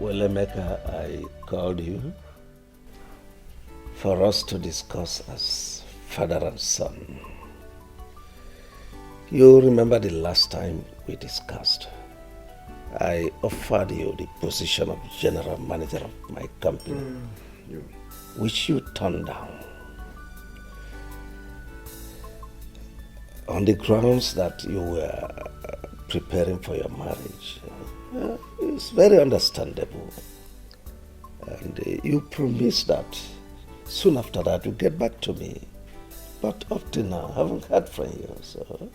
Well, Emeka, I called you for us to discuss as father and son. You remember the last time we discussed? I offered you the position of general manager of my company, which you turned down. On the grounds that you were preparing for your marriage. It's very understandable. And you promised that soon after that you'd get back to me. But up to now, I haven't heard from you. So,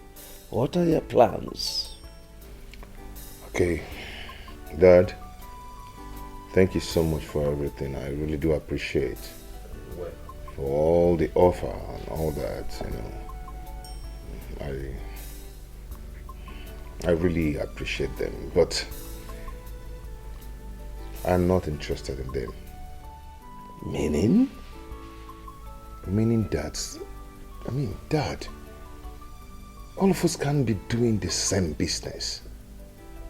what are your plans? Okay, Dad, thank you so much for everything. I really do appreciate for all the offer and all that, I really appreciate them, but I'm not interested in them. Meaning? Meaning that, Dad, all of us can't be doing the same business.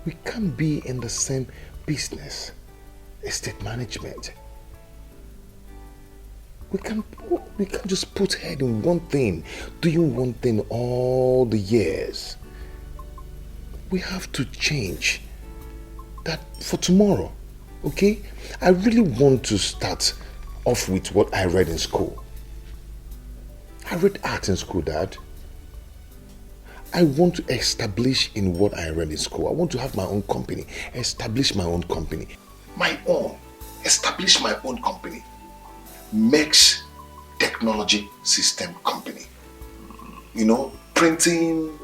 We can't be in the same business. Estate management. We can't just put head in one thing, doing one thing all the years. We have to change that for tomorrow, okay? I really want to start off with what I read in school. I read art in school, Dad. I want to establish in what I read in school. I want to have my own company, establish my own company. Establish my own company. Makes technology system company. Printing,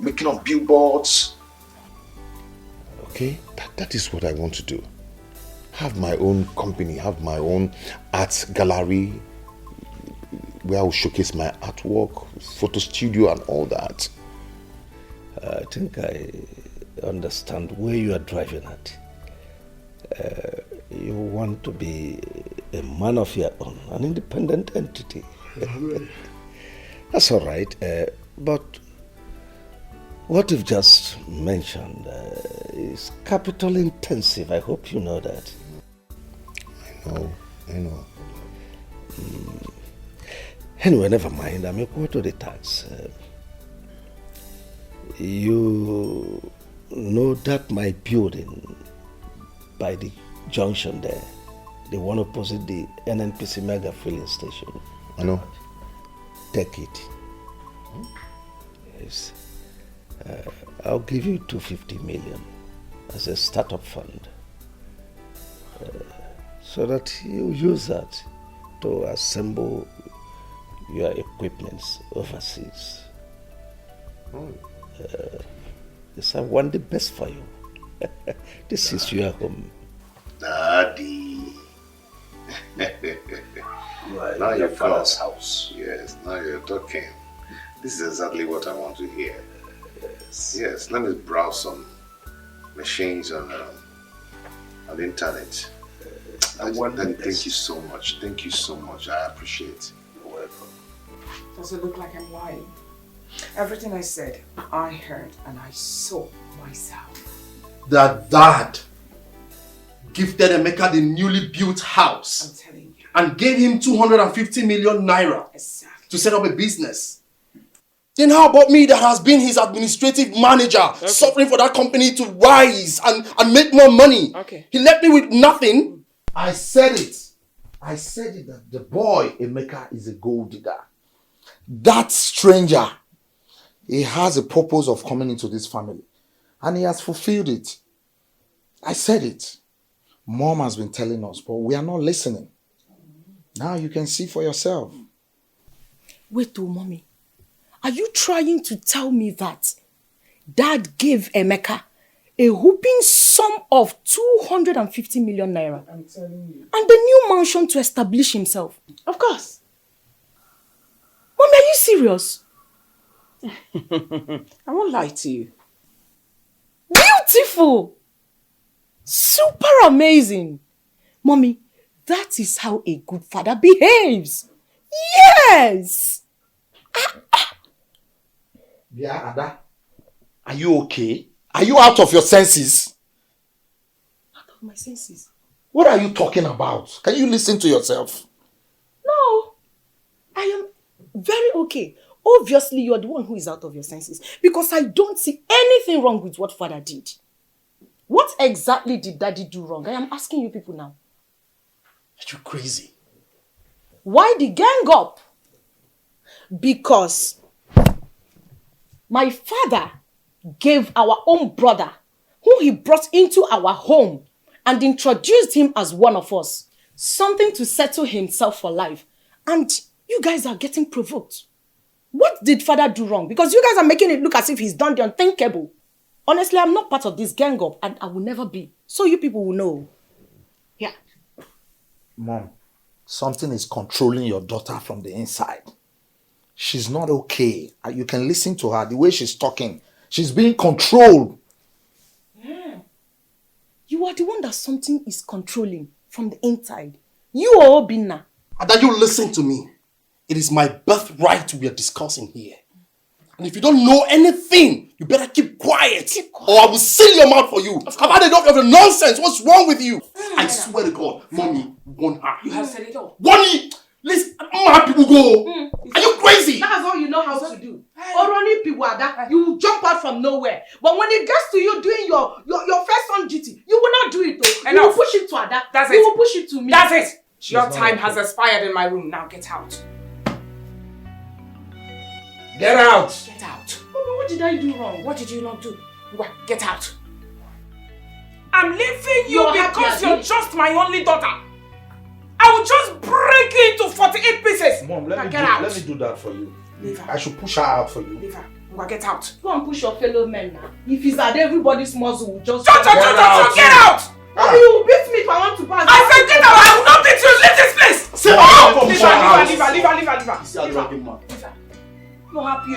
making of billboards. Okay, that is what I want to do. Have my own company, have my own art gallery where I will showcase my artwork, photo studio and all that. I think I understand where you are driving at. You want to be a man of your own, an independent entity. That's all right. But what you've just mentioned is capital intensive. I hope you know that. I know. Anyway, never mind. I'm equal to the tax. You know that my building by the junction there, the one opposite the NNPC mega filling station. I know. Take it. Yes. I'll give you 250 million as a startup fund, so that you use that to assemble your equipments overseas. Yes, I want the best for you. This is your home. Daddy. Now your father's house. Yes, now you're talking. This is exactly what I want to hear. Yes, let me browse some machines on the internet. Daddy, thank you so much. Thank you so much. I appreciate it. You're welcome. Does it look like I'm lying? Everything I said, I heard and I saw myself. That Dad gifted Emeka the newly built house. I'm telling you. And gave him 250 million naira Exactly. to set up a business. Then how about me that has been his administrative manager, suffering for that company to rise and make more money? Okay. He left me with nothing. I said it that the boy Emeka is a gold digger. That stranger, he has a purpose of coming into this family. And he has fulfilled it. I said it. Mom has been telling us, but we are not listening. Now you can see for yourself. Wait, Mommy. Are you trying to tell me that Dad gave Emeka a whooping sum of 250 million naira? I'm telling you. And the new mansion to establish himself? Of course. Mommy, are you serious? I won't lie to you. Beautiful! Super amazing! Mommy, that is how a good father behaves. Yes! Yeah, Ada. Are you okay? Are you out of your senses? of my senses. What are you talking about? Can you listen to yourself? No. I am very okay. Obviously, you're the one who is out of your senses. Because I don't see anything wrong with what father did. What exactly did daddy do wrong? I am asking you people now. Are you crazy? Why the gang up? Because my father gave our own brother, who he brought into our home and introduced him as one of us, something to settle himself for life. And you guys are getting provoked. What did father do wrong? Because you guys are making it look as if he's done the unthinkable. Honestly, I'm not part of this gang up and I will never be. So you people will know. Yeah. Mom, something is controlling your daughter from the inside. She's not okay. You can listen to her, the way she's talking. She's being controlled. Yeah. You are the one that something is controlling from the inside. You are Obinna. Ada, you listen to me. It is my birthright we are discussing here. And if you don't know anything, you better keep quiet. Or I will seal your mouth for you. I've had enough of the nonsense. What's wrong with you? I swear to God, mommy, warn her. You have said it all. Warn me! Listen, my people go. Are you crazy? That's all you know how to do. Oroni Piwada, you will jump out from nowhere. But when it gets to you doing your first on duty, you will not do it though. Enough. You will push it to Ada. That's you it. will push it to me. That's it. Your not time okay. has expired in my room. Now get out. Get out! Get out. Mommy, what did I do wrong? What did you not do? Get out. I'm leaving you You're happy, because Abi? you're just my only daughter. I will just break you into 48 pieces. Mom, Now get out. let me do that for you. Leave her. I should push her out for you. Leave her. Get out. Go and push your fellow men now. If he's at everybody's muscle, will just... Get out. Mommy, you will beat me if I want to pass. I said get out. I will not beat you. Leave this place. Sit Oh, down. leave her. Leave her. Mommy, No happy.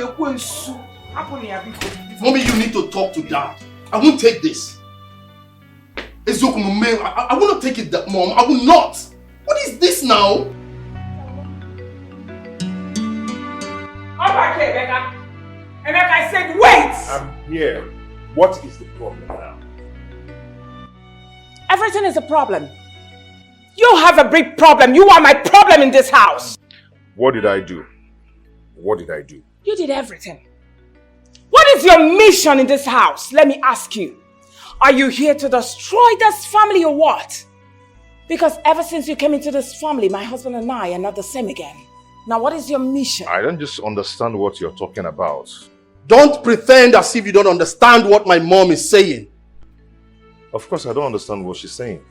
you need to talk to dad. I won't take this. I will not take it, Mom. I will not. What is this now? Come back here, Becca. And like I said, wait! I'm here. What is the problem now? Everything is a problem. You have a big problem. You are my problem in this house. What did I do? What did I do? You did everything. What is your mission in this house? Let me ask you. Are you here to destroy this family or what? Because ever since you came into this family, my husband and I are not the same again. Now what is your mission? I don't just understand what you're talking about. Don't pretend as if you don't understand what my mom is saying. Of course, I don't understand what she's saying.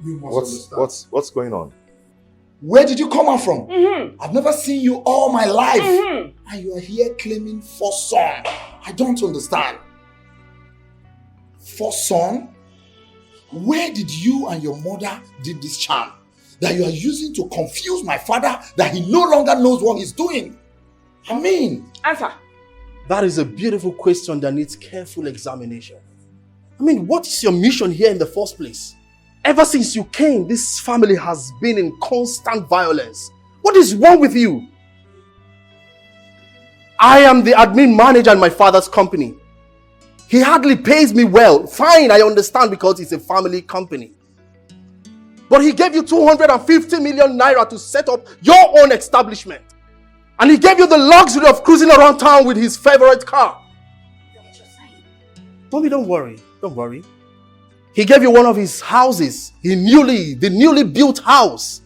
You must What's going on? Where did you come out from? I've never seen you all my life. And you are here claiming first son. I don't understand. First son? Where did you and your mother did this charm that you are using to confuse my father that he no longer knows what he's doing? I mean... Answer. That is a beautiful question that needs careful examination. I mean, what is your mission here in the first place? Ever since you came, this family has been in constant violence. What is wrong with you? I am the admin manager in my father's company. He hardly pays me well. Fine, I understand because it's a family company. But he gave you 250 million naira to set up your own establishment. And he gave you the luxury of cruising around town with his favorite car. Mommy, don't worry. Don't worry. He gave you one of his houses. The newly built house.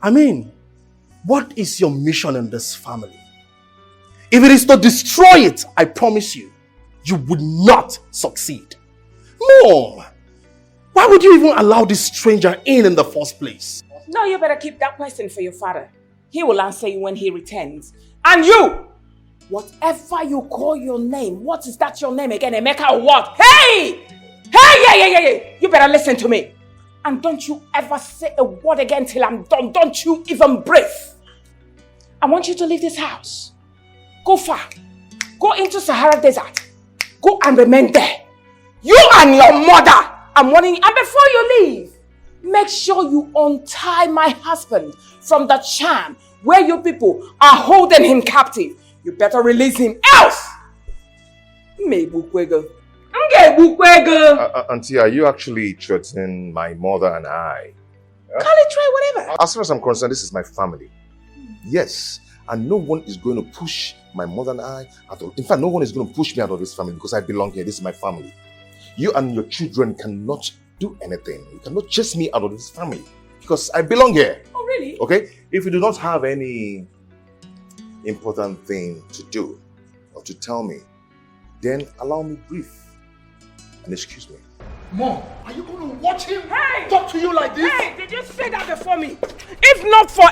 I mean, what is your mission in this family? If it is to destroy it, I promise you, you would not succeed. Mom, why would you even allow this stranger in the first place? No, you better keep that question for your father. He will answer you when he returns. And you! Whatever you call your name, what is that your name again? Emeka or what? Hey! Hey! You better listen to me. And don't you ever say a word again till I'm done. Don't you even breathe. I want you to leave this house. Go far. Go into Sahara Desert. Go and remain there. You and your mother. I'm warning you. And before you leave, make sure you untie my husband from the charm where you people are holding him captive. You better release him, else! Auntie, are you actually threatening my mother and I? Call it try whatever. As far as I'm concerned, this is my family. Yes, and no one is going to push my mother and I out of. In fact, no one is going to push me out of this family because I belong here. This is my family. You and your children cannot do anything. You cannot chase me out of this family because I belong here. Oh, really? Okay? If you do not have any important thing to do or to tell me, then allow me brief and excuse me. Mom, are you going to watch him Hey! talk to you like this? Hey, did you say that before me? If not for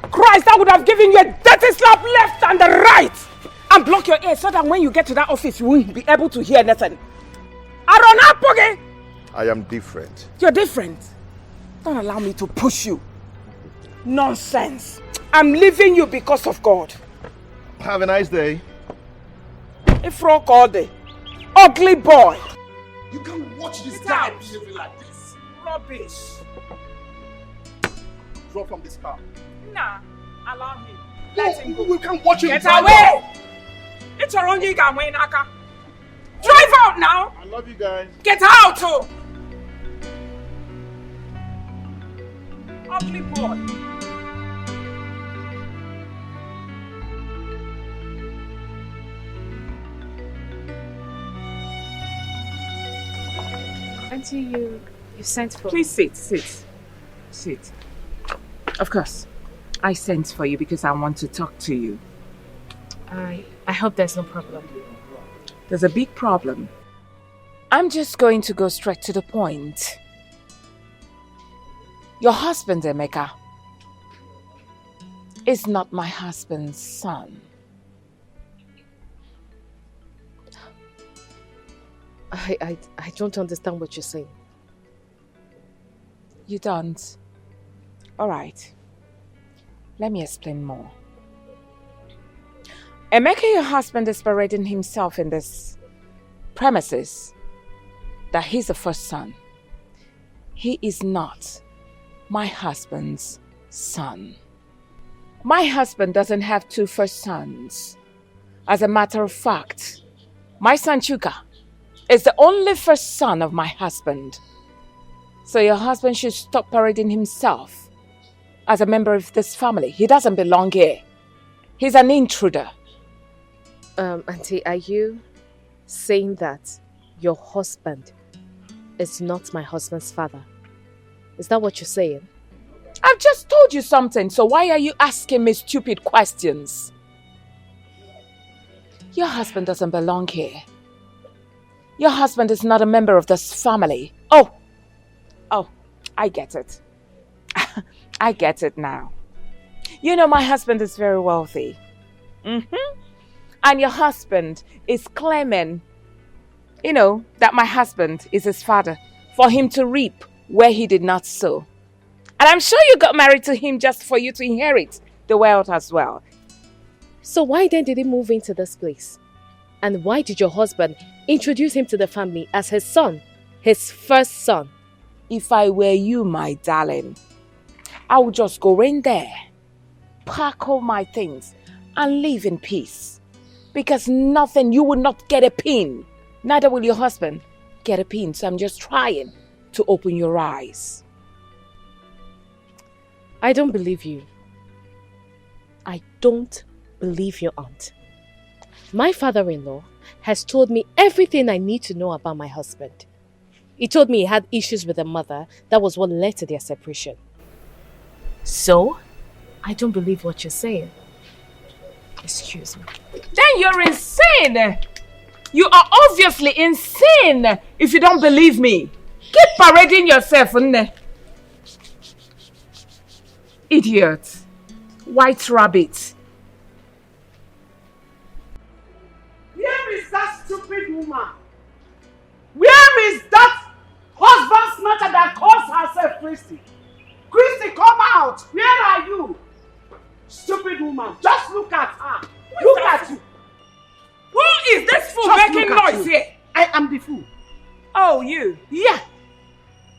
Christ, I would have given you a dirty slap left and the right. And block your ears so that when you get to that office, you won't be able to hear nothing. I am different. You're different. Don't allow me to push you. Nonsense. I'm leaving you because of God. Have a nice day. If rock all day. Ugly boy. You can't watch this Get guy out. behaving like this. Rubbish. Drop from this car. Nah, allow him. Let him go. We can't watch him. Get drive away! out. It's your own you can win, Aka. Drive out now! I love you guys. Get out! Oh. Ugly boy. Auntie, you sent for Please sit. Of course, I sent for you because I want to talk to you. I hope there's no problem. There's a big problem. I'm just going to go straight to the point. Your husband, Emeka, is not my husband's son. I don't understand what you're saying. You don't? All right. Let me explain more. Emeka, your husband, is parading himself in this premises that he's the first son. He is not my husband's son. My husband doesn't have two first sons. As a matter of fact, my son Chuka is the only first son of my husband. So your husband should stop parading himself as a member of this family. He doesn't belong here. He's an intruder. Auntie, are you saying that your husband is not my husband's father? Is that what you're saying? I've just told you something, so why are you asking me stupid questions? Your husband doesn't belong here. Your husband is not a member of this family. Oh, I get it. I get it now. You know, my husband is very wealthy. And your husband is claiming, that my husband is his father for him to reap where he did not sow. And I'm sure you got married to him just for you to inherit the wealth as well. So why then did he move into this place? And why did your husband introduce him to the family as his son, his first son? If I were you, my darling, I would just go in there, pack all my things, and live in peace. Because you will not get a pin. Neither will your husband get a pin. So I'm just trying to open your eyes. I don't believe you. I don't believe your aunt. My father-in-law has told me everything I need to know about my husband. He told me he had issues with a mother. That was what led to their separation. So, I don't believe what you're saying. Excuse me. Then you're insane! You are obviously insane if you don't believe me. Keep parading yourself, innit? Idiot. White rabbit. Where is that stupid woman? Where is that husband snatcher that calls herself Christy? Christy, come out! Where are you? Stupid woman, just look at her. Look at you. Who is this fool Just making look at noise you. here? I am the fool. Oh, you? Yeah.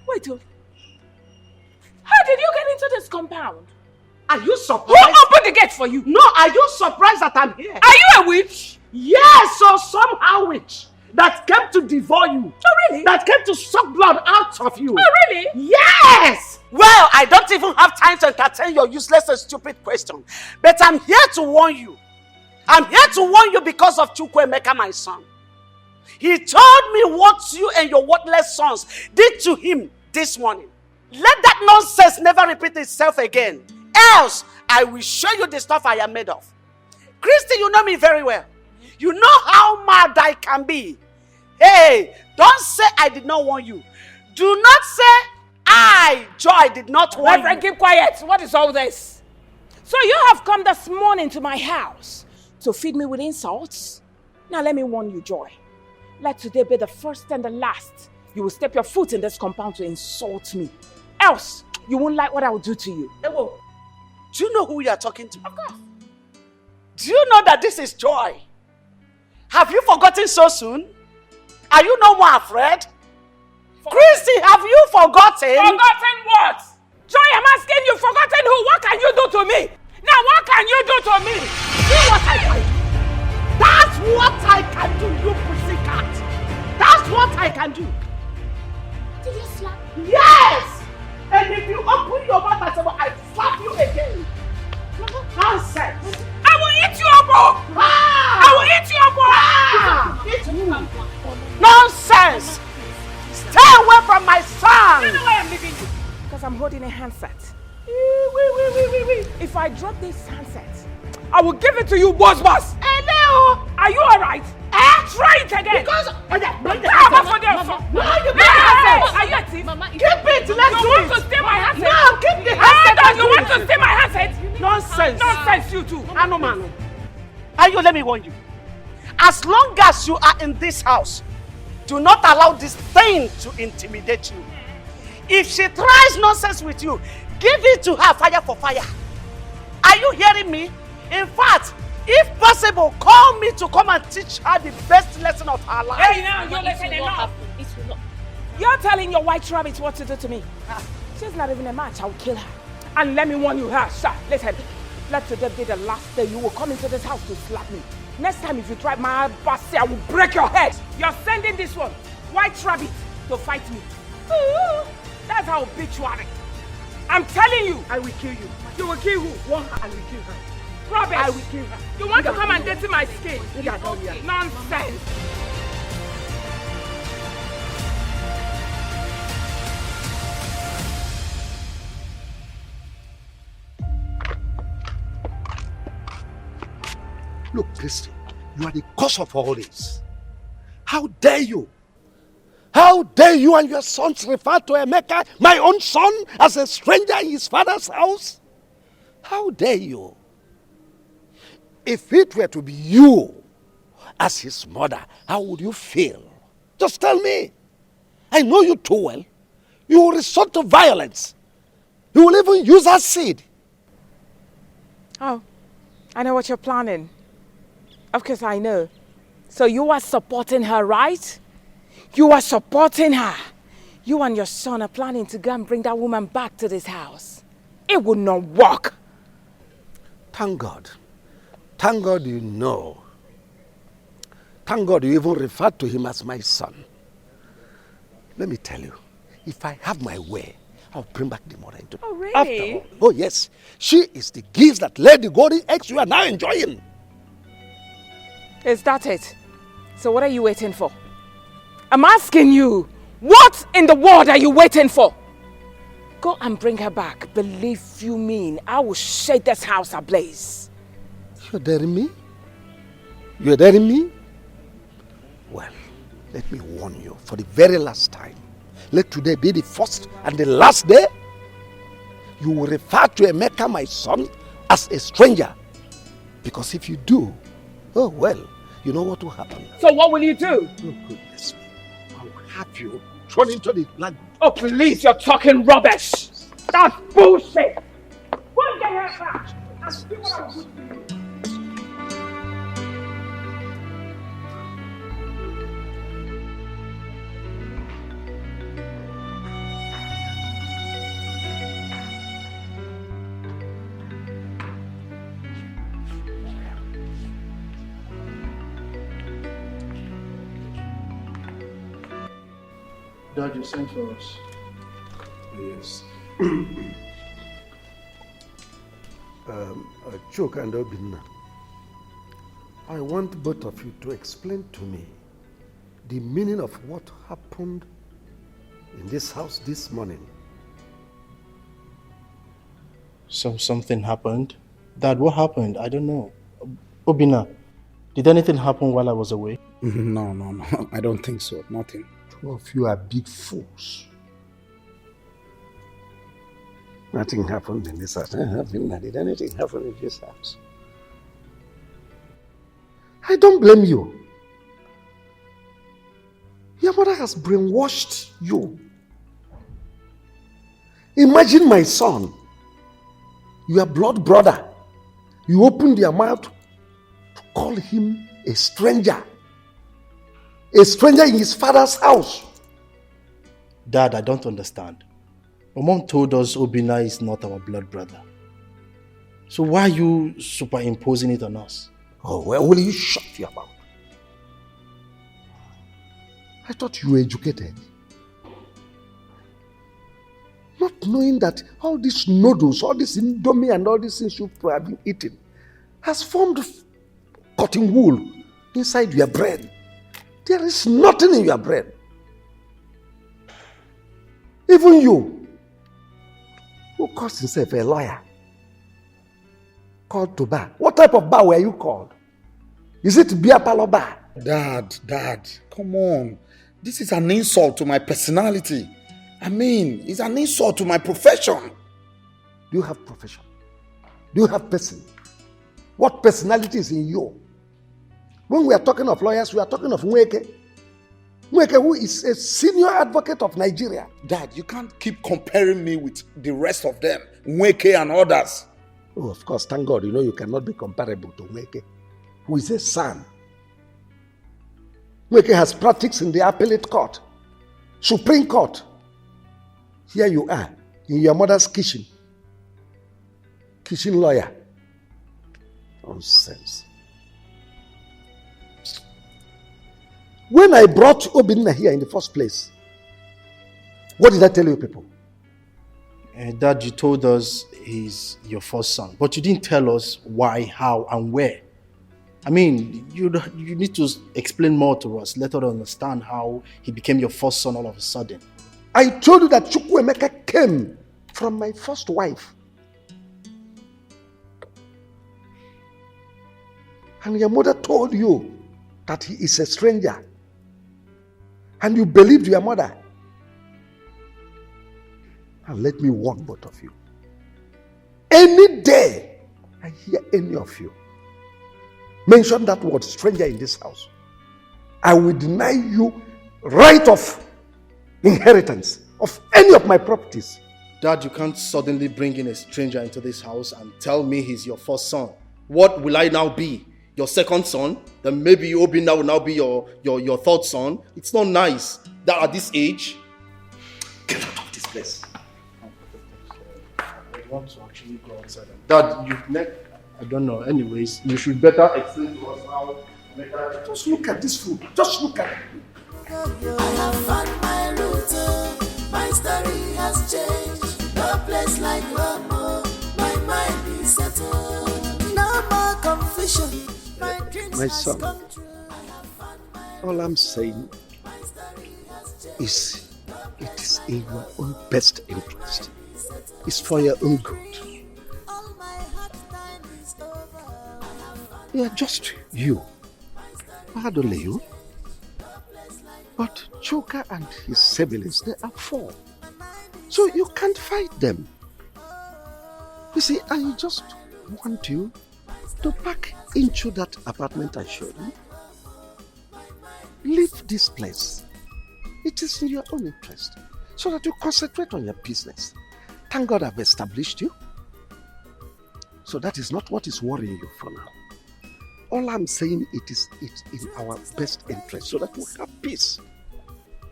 Wait, how did you get into this compound? Are you Who surprised? opened the gate for you? No, are you surprised that I'm here? Are you a witch? Yes, so somehow witch. that came to devour you. Oh, really? That came to suck blood out of you. Oh, really? Yes! Well, I don't even have time to entertain your useless and stupid question. But I'm here to warn you. I'm here to warn you because of Chukwuemeka, my son. He told me what you and your worthless sons did to him this morning. Let that nonsense never repeat itself again. Else, I will show you the stuff I am made of. Christy, you know me very well. You know how mad I can be. Hey, don't say I did not warn you. Do not say I, Joy, did not warn Reverend, you. keep quiet. What is all this? So you have come this morning to my house to feed me with insults? Now let me warn you, Joy. Let today be the first and the last you will step your foot in this compound to insult me. Else, you won't like what I will do to you. Ewo, do you know who you are talking to? Of course. Do you know that this is Joy? Have you forgotten so soon? Are you no more afraid? Christy, have you forgotten? Forgotten what? Joy, I'm asking you, forgotten who? What can you do to me? Now, what can you do to me? See what I can do. That's what I can do, you pussycat. That's what I can do. Did you slap me? Yes! And if you open your mouth and say, well, I slap you again. Nonsense. I will eat you up! I will eat you up! Eat you. Nonsense! Stay away from my son! You know why I'm leaving you? Because I'm holding a handset. If I drop this handset, I will give it to you, boss. Hello! Are you alright? Try it again! Because... Are you a thief? Keep it! Let's do it! You want to steal my handset? No, keep the handset! You want to steal my handset? Nonsense! Nonsense, you too! Mano. Ayo, let me warn you. As long as you are in this house, do not allow this thing to intimidate you. If she tries nonsense with you, give it to her fire for fire. Are you hearing me? In fact, if possible, call me to come and teach her the best lesson of her life. Hey, now you're listening enough. You're telling your white rabbit what to do to me. She's not even a match. I'll kill her. And let me warn you, sir. Listen, let today be the last day you will come into this house to slap me. Next time, if you try my bossy, I will break your head. You're sending this one, white rabbit, to fight me. That's how bitch you are. I'm telling you. I will kill you. You will kill who? One, I will kill her. Rubbish. I will kill her. You want to come and dirty my skin? Okay. Nonsense. Look, Christy, you are the cause of all this. How dare you? How dare you and your sons refer to Emeka, my own son, as a stranger in his father's house? How dare you? If it were to be you as his mother, how would you feel? Just tell me. I know you too well. You will resort to violence. You will even use acid. Oh, I know what you're planning. Of course I know. So you are supporting her, right? You are supporting her. You and your son are planning to go and bring that woman back to this house. It will not work. Thank God. Thank God you know. Thank God you even referred to him as my son. Let me tell you, if I have my way, I'll bring back the mother into. Oh, really? After all, oh yes, she is the gift that laid the golden eggs you are now enjoying. Is that it? So what are you waiting for? I'm asking you, what in the world are you waiting for? Go and bring her back. Believe you me, I will shake this house ablaze. You're daring me? You're daring me? Well, let me warn you for the very last time. Let today be the first and the last day you will refer to Emeka, my son, as a stranger. Because if you do, oh well, you know what will happen. So what will you do? Oh goodness me. I will have you thrown into the blood. Oh please, you're talking rubbish. That's bullshit. Go get her back. And see what I'll do to you. Dad, you sent for us. Yes. Choke and Obinna, I want both of you to explain to me the meaning of what happened in this house this morning. Something happened? Dad, what happened? I don't know. Obina, did anything happen while I was away? No. I don't think so. Nothing. Two of you are big fools. Nothing happened in this house. Did anything happen in this house? I don't blame you. Your mother has brainwashed you. Imagine my son, your blood brother. You opened your mouth to call him a stranger. A stranger in his father's house. Dad, I don't understand. My mom told us Obina is not our blood brother. So why are you superimposing it on us? Oh, well, will you shut your mouth? I thought you were educated. Not knowing that all these noodles, all this indomie and all these things you have been eating has formed cotton wool inside your brain. There is nothing in your brain. Even you, who calls himself a lawyer, called to bar. What type of bar were you called? Is it beer parlor bar? Dad, come on. This is an insult to my personality. I mean, it's an insult to my profession. Do you have profession? Do you have person? What personality is in you? When we are talking of lawyers, we are talking of Nweke. Nweke, who is a senior advocate of Nigeria. Dad, you can't keep comparing me with the rest of them, Nweke and others. Oh, of course, thank God, you cannot be comparable to Nweke, who is a son. Nweke has practiced in the appellate court, Supreme Court. Here you are, in your mother's kitchen. Kitchen lawyer. Nonsense. When I brought Obinna here in the first place, what did I tell you people? Dad, you told us he's your first son, but you didn't tell us why, how, and where. I mean, you need to explain more to us. Let us understand how he became your first son all of a sudden. I told you that Chukwuemeka came from my first wife. And your mother told you that he is a stranger. And you believed your mother. And let me warn both of you. Any day I hear any of you mention that word stranger in this house, I will deny you right of inheritance of any of my properties. Dad, you can't suddenly bring in a stranger into this house and tell me he's your first son. What will I now be? Your second son? Then maybe Obinna will now be your third son. It's not nice that at this age. Get out of this place. I want to actually go outside. Dad, I don't know. Anyways, you should better explain to us how. Just look at this food. Just look at it. I have found my route. My story has changed. No place like Rome. My mind is settled. No more confusion. My son, all I'm saying is it is in your own best interest. It's for your own good. Yeah, just you. Not only you. But Choka and his siblings, they are 4. So you can't fight them. You see, I just want you to pack into that apartment I showed you. Leave this place. It is in your own interest. So that you concentrate on your business. Thank God I've established you. So that is not what is worrying you for now. All I'm saying, it's in our best interest so that we have peace.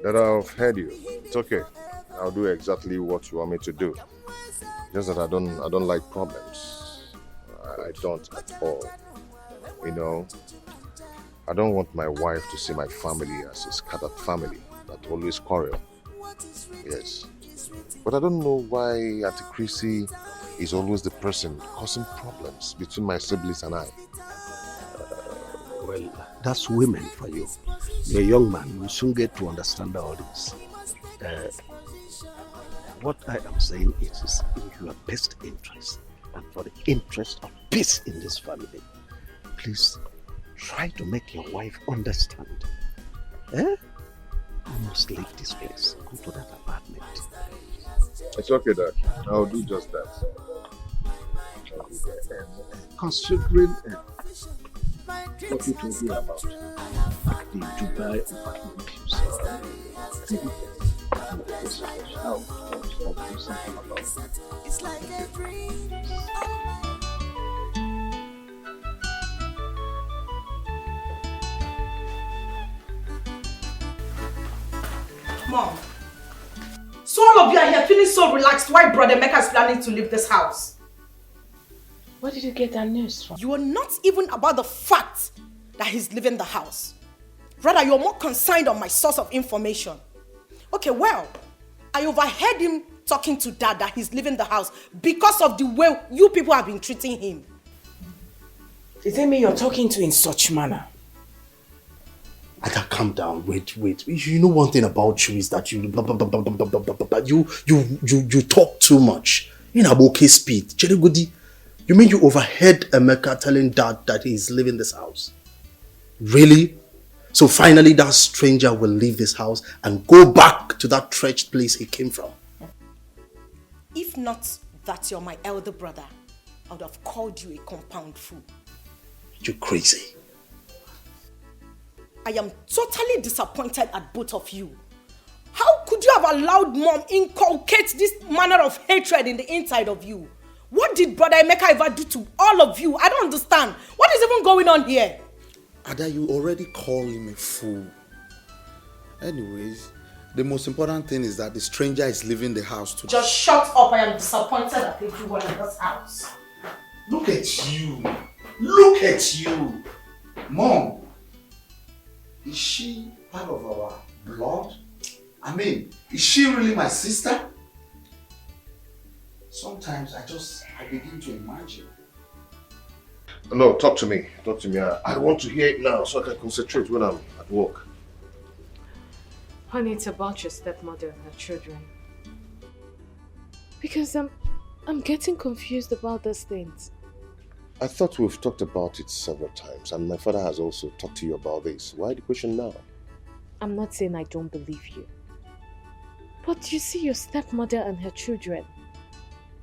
Dad, I've heard you. It's okay. I'll do exactly what you want me to do. Just that I don't like problems. I don't at all. I don't want my wife to see my family as a scattered family that always quarrel. Yes. But I don't know why Auntie Chrissy is always the person causing problems between my siblings and I. Well, that's women for you. You're a young man. You soon get to understand all this. What I am saying is in your best interest and for the interest of peace in this family. Please try to make your wife understand. You must leave this place. Go to that apartment. It's okay, Dad. I'll do just that. Considering what you told me about the Dubai apartment you saw, I'll do something about it. It's like a dream. Mom, so all of you are here feeling so relaxed why Brother Emeka is planning to leave this house. Where did you get that news from? You are not even about the fact that he's leaving the house. Rather, you're more concerned on my source of information. Okay, well, I overheard him talking to Dad that he's leaving the house because of the way you people have been treating him. Does it mean you're talking to in such manner? Ada, calm down. Wait. You know one thing about you is that you you talk too much. In a okay speed. Cherigodi, you mean you overheard Emeka telling Dad that he's leaving this house? Really? So finally that stranger will leave this house and go back to that wretched place he came from. If not that you're my elder brother, I would have called you a compound fool. You're crazy. I am totally disappointed at both of you. How could you have allowed Mom inculcate this manner of hatred in the inside of you? What did Brother Emeka ever do to all of you? I don't understand. What is even going on here? Ada, you already call him a fool. Anyways, the most important thing is that the stranger is leaving the house today. Just shut up. I am disappointed at everyone in this house. Look at you. Look at you. Mom, is she part of our blood? I mean, is she really my sister? Sometimes I begin to imagine. No, talk to me. Talk to me. I want to hear it now so I can concentrate when I'm at work. Honey, it's about your stepmother and her children. Because I'm getting confused about these things. I thought we've talked about it several times and my father has also talked to you about this. Why the question now? I'm not saying I don't believe you. But you see your stepmother and her children,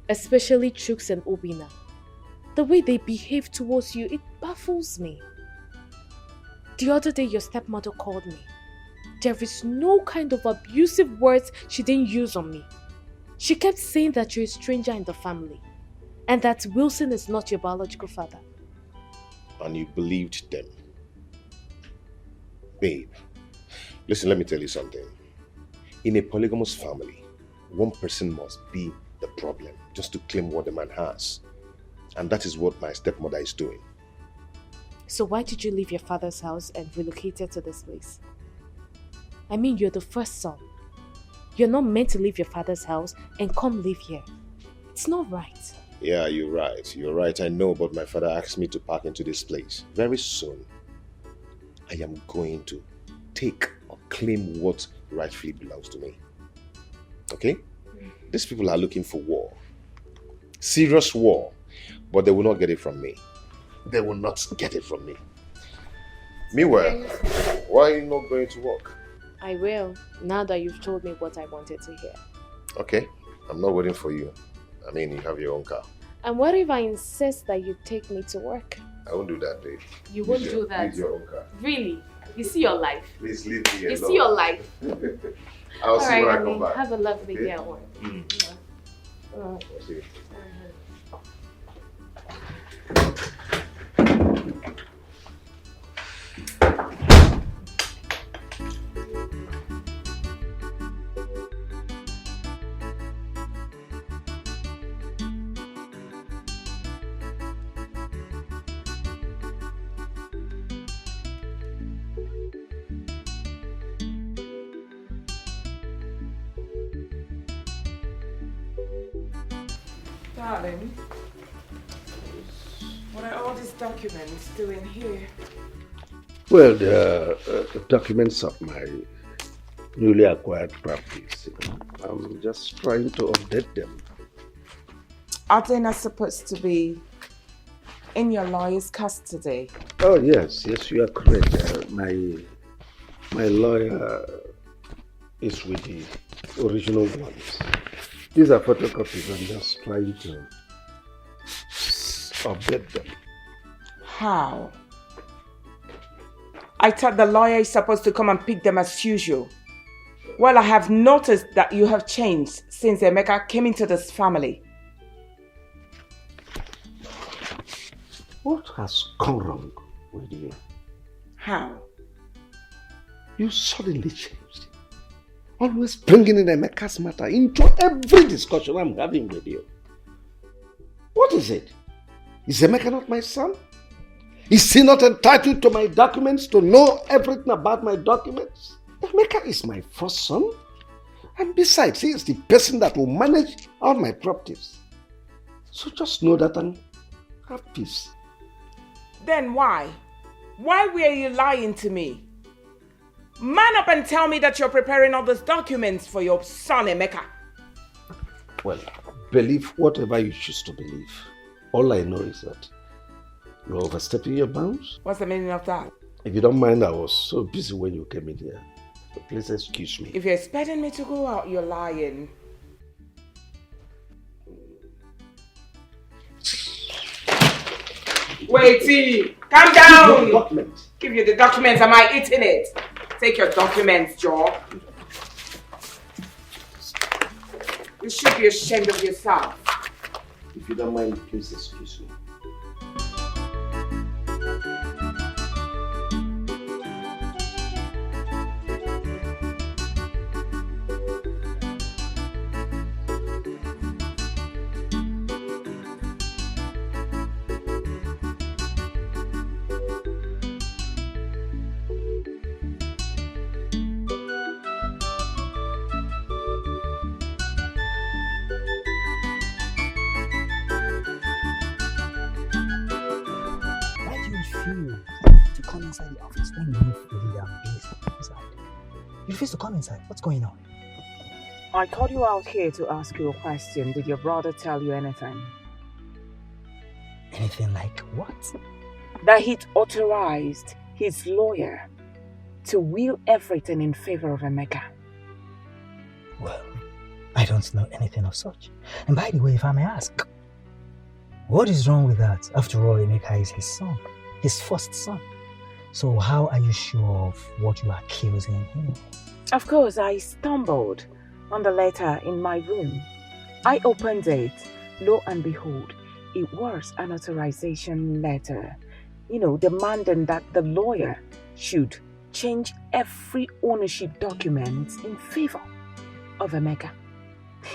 especially Chooks and Obina, the way they behave towards you, it baffles me. The other day your stepmother called me. There is no kind of abusive words she didn't use on me. She kept saying that you're a stranger in the family and that Wilson is not your biological father. And you believed them. Babe, listen, let me tell you something. In a polygamous family, one person must be the problem just to claim what the man has. And that is what my stepmother is doing. So why did you leave your father's house and relocated to this place? I mean, you're the first son. You're not meant to leave your father's house and come live here. It's not right. Yeah, you're right. You're right, I know, but my father asked me to pack into this place. Very soon, I am going to take or claim what rightfully belongs to me. Okay? These people are looking for war. Serious war. But they will not get it from me. They will not get it from me. Meanwhile, why are you not going to work? I will, now that you've told me what I wanted to hear. Okay, I'm not waiting for you. I mean, you have your own car. And what if I insist that you take me to work? I won't do that, babe. You won't do that? Use your own car. Really? You see your life? Please leave me alone. You see your life? I'll see when I come honey, back. have a lovely Okay? day at work. Mm. I'll see you. Darling, what are all these documents doing here? Well, the documents of my newly acquired properties. I'm just trying to update them. Are they not supposed to be in your lawyer's custody? Oh, yes, you are correct. My lawyer is with the original ones. These are photocopies. I'm just trying to update them. How? I thought the lawyer is supposed to come and pick them as usual. Well, I have noticed that you have changed since Emeka came into this family. What has gone wrong with you? How? You suddenly changed. Always bringing in Emeka's matter into every discussion I'm having with you. What is it? Is Emeka not my son? Is he not entitled to my documents, to know everything about my documents? Emeka is my first son. And besides, he is the person that will manage all my properties. So just know that and have peace. Then why? Why were you lying to me? Man up and tell me that you're preparing all these documents for your son, Emeka. Well, believe whatever you choose to believe. All I know is that you're overstepping your bounds. What's the meaning of that? If you don't mind, I was so busy when you came in here. So please excuse me. If you're expecting me to go out, you're lying. Wait, calm down. Give you the documents. Am I eating it? Take your documents, Joe. You should be ashamed of yourself. If you don't mind, please excuse me. You refuse to come inside. What's going on? I called you out here to ask you a question. Did your brother tell you anything? Anything like what? That he'd authorized his lawyer to will everything in favor of Emeka. Well, I don't know anything of such. And by the way, if I may ask, what is wrong with that? After all, Emeka is his son, his first son. So how are you sure of what you are accusing him? Of course, I stumbled on the letter in my room. I opened it. Lo and behold, it was an authorization letter. Demanding that the lawyer should change every ownership document in favor of Emeka.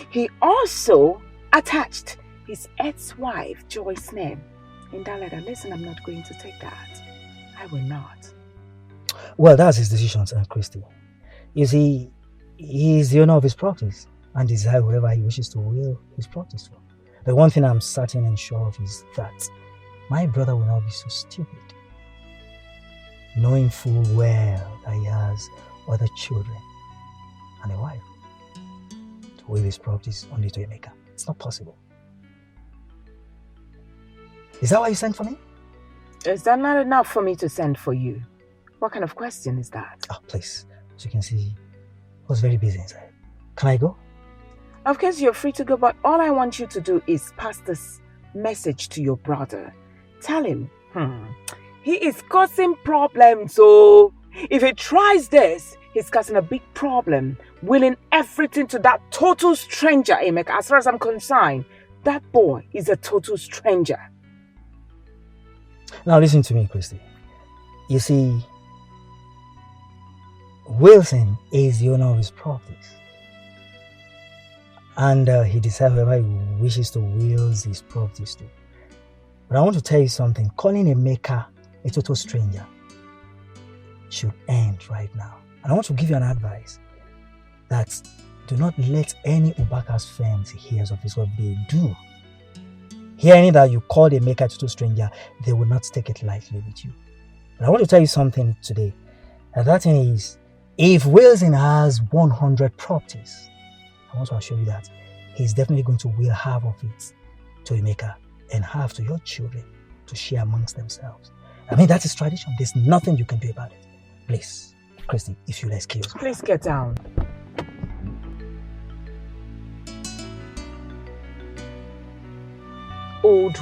He also attached his ex-wife, Joyce's name in that letter. Listen, I'm not going to take that. I will not. Well, that's his decision, Aunt Christy. You see, he is the owner of his properties and decides whoever he wishes to will his properties for. The one thing I'm certain and sure of is that my brother will not be so stupid, knowing full well that he has other children and a wife, to will his properties only to Emeka. It's not possible. Is that why you sent for me? Is that not enough for me to send for you? What kind of question is that? Oh, please. As you can see, I was very busy inside. Can I go? Of course, you're free to go, but all I want you to do is pass this message to your brother. Tell him, he is causing problems, so if he tries this, he's causing a big problem, willing everything to that total stranger, Emeka. As far as I'm concerned, that boy is a total stranger. Now listen to me, Christy. You see, Wilson is the owner of his properties. And he decides whoever he wishes to will his properties to. But I want to tell you something. Calling Emeka a total stranger should end right now. And I want to give you an advice that do not let any Ubaka's friends hear of this. What they do, Hearing that you called Emeka a total stranger, they will not take it lightly with you. But I want to tell you something today. And that thing is, if Wilson has 100 properties, I want to assure you that he's definitely going to will half of it to Emeka and half to your children to share amongst themselves. I mean, that is tradition. There's nothing you can do about it. Please, Christy, if you'll excuse me. Please get down. Old.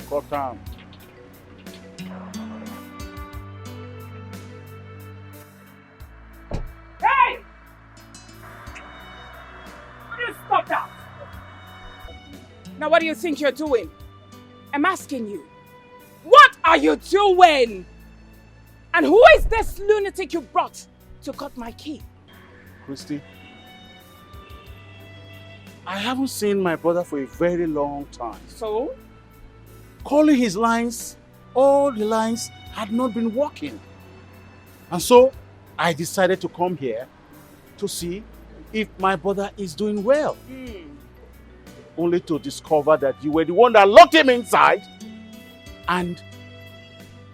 Cut down. Hey! Will you stop that? Now what do you think you're doing? I'm asking you. What are you doing? And who is this lunatic you brought to cut my key? Christy, I haven't seen my brother for a very long time. So? Calling his lines, all the lines had not been working. And so I decided to come here to see if my brother is doing well. Only to discover that you were the one that locked him inside and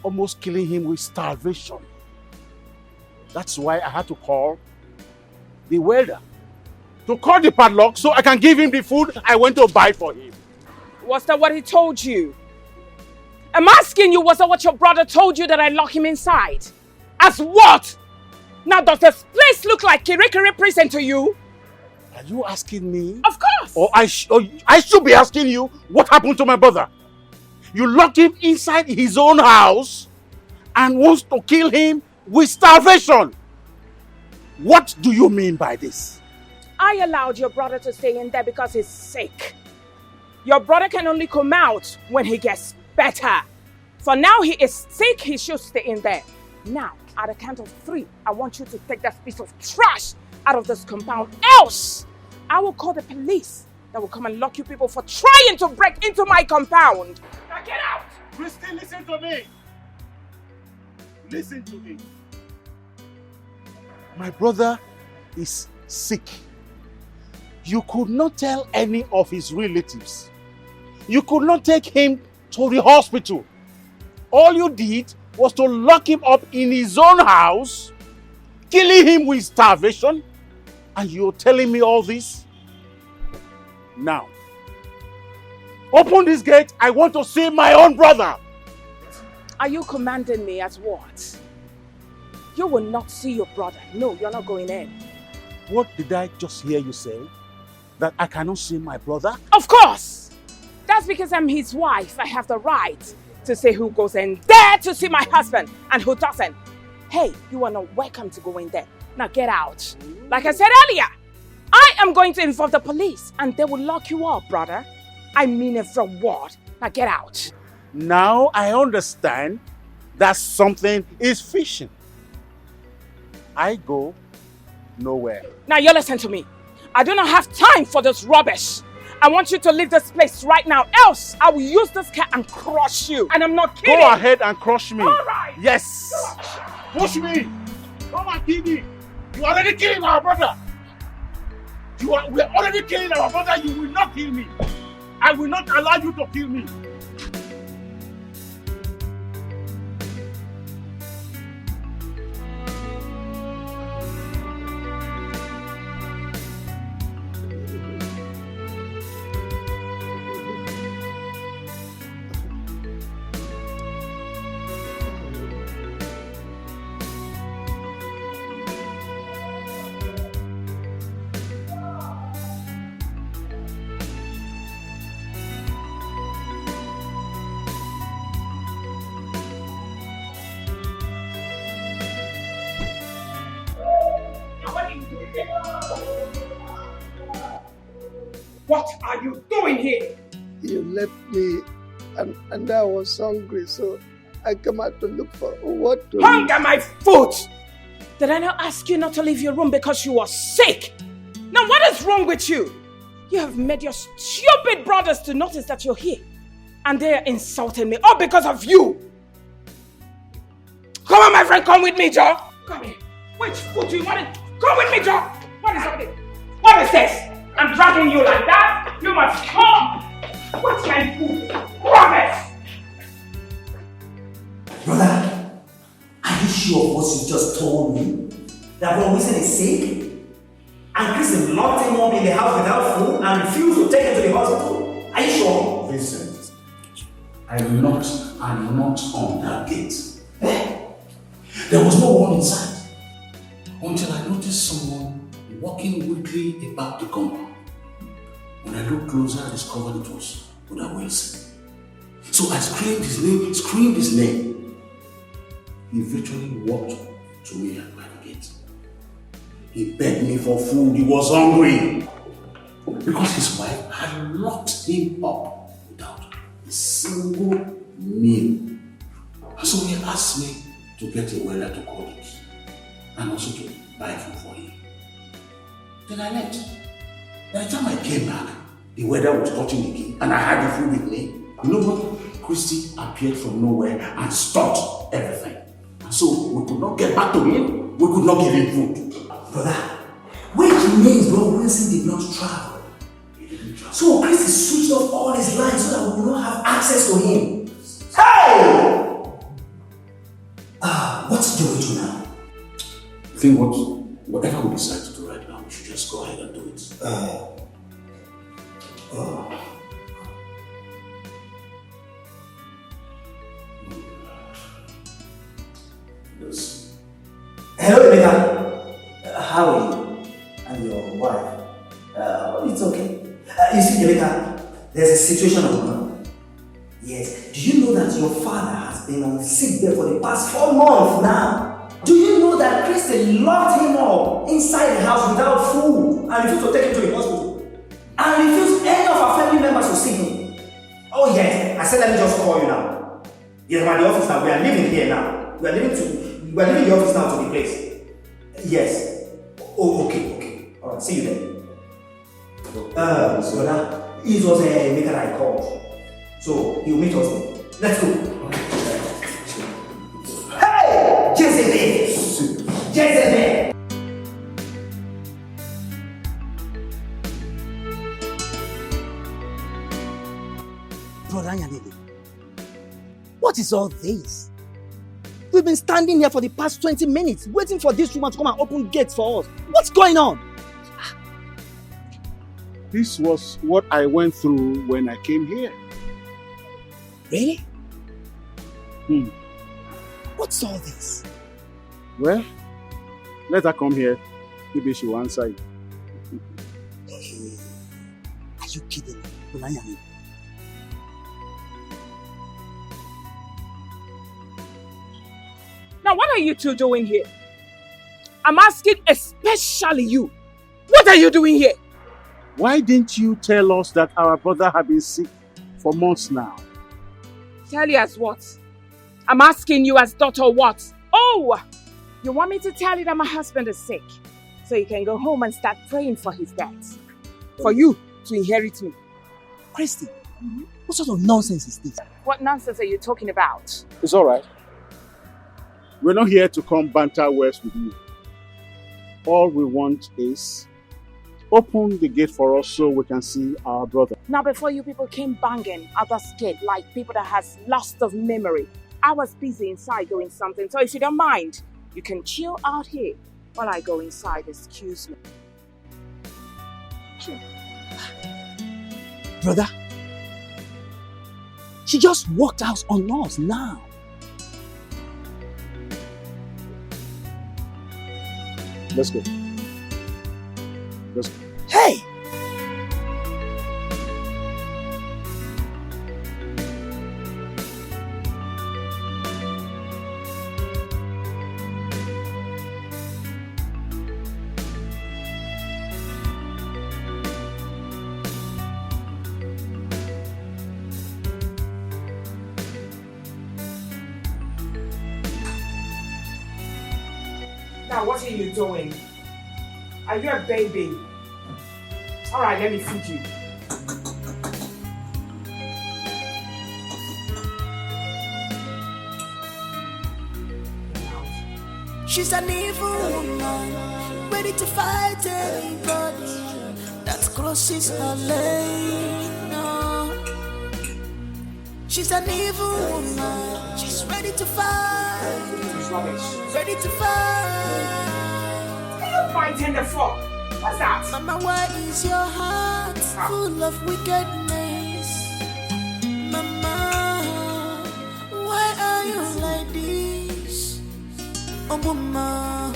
almost killing him with starvation. That's why I had to call the welder to cut the padlock so I can give him the food I went to buy for him. Was that what he told you? I'm asking you, was that what your brother told you, that I lock him inside? As what? Now does this place look like Kirikiri prison to you? Are you asking me? Of course! Or I should be asking you what happened to my brother. You locked him inside his own house and wants to kill him with starvation. What do you mean by this? I allowed your brother to stay in there because he's sick. Your brother can only come out when he gets better. For now he is sick, he should stay in there. Now, at the count of 3, I want you to take that piece of trash out of this compound. Else, I will call the police that will come and lock you people for trying to break into my compound. Now get out! Christy, listen to me. Listen to me. My brother is sick. You could not tell any of his relatives. You could not take him to the hospital. All you did was to lock him up in his own house, killing him with starvation, and you're telling me all this? Now, open this gate. I want to see my own brother. Are you commanding me at what? You will not see your brother. No, you're not going in. What did I just hear you say? That I cannot see my brother? Of course! That's because I'm his wife. I have the right to say who goes in there to see my husband and who doesn't. Hey, you are not welcome to go in there. Now get out. Like I said earlier, I am going to involve the police and they will lock you up, brother. I mean every word. Now get out. Now I understand that something is fishing. I go nowhere. Now you listen to me. I do not have time for this rubbish. I want you to leave this place right now, else I will use this car and crush you. And I'm not kidding. Go ahead and crush me. All right. Yes. Push me. Come and kill me. You are already killing our brother. We are already killing our brother. You will not kill me. I will not allow you to kill me. What are you doing here? You left me and I was hungry, so I came out to look for what to Hunger my foot! Did I not ask you not to leave your room because you were sick? Now what is wrong with you? You have made your stupid brothers to notice that you're here. And they're insulting me, all because of you. Come on, my friend, come with me, Joe. Come here. Which foot do you want to... Come with me, Joe. What is all this? What is this? I'm dragging you like that? You must come. What's my food? Promise. Brother, are you sure of what you just told me? That Bro Wilson is sick? And Chris locked him up in the house without food and refused to take him to the hospital? Are you sure? Vincent, I knocked on that gate. There was no one inside until I noticed someone walking weakly about the compound. When I looked closer, I discovered it was Brother Wilson. So I screamed his name. He virtually walked to me by the gate. He begged me for food. He was hungry. Because his wife had locked him up without a single meal. So he asked me to get a welder to call the key and also to buy food for him. Then I left. By the time I came back, the welder was touching the key and I had the food with me. You know what? Christy appeared from nowhere and stopped everything. And so we could not get back to him. We could not give him food. Brother, which means Bro Wilson did not travel. So Christy switched off all his lines so that we will not have access to him. Hey! What do we do now? I think whatever we decide to do right now, we should just go ahead and do it. Yes. Hello, Emeka. How are you? And your wife? It's okay. You see, Emeka, there's a situation going on. Yes. Do you know that your father has been on sick bed for the past 4 months now? Do you know that Christy locked him up inside the house without food and refused to take him to the hospital? And refused any of our family members to see him? Oh yes, I said let me just call you now. Yes, I'm at the office now. We are leaving here now. We are leaving the office now to the place. Yes. Oh, okay. Alright, see you then. Brother, it was a maker I called. So he'll meet us there. Let's go. Hey! Jezebel! Brother Yanele, what is all this? We've been standing here for the past 20 minutes waiting for this woman to come and open gates for us. What's going on? This was what I went through when I came here. Really? What's all this? Well, let her come here. Maybe she will answer you. Are you kidding me, Brother Yanele? Now what are you two doing here? I'm asking especially you. What are you doing here? Why didn't you tell us that our brother had been sick for months now? Tell you as what? I'm asking you as daughter what? Oh! You want me to tell you that my husband is sick? So you can go home and start praying for his death. For you to inherit me. Christy, what sort of nonsense is this? What nonsense are you talking about? It's alright. We're not here to come banter words with you. All we want is open the gate for us so we can see our brother. Now before you people came banging at the gate like people that has lost of memory, I was busy inside doing something. So if you don't mind, you can chill out here while I go inside. Excuse me. Brother, she just walked out on us now. Let's go. Let's go. Hey! Emeka, what are you doing? Are you a baby? Alright, let me feed you. She's an evil woman, ready to fight anybody that crosses her lane. No. She's an evil woman, she's ready to fight. Ready to fight. What are you fighting the for? What's that? Mama, why is your heart full of wickedness? Mama, why are you like this? Oh, mama,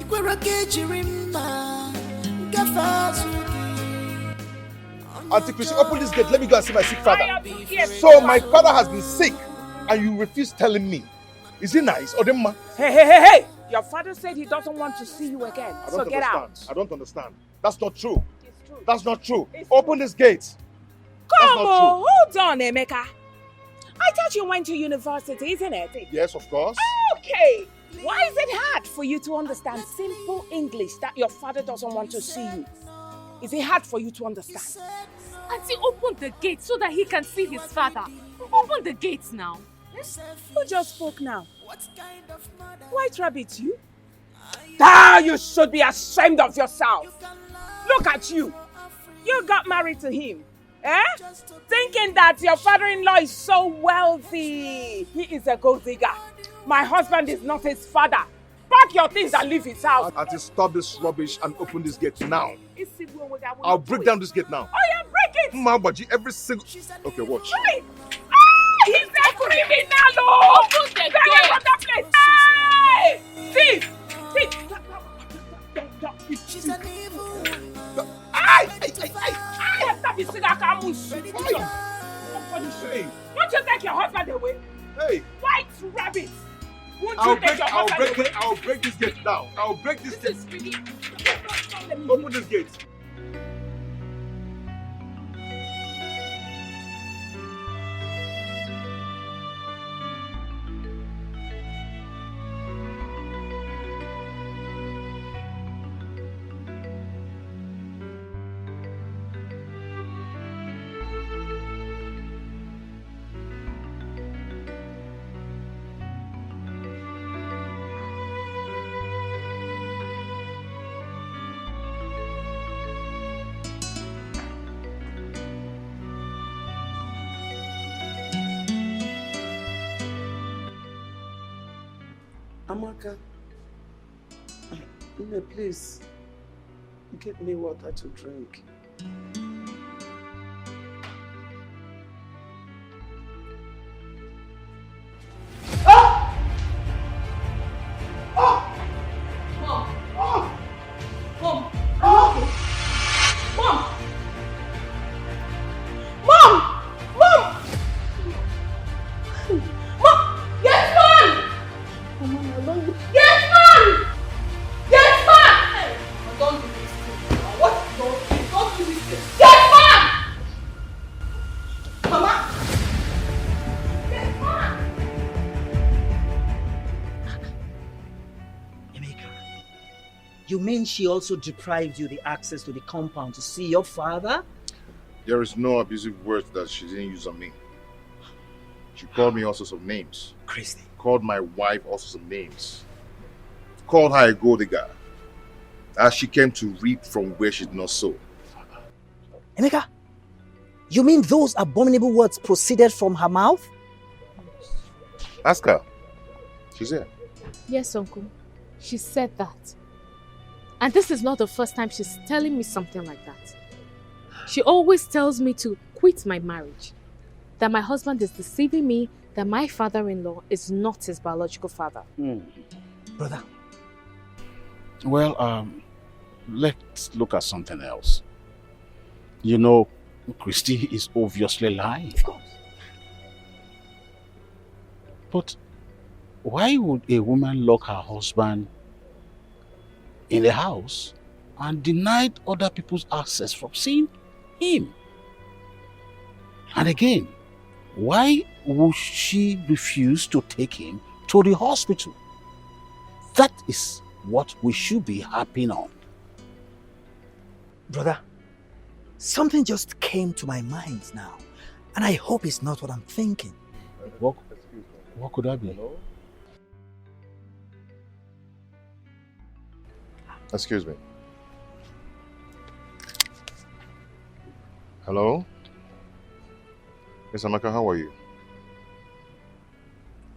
Ikwera Kejirimba, Gafazuki. Auntie Chrissy, open this gate. Let me go and see my sick father. So my father has been sick, and you refuse telling me. Is it nice? Or them? Hey! Your father said he doesn't want to see you again. So get out. I don't understand. That's not true. It's true. That's not true. Open this gate. Come on, hold on, Emeka. I thought you went to university, isn't it? Yes, of course. Okay. Why is it hard for you to understand simple English that your father doesn't want to see you? Is it hard for you to understand? Auntie, open the gate so that he can see his father. Open the gates now. Who just spoke now? White Rabbit, you? You should be ashamed of yourself. Look at you. You got married to him. Thinking that your father-in-law is so wealthy. He is a gold digger. My husband is not his father. Pack your things and leave his house. Auntie, stop this rubbish and open this gate now. I'll break down this gate now. Oh yeah, break it! Mabaji, every single... Okay, watch. Right. He's a criminal! Open the gate! From that place! Hey! She's an evil woman. Won't you take your husband away? Hey! White Rabbit! Won't you take your husband away? I'll break this gate down. I'll break this gate. Open this gate. Amaka, please get me water to drink. You mean she also deprived you the access to the compound to see your father? There is no abusive words that she didn't use on me. She called me all sorts of names. Christy. Called my wife all sorts of names. Called her a gold digger. As she came to reap from where she did not sow. Emeka, you mean those abominable words proceeded from her mouth? Ask her. She's here. Yes, Uncle. She said that. And this is not the first time she's telling me something like that. She always tells me to quit my marriage. That my husband is deceiving me, that my father-in-law is not his biological father. Brother. Well, let's look at something else. You know, Christy is obviously lying. Of course. But why would a woman lock her husband in the house and deny other people's access from seeing him? And again, why would she refuse to take him to the hospital? That is what we should be harping on. Brother, something just came to my mind now, and I hope it's not what I'm thinking. What could that be? Excuse me. Hello? Miss Amaka, how are you?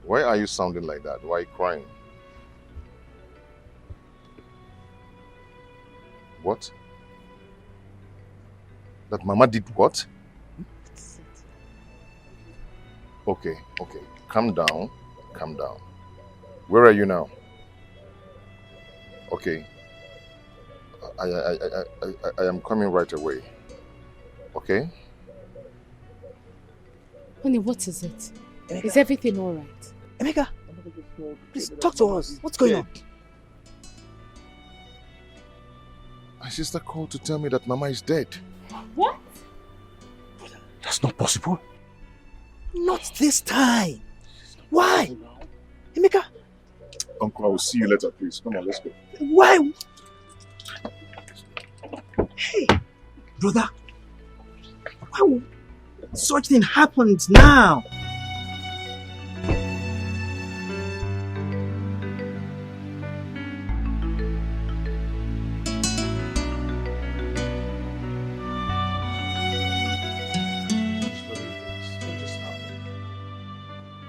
Why are you sounding like that? Why are you crying? What? That Mama did what? Okay. Calm down. Where are you now? Okay. I am coming right away. Okay? Honey, what is it? Emeka. Is everything all right? Emeka, please talk to us. What's going on? My sister called to tell me that Mama is dead. What? That's not possible. Not this time. Why? Emeka. Uncle, I will see you later, please. Come on, let's go. Why? Hey, brother. Why would such thing happens now?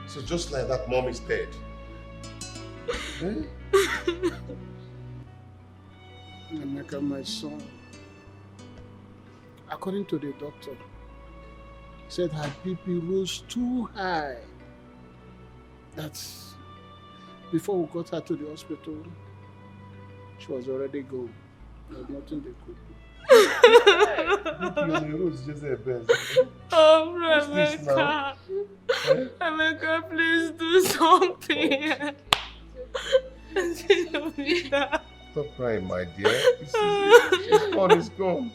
So just like that, Mom is dead. Emeka, my son, according to the doctor, said her BP rose too high. That before we got her to the hospital, she was already gone. There was nothing they could do. Oh, Emeka. Emeka, please do something. Stop crying, my dear. It's gone.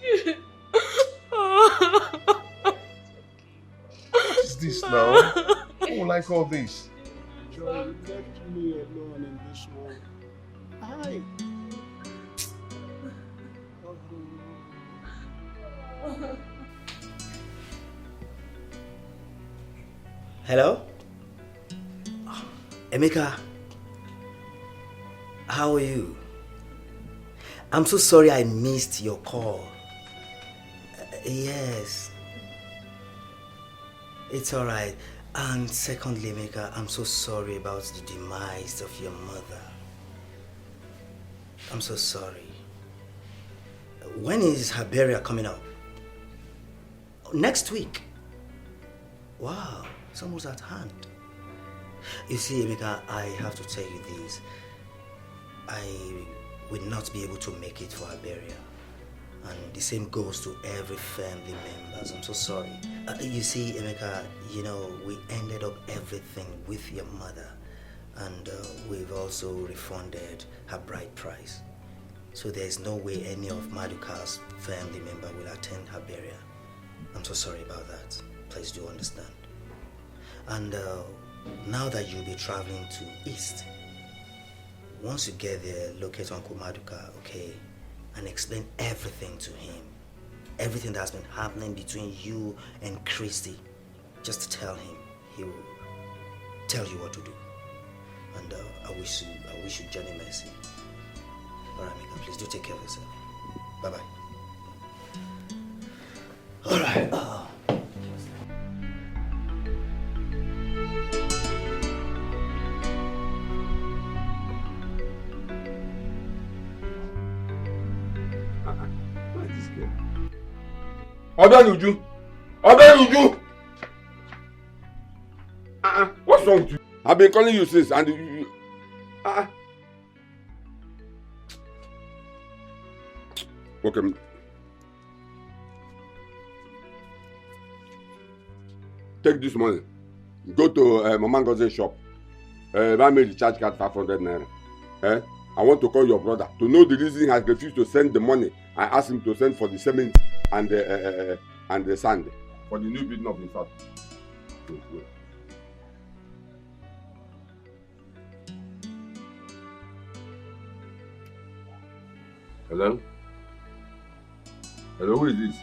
What is this now? Who will like all this? Joy, you left me alone in this world. Hi. Hello? Emeka, how are you? I'm so sorry I missed your call. Yes. It's alright. And secondly, Emeka, I'm so sorry about the demise of your mother. I'm so sorry. When is her burial coming up? Next week. Wow, it's almost at hand. You see, Emeka, I have to tell you this. I will not be able to make it for her burial. And the same goes to every family members. I'm so sorry. You see, Emeka, we ended up everything with your mother. And we've also refunded her bride price. So there's no way any of Maduka's family member will attend her burial. I'm so sorry about that. Please do understand. And now that you'll be traveling to East, once you get there, locate Uncle Maduka, okay? And explain everything to him. Everything that's been happening between you and Christy. Just tell him. He will tell you what to do. And I wish you journey mercy. Alright, Mika, please do take care of yourself. Bye-bye. Alright. Odanuju! What's wrong with you? I've been calling you since, and you Okay. Take this money. Go to Mama Ngoze's shop. Buy me the charge card 500 naira. I want to call your brother to know the reason he has refused to send the money. I asked him to send for the cement and the sand for the new building of the flat. Hello? Hello, who is this?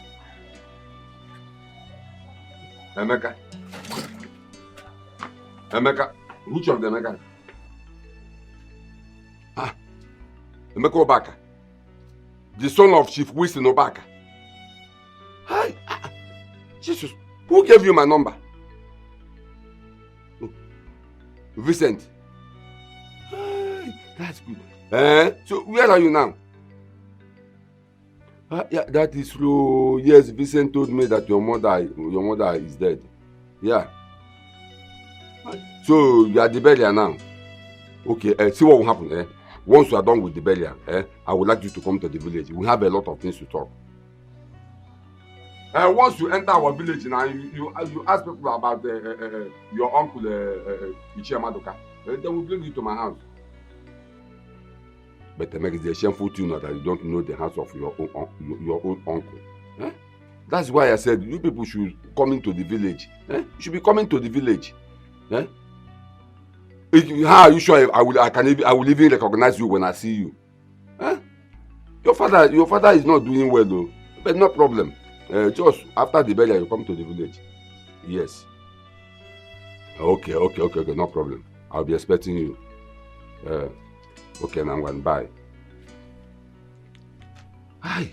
Emeka. Emeka. Which of the Emeka? Ah, Emeka Obaka. The son of Chief Winston Obaka. Hi. Jesus. Who gave you my number? Oh. Vincent. Hi. That's good. So where are you now? Yeah, that is true. Yes, Vincent told me that your mother is dead. Yeah. So you are the burial now. Okay, see what will happen. Once you are done with the burial, I would like you to come to the village. We have a lot of things to talk. Once you enter our village now, you ask people about your uncle Ichie Maduka. They will bring you to my house. But it makes a shameful to know that you don't know the house of your own uncle. That's why I said you people should come into the village. You should be coming to the village. How are you sure I will even recognize you when I see you? Your father is not doing well though. But no problem. Just after the burial, you come to the village. Yes. Okay, no problem. I'll be expecting you. Okay, now I'm going bye. Hi.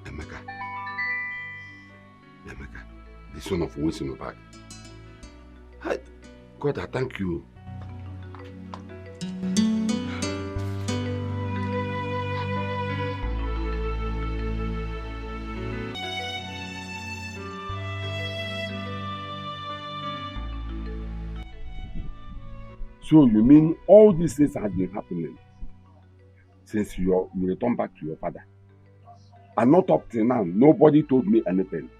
Emeka, the son of Winston Obaka. Hi. God, I thank you. So you mean all these things have been happening since you returned back to your father? And not up till now, nobody told me anything.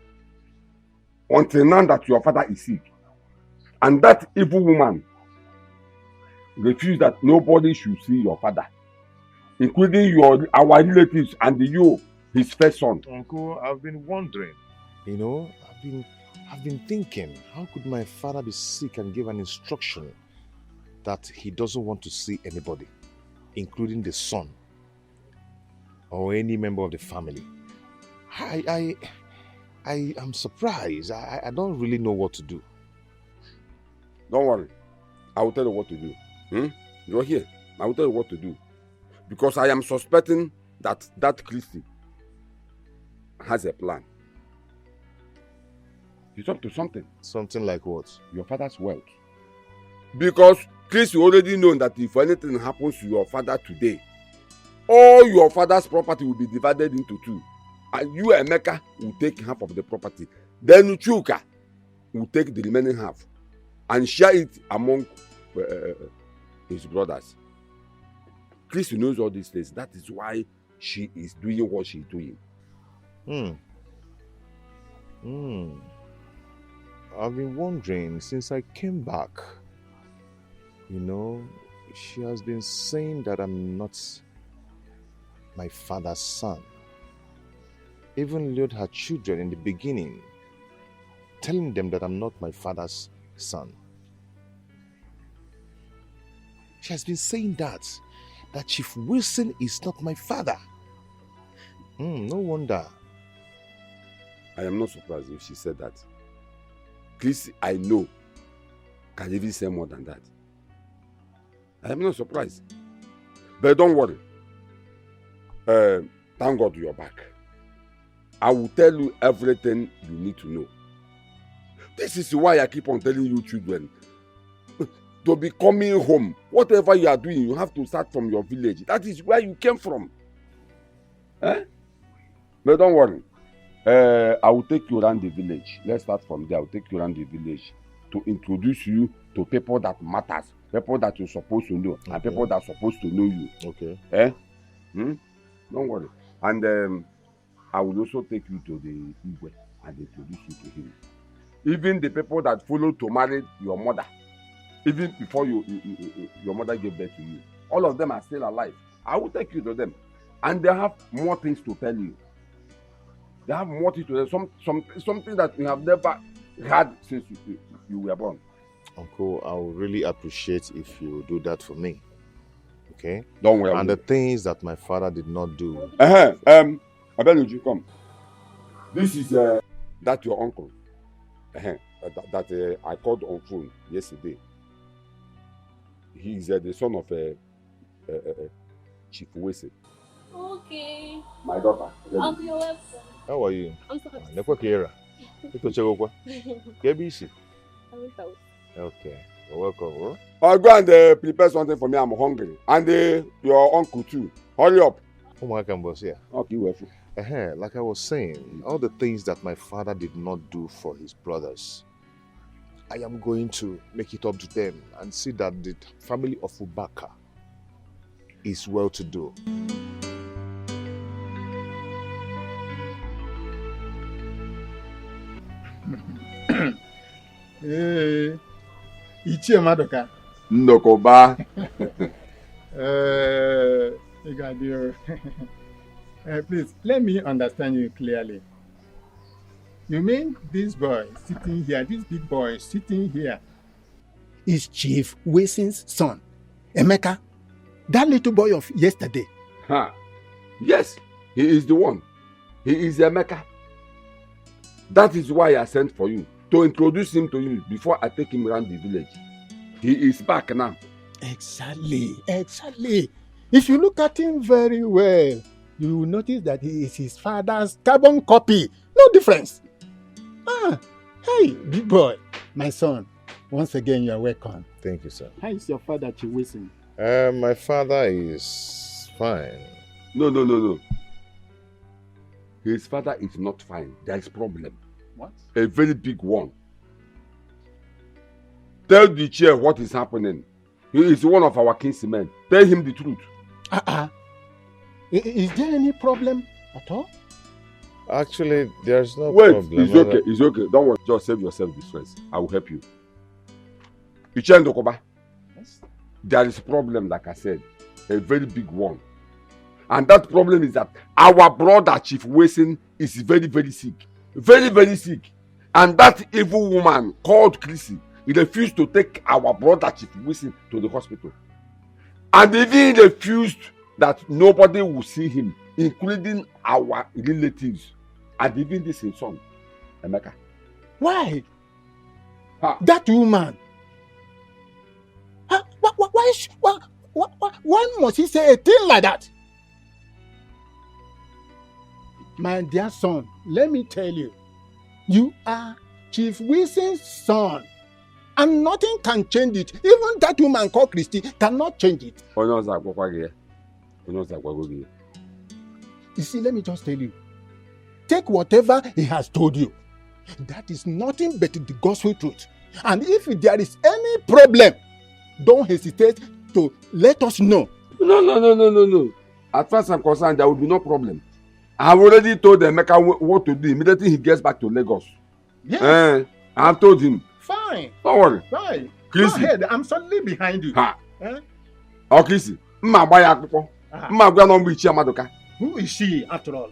Until now that your father is sick. And that evil woman refused that nobody should see your father, including our relatives and his first son. Uncle, I've been wondering. You know, I've been thinking, how could my father be sick and give an instruction that he doesn't want to see anybody, including the son or any member of the family? I am surprised. I don't really know what to do. Don't worry. I will tell you what to do. You're here. I will tell you what to do. Because I am suspecting that Christy has a plan. He's up to something. Something like what? Your father's wealth. Because Christy already known that if anything happens to your father today, all your father's property will be divided into two. And you, Emeka, will take half of the property. Then Chuka will take the remaining half and share it among his brothers. Christy knows all these things. That is why she is doing what she is doing. I've been wondering since I came back. You know, she has been saying that I'm not my father's son. Even lured her children in the beginning, telling them that I'm not my father's son. She has been saying that Chief Wilson is not my father. No wonder. I am not surprised if she said that. Please, I know, can even say more than that. I am not surprised. But don't worry. Thank God you're back. I will tell you everything you need to know. This is why I keep on telling you children to be coming home. Whatever you are doing, you have to start from your village. That is where you came from. But don't worry. I will take you around the village. Let's start from there. I will take you around the village to introduce you to people that matters, people that you're supposed to know, and people that are supposed to know you. Okay. Don't worry. And I will also take you to the Igwe and introduce you to him. Even the people that followed to marry your mother, even before your mother gave birth to you, all of them are still alive. I will take you to them. And they have more things to tell you. They have more things to tell you. Something that we have never had since you were born. Uncle, I would really appreciate if you do that for me. okay? Don't worry. And the things that my father did not do. Abeluji, come. This is that your uncle. That I called on phone yesterday. He is the son of Chief Wese. Okay. My daughter. I'll be your welcome. How are you? I'm so happy. Okay, you're welcome. Huh? I'll go and prepare something for me. I'm hungry. And your uncle too. Hurry up. Okay, well. Like I was saying, all the things that my father did not do for his brothers, I am going to make it up to them and see that the family of Ubaka is well to do. Hey, Ichie Madoka. Ndokoba. Please, let me understand you clearly. You mean this boy sitting here, this big boy sitting here, is Chief Wilson's son, Emeka? That little boy of yesterday? Yes, he is the one. He is Emeka. That is why I sent for you, to introduce him to you before I take him around the village. He is back now. Exactly. If you look at him very well, you will notice that he is his father's carbon copy. No difference. Hey, big boy, my son. Once again, you are welcome. Thank you, sir. How is your father, Chiwisi? My father is fine. No. His father is not fine. There is problem. What? A very big one. Tell the chair what is happening. He is one of our kinsmen. Tell him the truth. Is there any problem at all? Actually, there's no Wait, problem. it's okay. Don't worry. Just save yourself this stress. I will help you. Ichen Dokoba. Yes. There is a problem, like I said. A very big one. And that problem is that our brother, Chief Wilson, is very, very sick. Very, very sick. And that evil woman called Chrissy refused to take our brother, Chief Wilson, to the hospital. And even refused that nobody will see him, including our relatives. And even this his son, Emeka. Why? That woman. Why must he say a thing like that? My dear son, let me tell you, you are Chief Wilson's son. And nothing can change it. Even that woman called Christy cannot change it. You see, let me just tell you. Take whatever he has told you. That is nothing but the gospel truth. And if there is any problem, don't hesitate to let us know. No. As far as I'm concerned, there will be no problem. I have already told Emeka what to do immediately he gets back to Lagos. Yes. I have told him. Fine. Don't worry. Fine. Chrissy. Go ahead. I'm solidly behind you. Oh, Chrissy. Who is she, after all?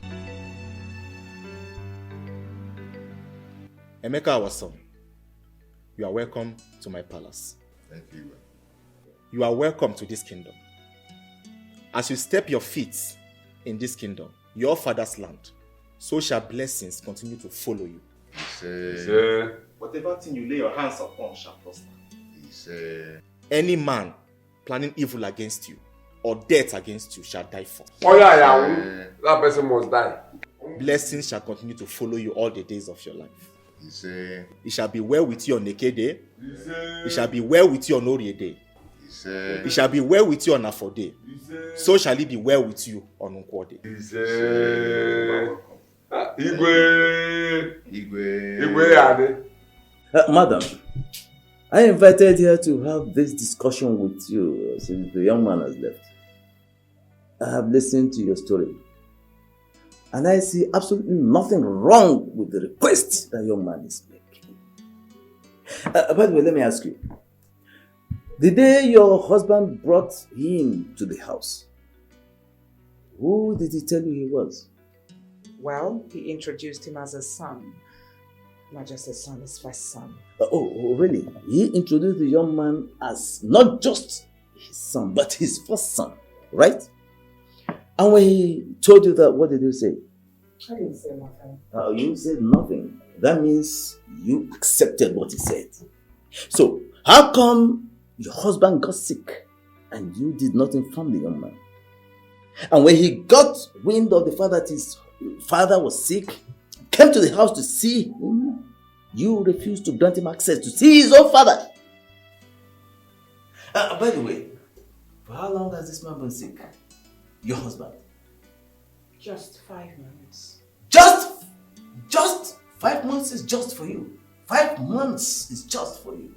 Emeka, our son, you are welcome to my palace. Thank you. You are welcome to this kingdom. As you step your feet in this kingdom, your father's land, so shall blessings continue to follow you. Whatever thing you lay your hands upon shall prosper. Any man planning evil against you or death against you shall die first. That person must die. Blessings shall continue to follow you all the days of your life. It shall be well with you on Neke Day. It shall be well with you on Orie Day. It shall be well with you on Afo Day. So shall it be well with you on Nkwo Day. Madam, I invited here to have this discussion with you since the young man has left. I have listened to your story, and I see absolutely nothing wrong with the request that young man is making. By the way, let me ask you. The day your husband brought him to the house, who did he tell you he was? Well, he introduced him as a son. Not just a son, his first son. Oh, really? He introduced the young man as not just his son, but his first son. right? And when he told you that, what did you say? I didn't say nothing. You said nothing. That means you accepted what he said. So, how come your husband got sick and you did not inform the young man? And when he got wind of the fact that his father was sick, came to the house to see him, you refused to grant him access to see his own father. By the way, for how long has this man been sick? Your husband? Just 5 months. Just 5 months is just for you. 5 months is just for you.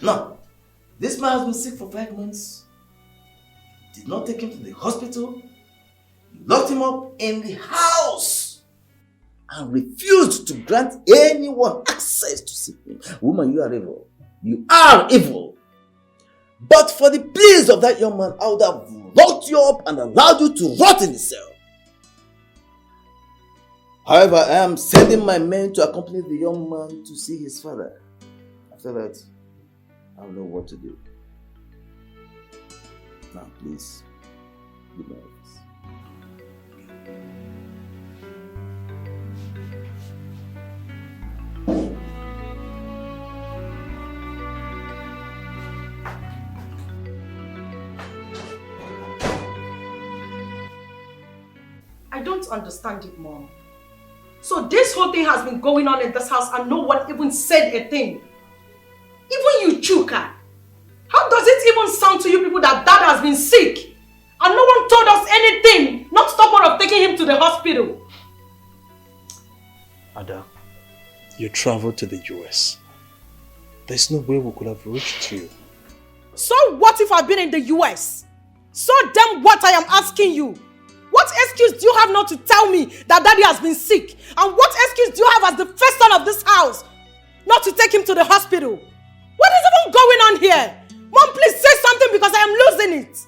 Now, this man has been sick for 5 months. Did not take him to the hospital. You locked him up in the house and refused to grant anyone access to see him. Woman, you are evil. You are evil. But for the pleas of that young man, I would have locked you up and allowed you to rot in the cell. However, I am sending my men to accompany the young man to see his father. After that, I will know what to do. Now, please, leave my office. I don't understand it, Mom. So this whole thing has been going on in this house and no one even said a thing. Even you, Chuka. How does it even sound to you people that Dad has been sick and no one told us anything, not stop of taking him to the hospital? Ada, you traveled to the US. There's no way we could have reached you. So what if I've been in the US? So then what I am asking you? What excuse do you have not to tell me that Daddy has been sick? And what excuse do you have as the first son of this house not to take him to the hospital? What is even going on here? Mom, please say something because I am losing it.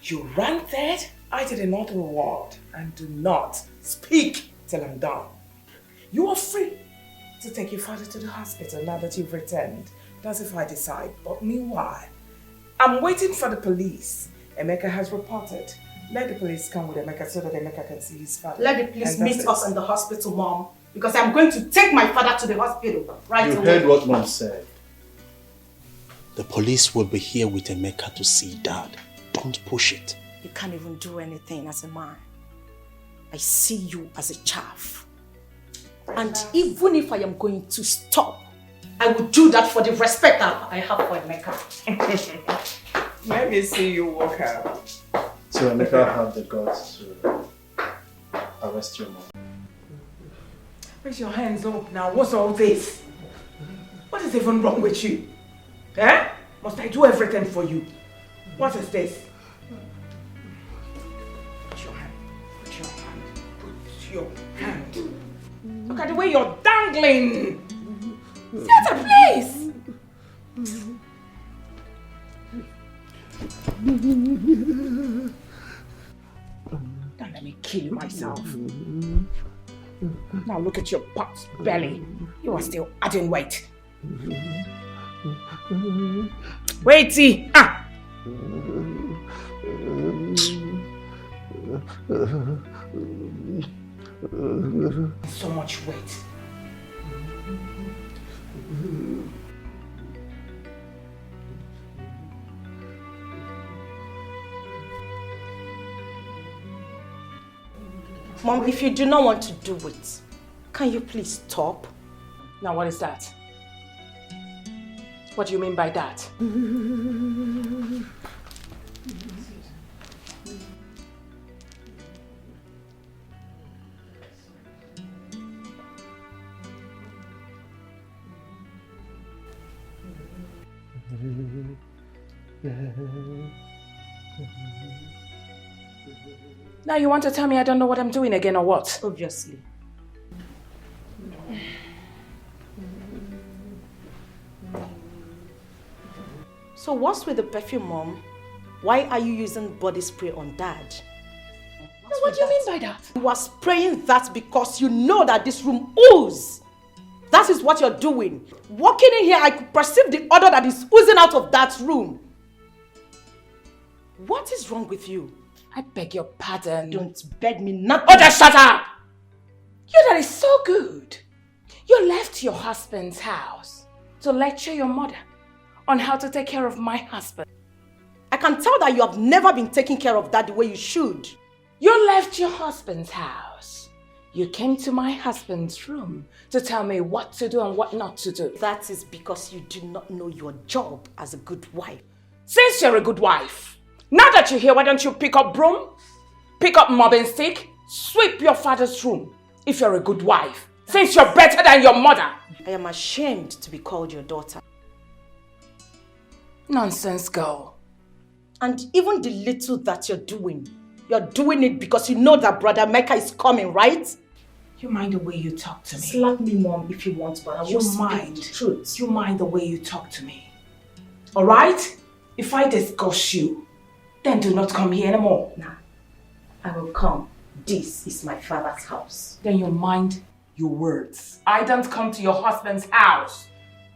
You ranted, I did another word, and do not speak till I'm done. You are free to take your father to the hospital now that you've returned. That's if I decide. But meanwhile, I'm waiting for the police. Emeka has reported. Let the police come with Emeka so that Emeka can see his father. Let the police meet us in the hospital, Mom. Because I'm going to take my father to the hospital right away. You heard what Mom said. The police will be here with Emeka to see Dad. Don't push it. You can't even do anything as a man. I see you as a chaff. And even if I am going to stop, I will do that for the respect I have for Emeka. Let me see you walk out. So Emeka had the guts to arrest your mom. Raise your hands up now. What's all this? What is even wrong with you? Eh? Must I do everything for you? What is this? Put your hand. Put your hand. Put your hand. Look at the way you're dangling. Set a place. Don't let me kill myself. Now look at your pot belly. You are still adding weight. Waity! Ah! So much weight. Mom, if you do not want to do it, can you please stop? Now what is that? What do you mean by that? Now you want to tell me I don't know what I'm doing again or what? Obviously. So what's with the perfume, Mom? Why are you using body spray on Dad? What do you mean by that? You are spraying that because you know that this room oozes. That is what you're doing. Walking in here, I could perceive the odor that is oozing out of that room. What is wrong with you? I beg your pardon. Don't beg me nothing. Oh, just shut up! You that is so good. You left your husband's house to lecture your mother on how to take care of my husband. I can tell that you have never been taking care of that the way you should. You left your husband's house. You came to my husband's room to tell me what to do and what not to do. That is because you do not know your job as a good wife. Since you're a good wife, now that you're here, why don't you pick up broom, pick up mopping stick, sweep your father's room if you're a good wife, since you're better than your mother. I am ashamed to be called your daughter. Nonsense, girl. And even the little that you're doing it because you know that Brother Mecca is coming, right? You mind the way you talk to me. Slap me, Mom, if you want, but I won't speak the truth. You mind the way you talk to me. Alright? If I disgust you, then do not come here anymore. Nah, I will come. This is my father's house. Then you mind your words. I don't come to your husband's house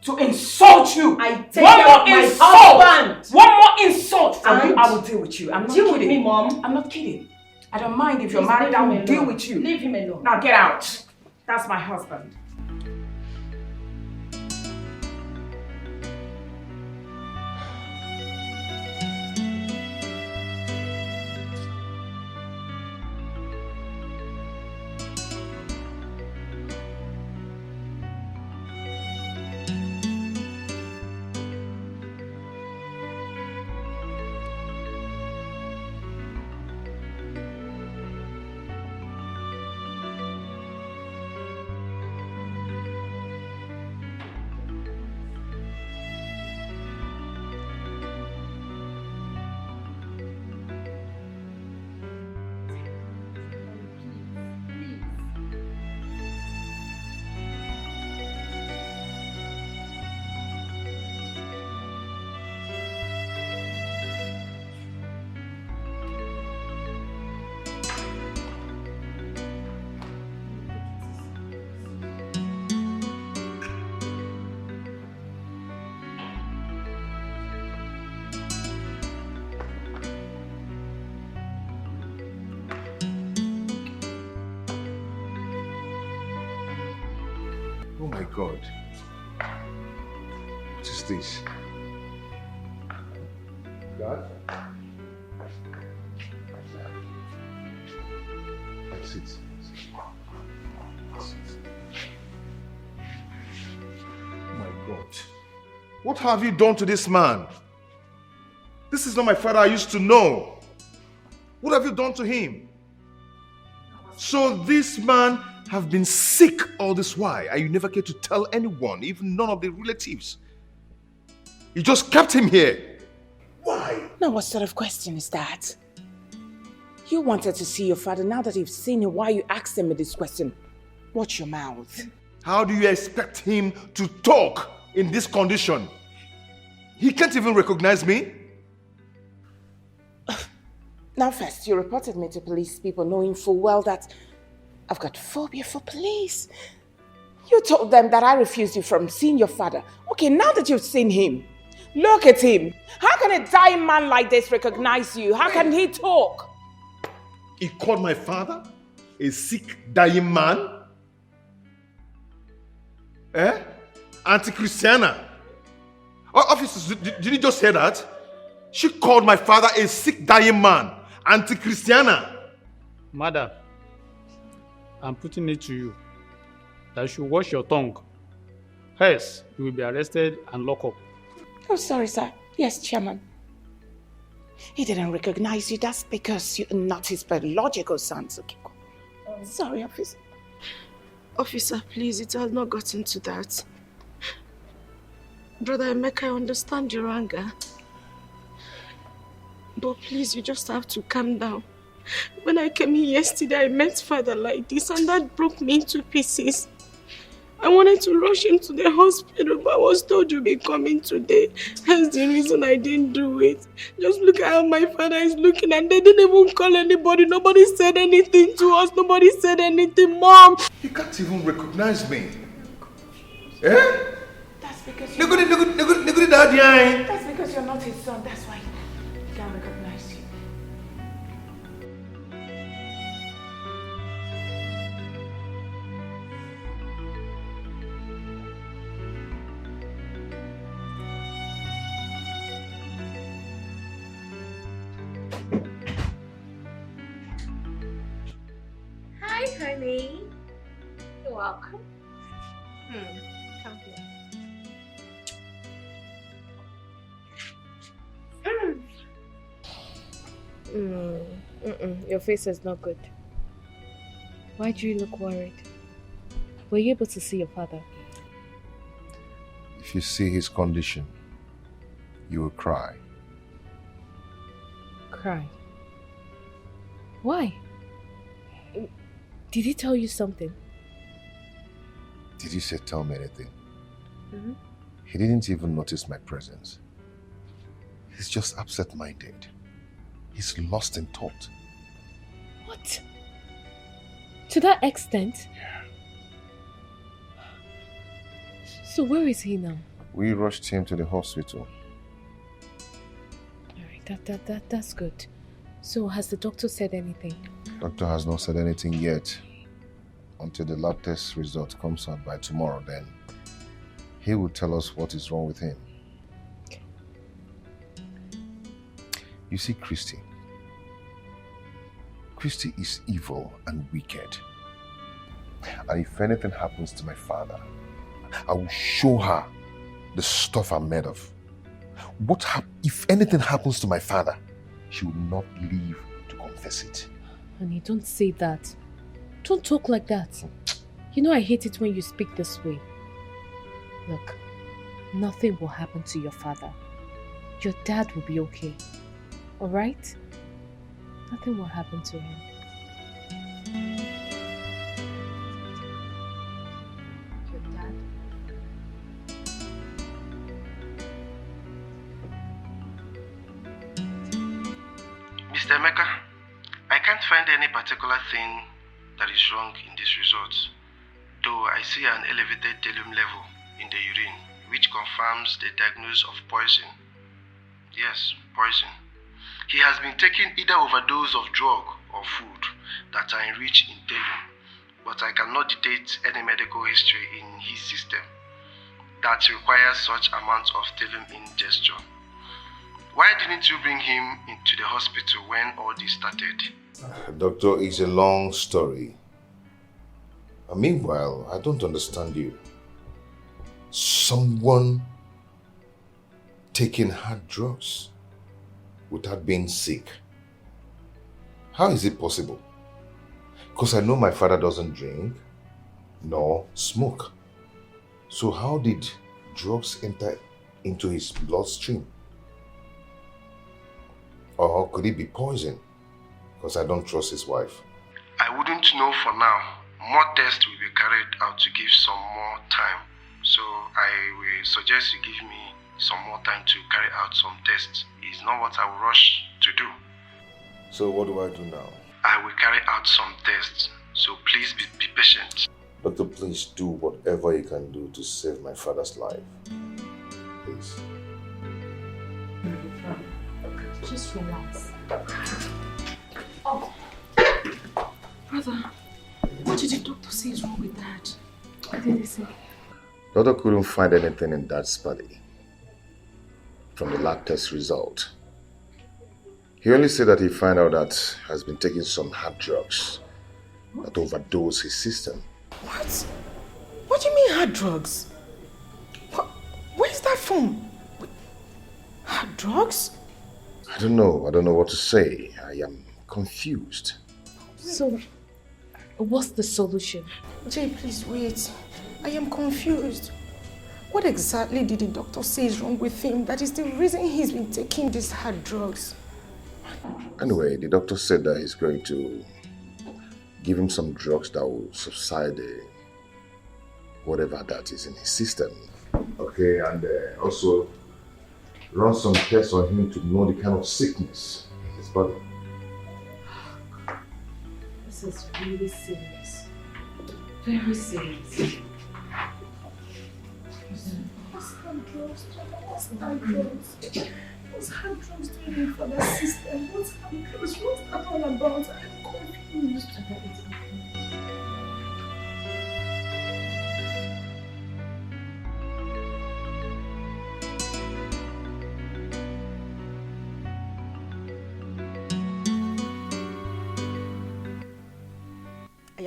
to insult you. I take care of my husband. One more insult from you, And I will deal with you. I'm not deal kidding. with me, Mom. I'm not kidding. I don't mind if you're Please married, leave I him will deal alone. with you. Leave him alone. Now get out. That's my husband. Oh my God. What is this? Dad? That's it. Oh my God. What have you done to this man? This is not my father I used to know. What have you done to him? So this man have been sick all this while and you never care to tell anyone, even none of the relatives. You just kept him here. Why? Now what sort of question is that? You wanted to see your father. Now that you've seen him, why are you asking me this question? Watch your mouth. How do you expect him to talk in this condition? He can't even recognize me. Now first, you reported me to police people knowing full well that I've got phobia for police. You told them that I refused you from seeing your father. Okay, now that you've seen him, look at him. How can a dying man like this recognize you? How can he talk? He called my father a sick, dying man? Eh? Anti-Christiana. Oh, officers, did you just hear that? She called my father a sick, dying man. Anti-Christiana. Madam, I'm putting it to you that you should watch your tongue. Else, you will be arrested and locked up. Oh, sorry, sir. Yes, Chairman. He didn't recognize you. That's because you're not his biological son. So keep going. Sorry, officer. Officer, please, it has not gotten to that. Brother Emeka, I understand your anger. But please, you just have to calm down. When I came here yesterday, I met Father like this and that broke me into pieces. I wanted to rush him to the hospital, but I was told you'll be coming today. That's the reason I didn't do it. Just look at how my father is looking and they didn't even call anybody. Nobody said anything to us. Nobody said anything, Mom. He can't even recognize me. Eh? That's because Look at it, daddy. That's because you're not his son. That's why he can't recognize you. honey. You're welcome. Come here. Your face is not good. Why do you look worried? Were you able to see your father? If you see his condition, you will cry. Cry? Why? Did he tell you something? Did you say tell me anything? Mm-hmm. He didn't even notice my presence. He's just absent-minded. He's lost in thought. What? To that extent? Yeah. So where is he now? We rushed him to the hospital. Alright, that's good. So has the doctor said anything? Doctor has not said anything yet. Until the lab test result comes out by tomorrow, then he will tell us what is wrong with him. Okay. You see, Christy is evil and wicked. And if anything happens to my father, I will show her the stuff I'm made of. If anything happens to my father, she will not live to confess it. Honey, don't say that. Don't talk like that. You know I hate it when you speak this way. Look, nothing will happen to your father. Your dad will be okay. Alright? Nothing will happen to him. Your dad? Mr. Emeka, I can't find any particular thing that is wrong in this result, though I see an elevated thallium level in the urine, which confirms the diagnosis of poison. Yes, poison. He has been taking either overdose of drug or food that are enriched in thallium, but I cannot detect any medical history in his system that requires such amount of thallium ingestion. Why didn't you bring him into the hospital when all this started? Doctor, it's a long story. Meanwhile, I don't understand you. Someone taking hard drugs without being sick. How is it possible? Because I know my father doesn't drink nor smoke. So how did drugs enter into his bloodstream? Or could it be poison? Because I don't trust his wife. I wouldn't know for now. More tests will be carried out to give some more time. So I will suggest you give me some more time to carry out some tests. It's not what I will rush to do. So what do I do now? I will carry out some tests. So please be patient. Doctor, please do whatever you can do to save my father's life. Please. Just relax. Oh. Brother, what did the doctor say is wrong with Dad? What did he say? Doctor couldn't find anything in Dad's body from the lab test result. He only said that he found out that he has been taking some hard drugs that overdose his system. What? What do you mean hard drugs? Where is that from? Hard drugs? I don't know what to say. I am confused. So, what's the solution? Jay, please wait. I am confused. What exactly did the doctor say is wrong with him? That is the reason he's been taking these hard drugs. Anyway, the doctor said that he's going to give him some drugs that will subside whatever that is in his system. Okay, and also run some tests on him to know the kind of sickness in his body. This is really serious. Very serious. What's hard drugs? What's hard drugs? What's hard drugs doing for the system? What's hard drugs? What's that all about? I'm confused.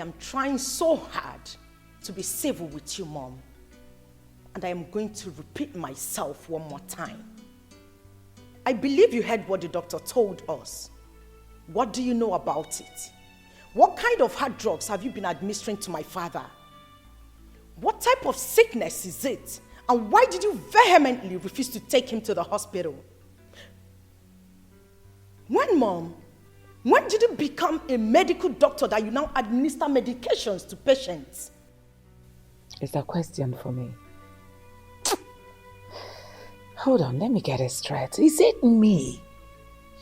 am trying so hard to be civil with you, Mom. And I am going to repeat myself one more time. I believe you heard what the doctor told us. What do you know about it? What kind of hard drugs have you been administering to my father? What type of sickness is it? And why did you vehemently refuse to take him to the hospital? When did you become a medical doctor that you now administer medications to patients? It's a question for me. Hold on, let me get it straight. Is it me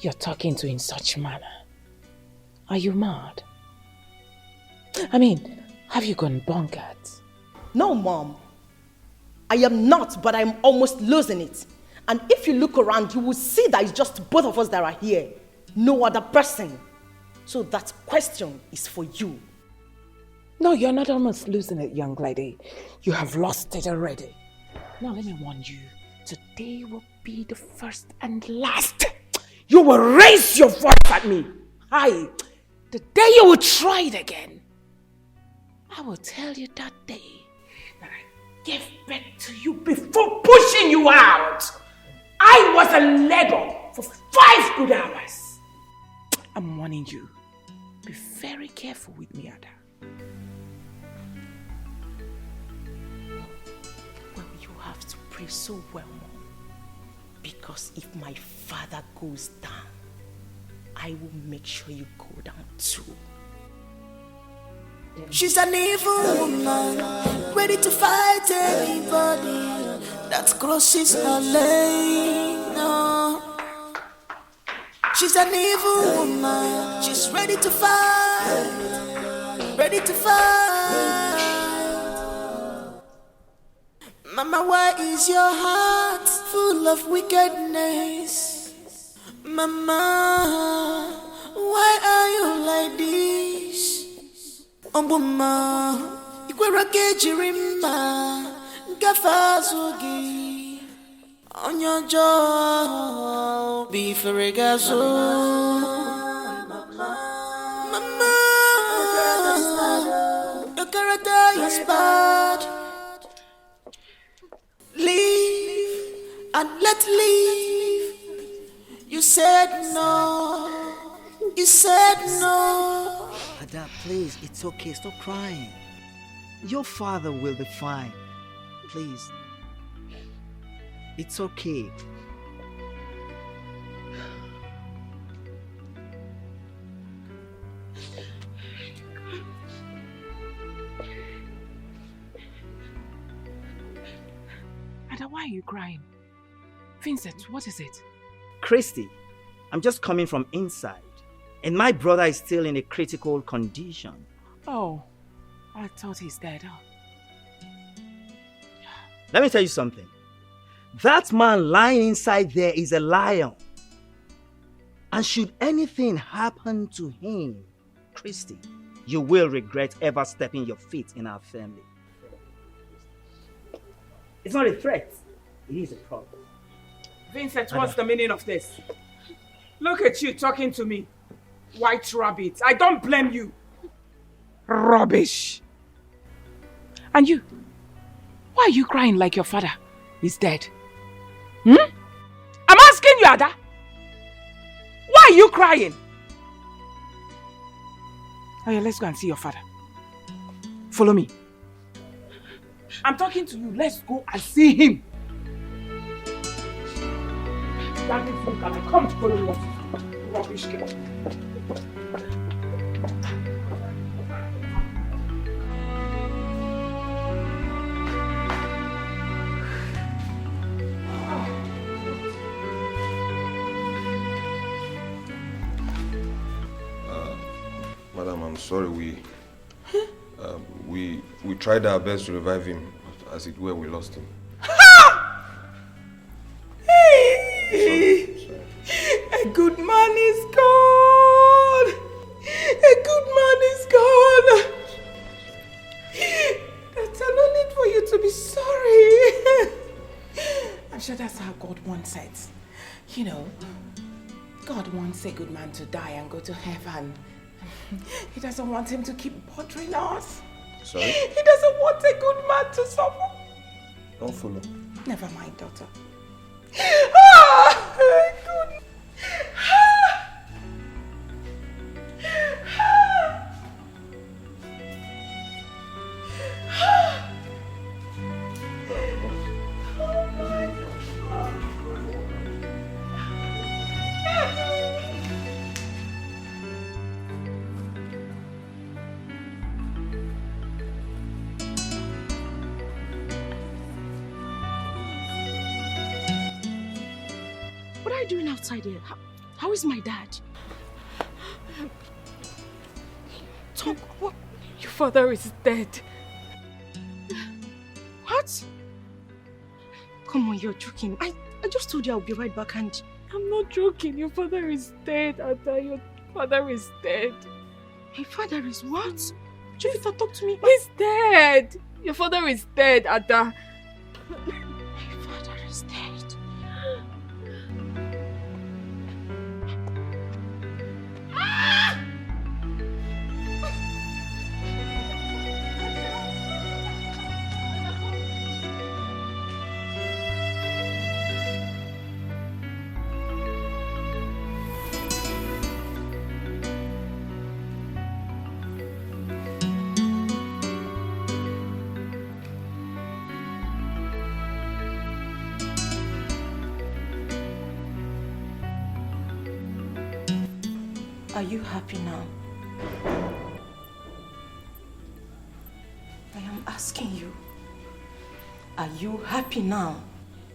you're talking to in such manner? Are you mad? I mean, have you gone bonkers? No, Mom. I am not, but I'm almost losing it. And if you look around, you will see that it's just both of us that are here. No other person. So that question is for you. No, you're not almost losing it, young lady. You have lost it already. Now let me warn you. Today will be the first and last. You will raise your voice at me. Hi. The day you will try it again, I will tell you that day that I gave birth to you before pushing you out. I was in labor for 5 good hours. I'm warning you. Be very careful with me, Ada. Well, you have to pray so well, Mom. Because if my father goes down, I will make sure you go down too. She's an evil woman, ready to fight anybody that crosses her lane. No. She's an evil woman, she's ready to fight, ready to fight. Mama, why is your heart full of wickedness? Mama, why are you like this? Ombuma, ikwera kejirimba, gafazugi, onyojo, biferegazo. Mama, your character is bad. Leave and let leave. You said no. You said no. Ada, please, it's okay. Stop crying. Your father will be fine. Please. It's okay. Ada, why are you crying? Vincent, what is it? Christy, I'm just coming from inside. And my brother is still in a critical condition. Oh, I thought he's dead. Oh. Let me tell you something. That man lying inside there is a lion. And should anything happen to him, Christy, you will regret ever stepping your feet in our family. It's not a threat. It is a problem. Vincent, what's the meaning of this? Look at you talking to me. White rabbit. I don't blame you. Rubbish. And you? Why are you crying like your father is dead? I'm asking you, Ada. Why are you crying? Oh yeah, let's go and see your father. Follow me. I'm talking to you. Let's go and see him. That means you can come to follow me. Rubbish girl. Madam, I'm sorry. We tried our best to revive him. As it were, we lost him. Hey! A good man is gone! A good man is gone! There's no need for you to be sorry. I'm sure that's how God wants it. You know, God wants a good man to die and go to heaven. And He doesn't want him to keep bothering us. Sorry? He doesn't want a good man to suffer. Don't follow. Never mind, daughter. Ah, good. What are you doing outside here? How is my dad? Talk. What? Your father is dead. What? Come on, you're joking. I just told you I'll be right back and... I'm not joking. Your father is dead, Ada. Your father is dead. My father is what? Jovita, talk to me. He's dead. Your father is dead, Ada. My father is dead. Are you happy now? I am asking you. Are you happy now?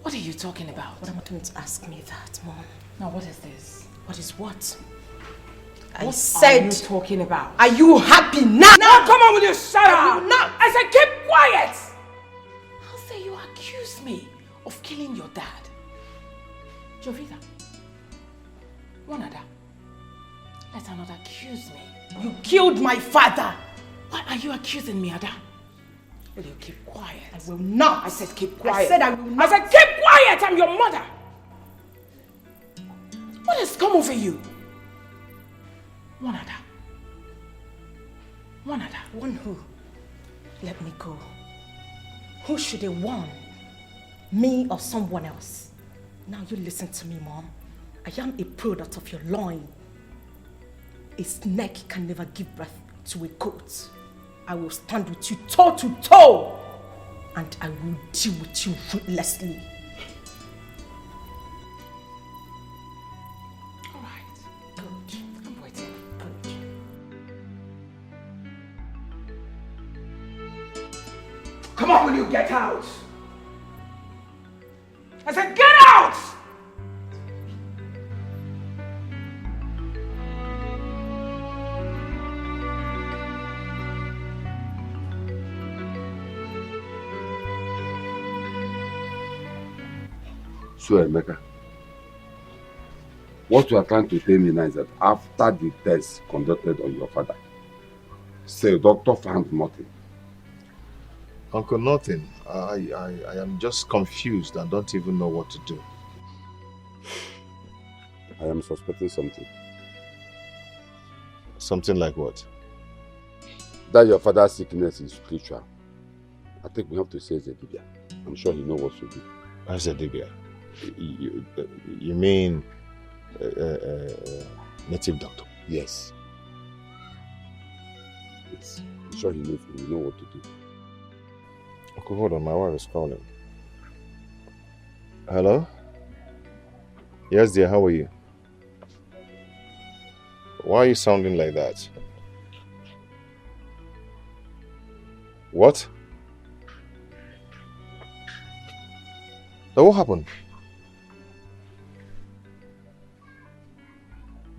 What are you talking about? What am I doing to ask me that, Mom? Now what is this? What is what? I said, are you talking about? Are you happy now? Now come on, will you shut up? you not? I said keep quiet! How say you accuse me of killing your dad? Jovita, Wanada, let her not accuse me. You killed my father. Why are you accusing me, Ada? Will you keep quiet? I will not. I said keep quiet. I said I will not. I said keep quiet! I'm your mother! What has come over you? Wanada. Wanada. One who? Let me go. Who should they warn? Me or someone else? Now you listen to me, Mom. I am a product of your loin. A snake can never give birth to a goat. I will stand with you toe to toe, and I will deal with you ruthlessly. All right. Good. I'm waiting. Good. Come on, will you get out? I said get out! So, Emeka, what you are trying to tell me now is that after the test conducted on your father, say doctor found nothing. Uncle, nothing. I am just confused and don't even know what to do. I am suspecting something. Something like what? That your father's sickness is spiritual. I think we have to say Zedibia. I'm sure he knows what to do. What's Zedibia? You mean native doctor? Yes. Yes. I'm sure he knows what to do. Okay, hold on, my wife is calling. Hello? Yes, dear, how are you? Why are you sounding like that? What? Now, what happened?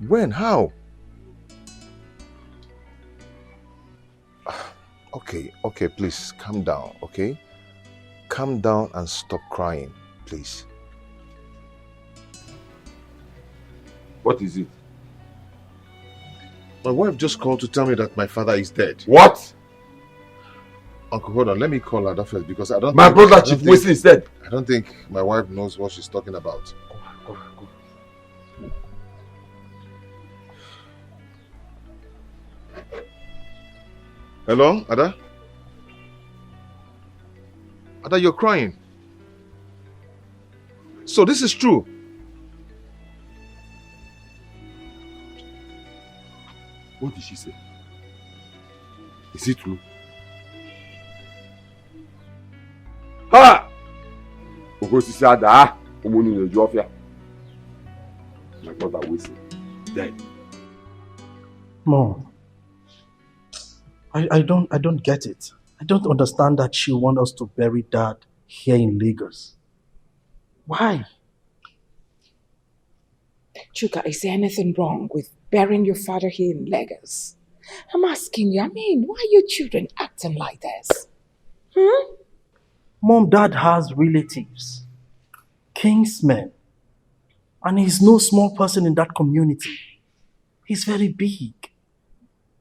When? How? Okay, please, calm down, okay? Calm down and stop crying, please. What is it? My wife just called to tell me that my father is dead. What? Uncle, hold on, let me call her that first because I don't My brother Chief Wesley is dead. I don't think my wife knows what she's talking about. Go. Hello, Ada? Ada, you're crying. So this is true. What did she say? Is it true? Ha! Ogosisi Ada, Omoni Nejuofia. My brother will say, dead. Mom, I don't get it. I don't understand that she wants us to bury Dad here in Lagos. Why? Chuka, is there anything wrong with burying your father here in Lagos? I'm asking you, why are your children acting like this? Mom, Dad has relatives, kingsmen, and he's no small person in that community. He's very big.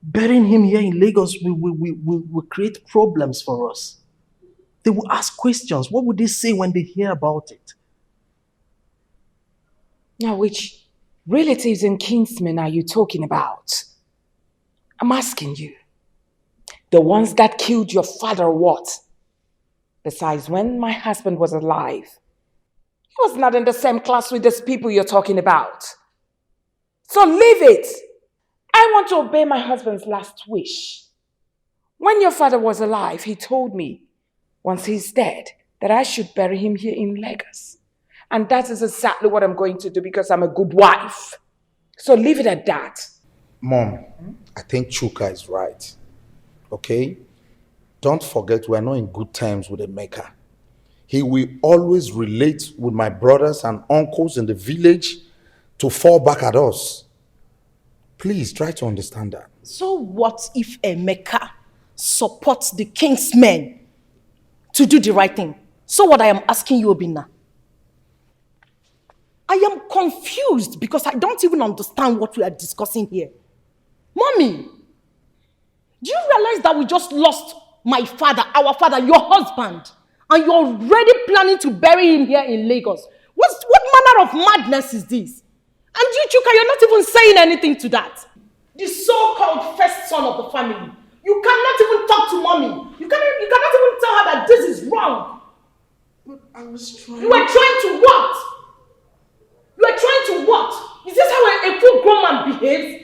Burying him here in Lagos will create problems for us. They will ask questions. What would they say when they hear about it? Now, which relatives and kinsmen are you talking about? I'm asking you. The ones that killed your father or what? Besides, when my husband was alive, he was not in the same class with these people you're talking about. So leave it. I want to obey my husband's last wish. When your father was alive, he told me, once he's dead, that I should bury him here in Lagos. And that is exactly what I'm going to do because I'm a good wife. So leave it at that. Mom, I think Chuka is right. Okay? Don't forget we're not in good terms with Emeka. He will always relate with my brothers and uncles in the village to fall back at us. Please try to understand that. So what if Emeka supports the king's men to do the right thing? So what I am asking you, Obinna, I am confused because I don't even understand what we are discussing here. Mommy, do you realize that we just lost my father, our father, your husband, and you're already planning to bury him here in Lagos? What manner of madness is this? And you, Chuka, you're not even saying anything to that. The so-called first son of the family. You cannot even talk to mommy. You cannot even tell her that this is wrong. But I was trying. You were trying to what? You are trying to what? Is this how a full-grown man behaves?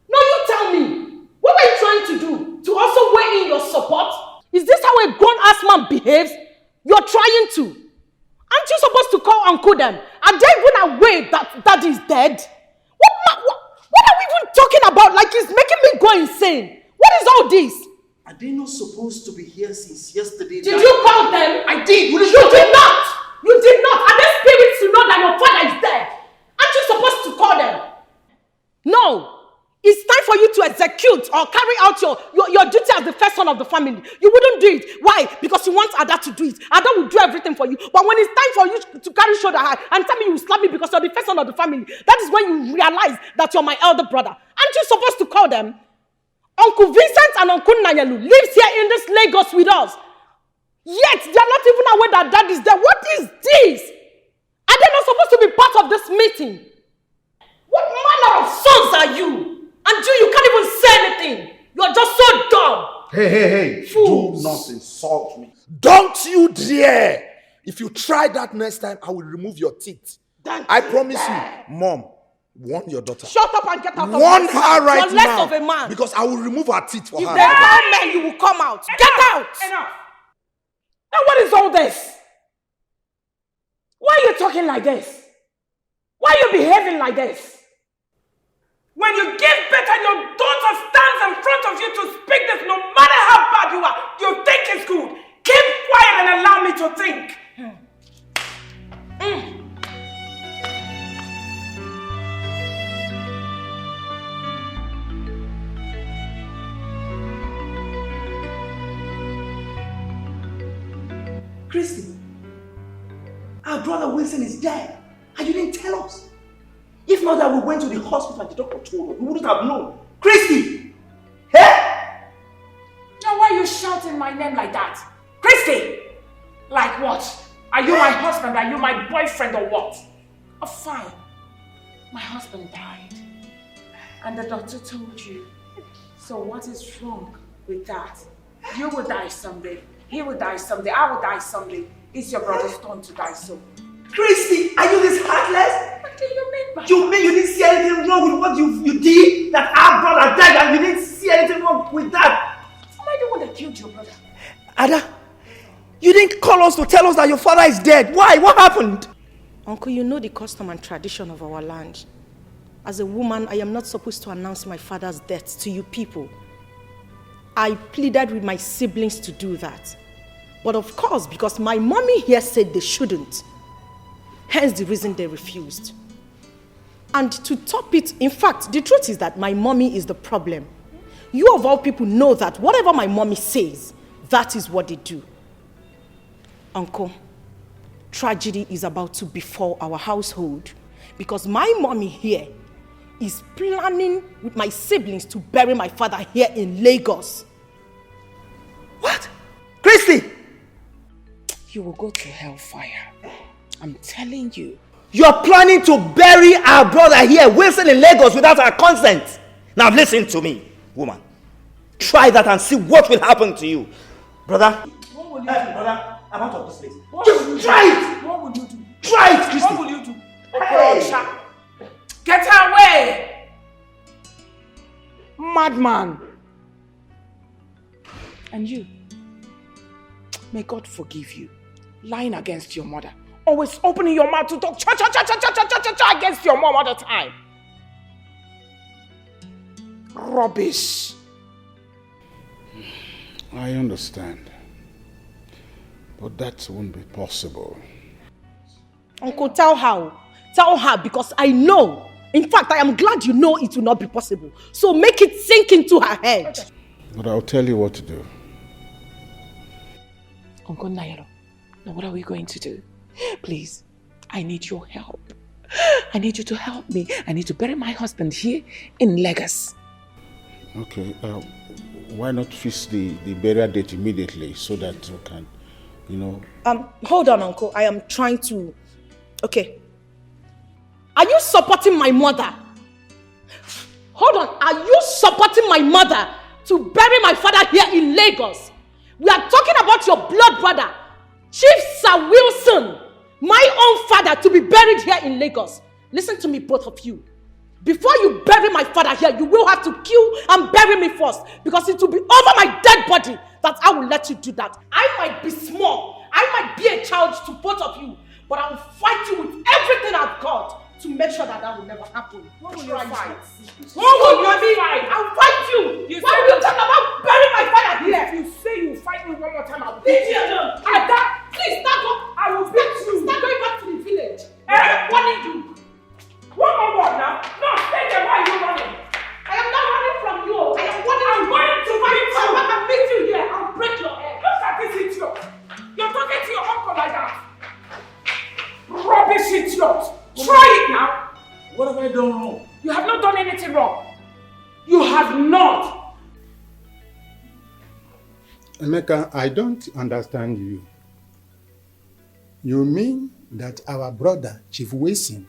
No, you tell me. What were you trying to do? To also weigh in your support? Is this how a grown-ass man behaves? You're trying to. Aren't you supposed to call Uncle them? Are they even aware that Dad is dead? What are we even talking about? Like it's making me go insane. What is all this? Are they not supposed to be here since yesterday? Did you call them? I did. You did not. You did not. Are they spirits to know that your father is dead? Aren't you supposed to call them? No. It's time for you to execute or carry out your duty as the first son of the family. You wouldn't do it. Why? Because you want Ada to do it. Ada will do everything for you. But when it's time for you to carry shoulder high and tell me you slap me because you're the first son of the family, that is when you realize that you're my elder brother. Aren't you supposed to call them? Uncle Vincent and Uncle Nanyalu lives here in this Lagos with us. Yet they're not even aware that Dad is there. What is this? Are they not supposed to be part of this meeting? What manner of sons are you? And you can't even say anything. You're just so dumb. Hey. Fools. Do not insult me. Don't you dare. If you try that next time, I will remove your teeth. I promise you. Mom, warn your daughter. Shut up and get out of my Warn sight. her right You're less now. of a man. Because I will remove her teeth for if her. If they call men, you will come out. Get out. Enough. Now what is all this? Why are you talking like this? Why are you behaving like this? When you give birth and your daughter stands in front of you to speak this, no matter how bad you are, you think it's good. Keep quiet and allow me to think. Christy, our brother Wilson is dead, and you didn't tell us. If not that we went to the hospital and the doctor told us, we wouldn't have known. Christy! Hey! Now why are you shouting my name like that? Christy! Like what? Are you my husband? Are you my boyfriend or what? Oh fine. My husband died. And the doctor told you. So what is wrong with that. You will die someday. He will die someday. I will die someday. It's your brother's turn to die soon. Christy, are you this heartless? What do you mean by You mean you didn't see anything wrong with what you did? That our brother died and you didn't see anything wrong with that? Am I the one that killed your brother? Ada, you didn't call us to tell us that your father is dead. Why? What happened? Uncle, you know the custom and tradition of our land. As a woman, I am not supposed to announce my father's death to you people. I pleaded with my siblings to do that. But of course, because my mommy here said they shouldn't, hence the reason they refused. And to top it, in fact, the truth is that my mommy is the problem. You of all people know that whatever my mommy says, that is what they do. Uncle, tragedy is about to befall our household because my mommy here is planning with my siblings to bury my father here in Lagos. What? Christy! You will go to hellfire. I'm telling you. You're planning to bury our brother here, Wilson, in Lagos without our consent. Now listen to me, woman. Try that and see what will happen to you. Brother. What will you do? Brother, I'm out of this place. Just try it! What will you do? Try it, Christy! What will you do? Hey. Get away! Madman! And you, may God forgive you. Lying against your mother. Always opening your mouth to talk cha against your mom all the time. Rubbish. I understand. But that won't be possible. Uncle, tell her. Tell her because I know. In fact, I am glad you know it will not be possible. So make it sink into her head. But I'll tell you what to do. Uncle Nairo, now what are we going to do? Please, I need your help. I need you to help me. I need to bury my husband here in Lagos. Okay, why not fix the burial date immediately so that we can, Hold on, Uncle. I am trying to... Okay. Are you supporting my mother? Hold on. Are you supporting my mother to bury my father here in Lagos? We are talking about your blood brother, Chief Sir Wilson, my own father, to be buried here in Lagos. Listen to me, both of you. Before you bury my father here, you will have to kill and bury me first, because it will be over my dead body that I will let you do that. I might be small, I might be a child to both of you, but I will fight you with everything I've got to make sure that will never happen. What will you fight? What will you fight? I'll fight you. Why will you talk about burying my father here? If you say you fight me one more time, I'll beat you alone. Please stand up. I will beat you. Start going back to the village. I'm warning you. One more word now. No, stay there. Why are you running? I am not running from you. I am warning you. I'm going to fight you. Come back and meet you here. I'll break your head. Look at this idiot. You're talking to your uncle like that. Rubbish idiot. Try it now. What have I done wrong? You have not done anything wrong. You have not. Emeka, I don't understand you. You mean that our brother, Chief Wilson,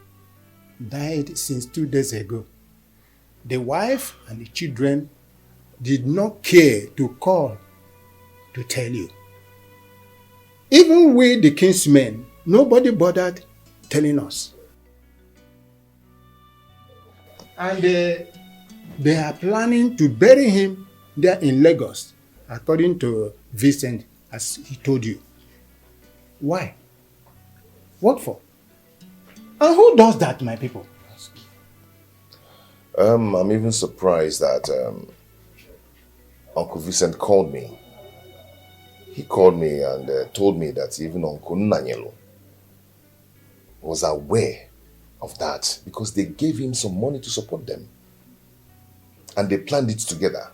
died since 2 days ago? The wife and the children did not care to call to tell you. Even we, the kinsmen, nobody bothered telling us. And they are planning to bury him there in Lagos, according to Vincent, as he told you. Why? What for? And who does that, my people? I'm even surprised that Uncle Vincent called me. He called me and told me that even Uncle Nanyelo was aware of that because they gave him some money to support them. And they planned it together.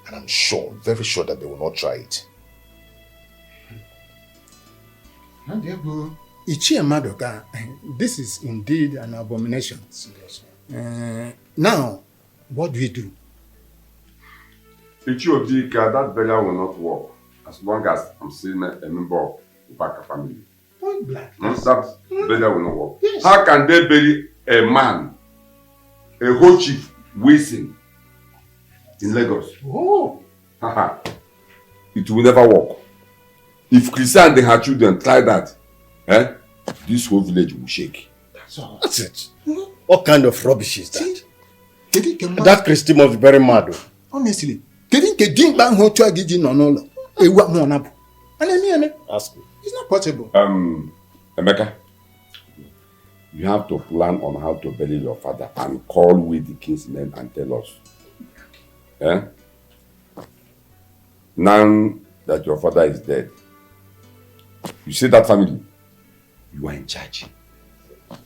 And I'm sure, very sure that they will not try it. Ichie Madoka, this is indeed an abomination. Now, what do we do? Ichie Odika, that burial will not work as long as I'm still a member of the Baka family. Point blank. That burial will not work. Yes. How can they bury a man, a whole chief, Wilson, In Lagos. Oh. It will never work. If Christian and her children try that, this whole village will shake. That's all. That's it. What kind of rubbish is that? That Christy must be very mad. Honestly. Ask me. It's not possible. Emeka, you have to plan on how to bury your father and call with the king's men and tell us. Now that your father is dead, you see that family, you are in charge.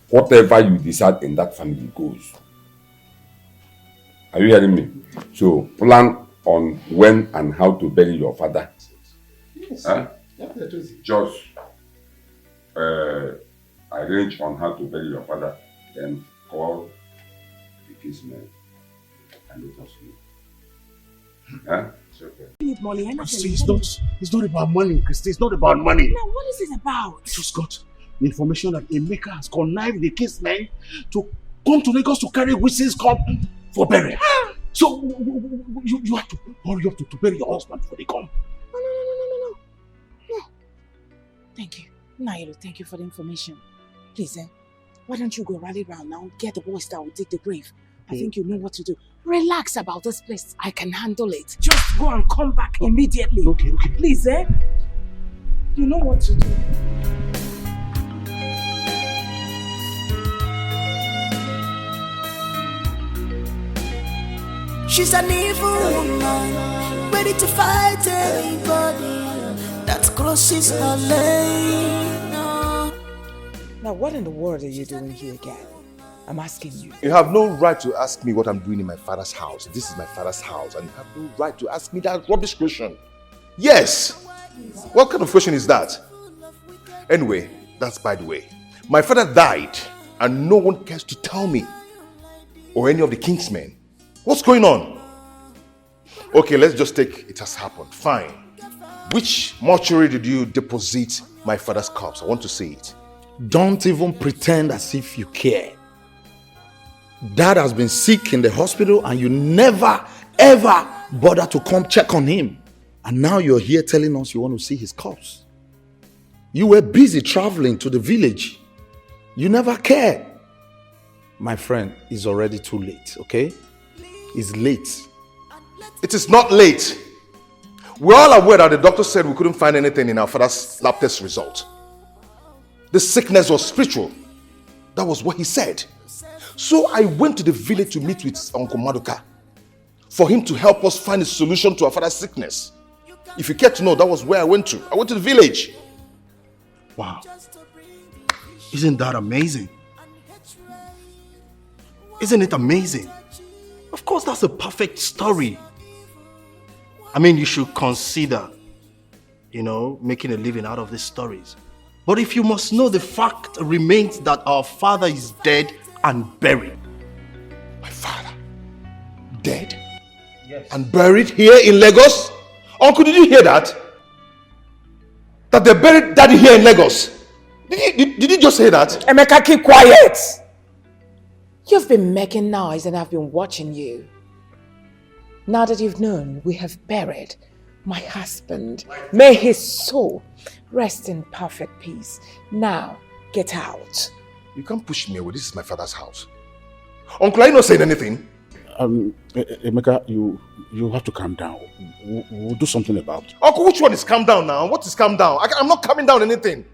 Whatever you decide in that family goes. Are you hearing me? So plan on when and how to bury your father. Yes. Just arrange on how to bury your father, then call the king's men and let us know. It's okay. Christy, it's not about money, Christy. It's not about money. Now, what is it about? I just got the information that Emeka has connived the king's men to come to Lagos to carry Wilson's cup for burial. So you have to hurry up to bury your husband before they come. No. Thank you. Nairo, thank you for the information. Please, why don't you go rally around now, get the boys that will dig the grave. I think you know what to do. Relax about this place. I can handle it. Just go and come back immediately. Okay. Please, you know what to do. She's an evil woman, ready to fight anybody that crosses her lane. Now, what in the world are you doing here again? I'm asking you. You have no right to ask me what I'm doing in my father's house. This is my father's house, and you have no right to ask me that rubbish question. Yes! What kind of question is that? Anyway, that's by the way. My father died, and no one cares to tell me, or any of the king's men. What's going on? Okay, let's just take it has happened. Fine. Which mortuary did you deposit my father's corpse? I want to see it. Don't even pretend as if you care. Dad has been sick in the hospital and you never ever bother to come check on him. And now you're here telling us you want to see his corpse. You were busy traveling to the village. You never cared. My friend, it's already too late, okay? It's late. It is not late. We're all aware that the doctor said we couldn't find anything in our father's lab test result. The sickness was spiritual. That was what he said. So I went to the village to meet with Uncle Maduka for him to help us find a solution to our father's sickness. If you care to know, that was where I went to. I went to the village. Wow. Isn't that amazing? Isn't it amazing? Of course, that's a perfect story. I mean, you should consider, making a living out of these stories. But if you must know, the fact remains that our father is dead and buried. My father? Dead? Yes. And buried here in Lagos? Uncle, did you hear that? That they buried daddy here in Lagos? Did you just say that? Emeka, keep quiet! You've been making noise and I've been watching you. Now that you've known, we have buried my husband. May his soul rest in perfect peace. Now, get out. You can't push me away. This is my father's house. Uncle, are you not saying anything? Emeka, you have to calm down. We'll do something about it. Uncle, which one is calm down now? What is calm down? I'm not calming down anything.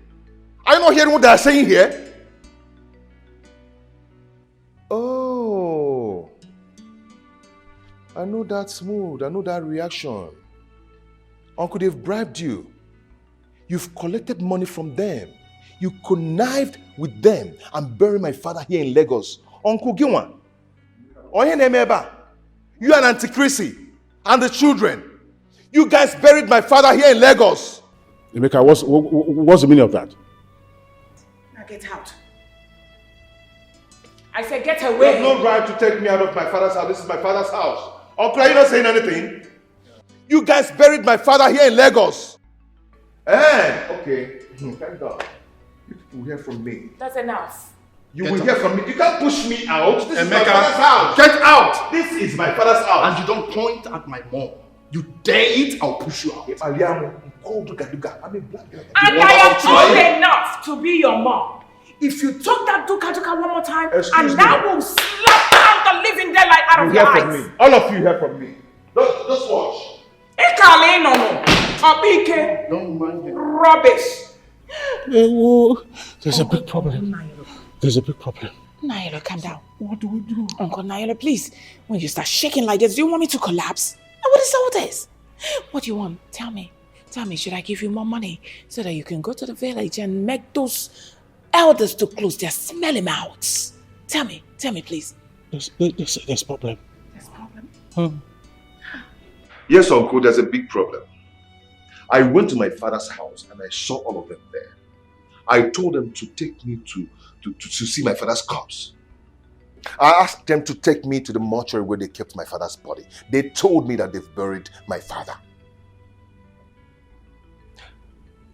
Are you not hearing what they are saying here? Oh. I know that mood. I know that reaction. Uncle, they've bribed you. You've collected money from them. You connived with them and buried my father here in Lagos. Uncle Gilwan. You and Auntie Chrissy and the children. You guys buried my father here in Lagos. Emeka, what's the meaning of that? Now get out. I said get away. You have no right to take me out of my father's house. This is my father's house. Uncle, are you not saying anything? You guys buried my father here in Lagos. Okay. Thank God. You will hear from me. That's enough. You will hear from me. You can't push me out. This is my Emeka, father's house. get out! This is my father's house. And you don't point at my mom. You dare it, I'll push you out. And I am old enough to be your mom. If you talk that duka one more time, and that will slap out the living daylight out of your eyes. All of you hear from me. Just watch. Don't mind it. Rubbish. There's a big problem. There's a big problem. Naila, calm down. What do we do? Uncle Naila, please. When you start shaking like this, do you want me to collapse? What is all this? What do you want? Tell me. Tell me, should I give you more money so that you can go to the village and make those elders to close their smelly mouths? Tell me, please. There's problem. There's problem? Yes, uncle, there's a big problem. I went to my father's house and I saw all of them there. I told them to take me to see my father's corpse. I asked them to take me to the mortuary where they kept my father's body. They told me that they've buried my father.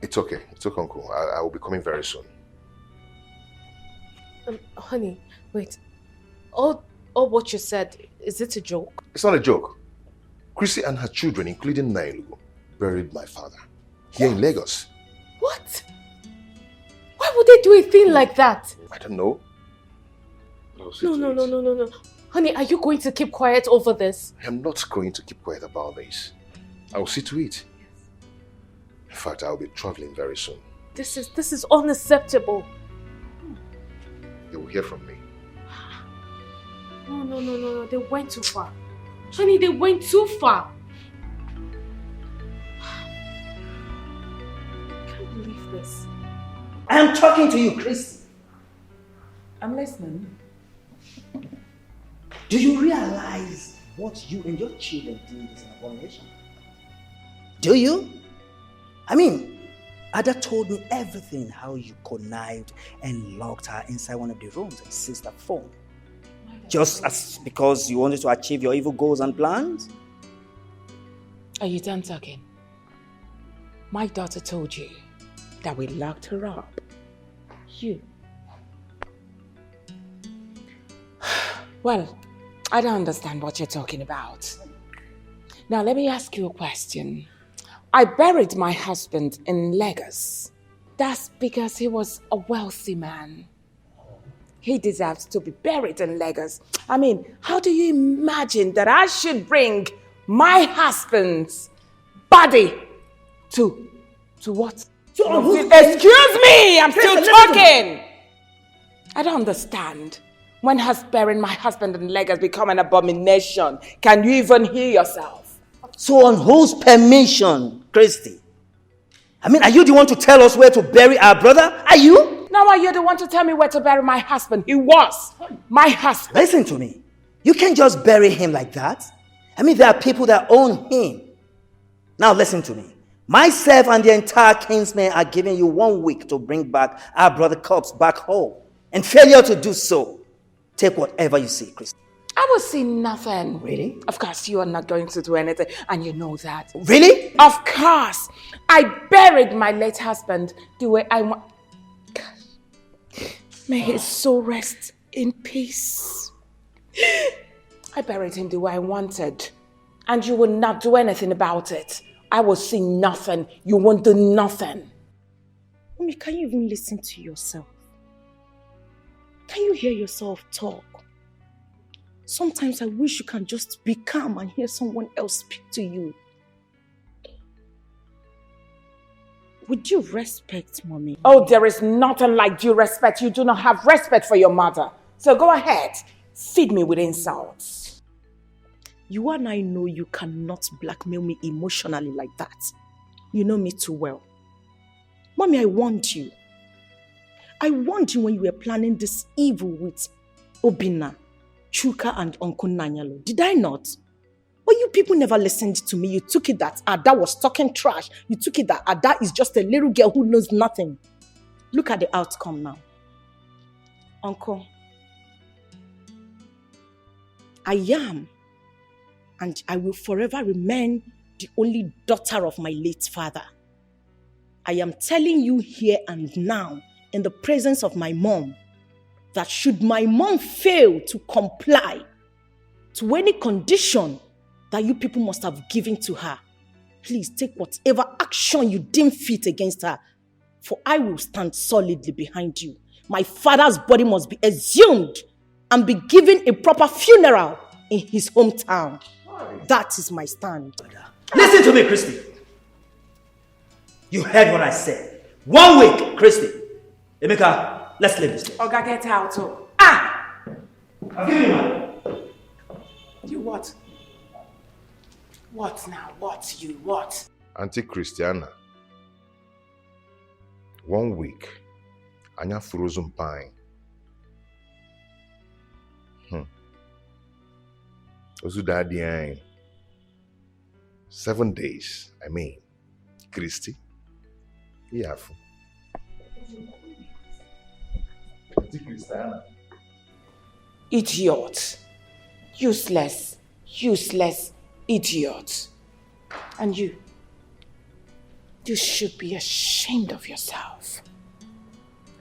It's okay, uncle. I will be coming very soon. Honey, wait. All what you said, is it a joke? It's not a joke. Chrissy and her children, including NOLLYWOOD, buried my father here in Lagos. What? Why would they do a thing like that? I don't know. No. Honey, are you going to keep quiet over this? I'm not going to keep quiet about this. I will see to it. In fact, I'll be traveling very soon. This is unacceptable. You will hear from me. No. They went too far. Honey, they went too far. I can't believe this. I am talking to you, Christy. I'm listening. Do you realize what you and your children did is an abomination? Do you? I mean, Ada told me everything, how you connived and locked her inside one of the rooms and seized her phone. Just because you wanted to achieve your evil goals and plans? Are you done talking? My daughter told you that we locked her up. You. Well, I don't understand what you're talking about. Now, let me ask you a question. I buried my husband in Lagos. That's because he was a wealthy man. He deserves to be buried in Lagos. I mean, how do you imagine that I should bring my husband's body to what? Excuse me, I'm still talking. I don't understand. When has burying my husband in Lagos become an abomination? Can you even hear yourself? So on whose permission, Christy? I mean, are you the one to tell us where to bury our brother? Are you? Now are you the one to tell me where to bury my husband? He was my husband. Listen to me. You can't just bury him like that. I mean, there are people that own him. Now listen to me. Myself and the entire Kingsmen are giving you 1 week to bring back our brother corpse back home. And failure to do so, take whatever you see, Christy. I will see nothing. Really? Of course, you are not going to do anything, and you know that. Really? Of course. I buried my late husband the way I want. May his soul rest in peace. I buried him the way I wanted, and you will not do anything about it. I will see nothing. You won't do nothing. Mommy, can you even listen to yourself? Can you hear yourself talk? Sometimes I wish you can just be calm and hear someone else speak to you. Would you respect Mommy? Oh, there is nothing like due respect. You do not have respect for your mother. So go ahead. Feed me with insults. You and I know you cannot blackmail me emotionally like that. You know me too well. Mommy, I warned you. I warned you when you were planning this evil with Obina, Chuka, and Uncle Nanyalo. Did I not? But you people never listened to me. You took it that Ada was talking trash. You took it that Ada is just a little girl who knows nothing. Look at the outcome now. Uncle, I am, and I will forever remain the only daughter of my late father. I am telling you here and now, in the presence of my mom, that should my mom fail to comply to any condition that you people must have given to her, please take whatever action you deem fit against her, for I will stand solidly behind you. My father's body must be exhumed and be given a proper funeral in his hometown. That is my stand. Listen to me, Christy. You heard what I said. 1 week, Christy. Emeka, let's leave this place. Oga, get out. Oh. I'll give you money. You what? What now? What? Auntie Christiana, 1 week, anya frozen pine. Ozu daddy ain. 7 days, I mean. Christy, yeah. Auntie Christiana. Idiot. Useless idiot. And you should be ashamed of yourself.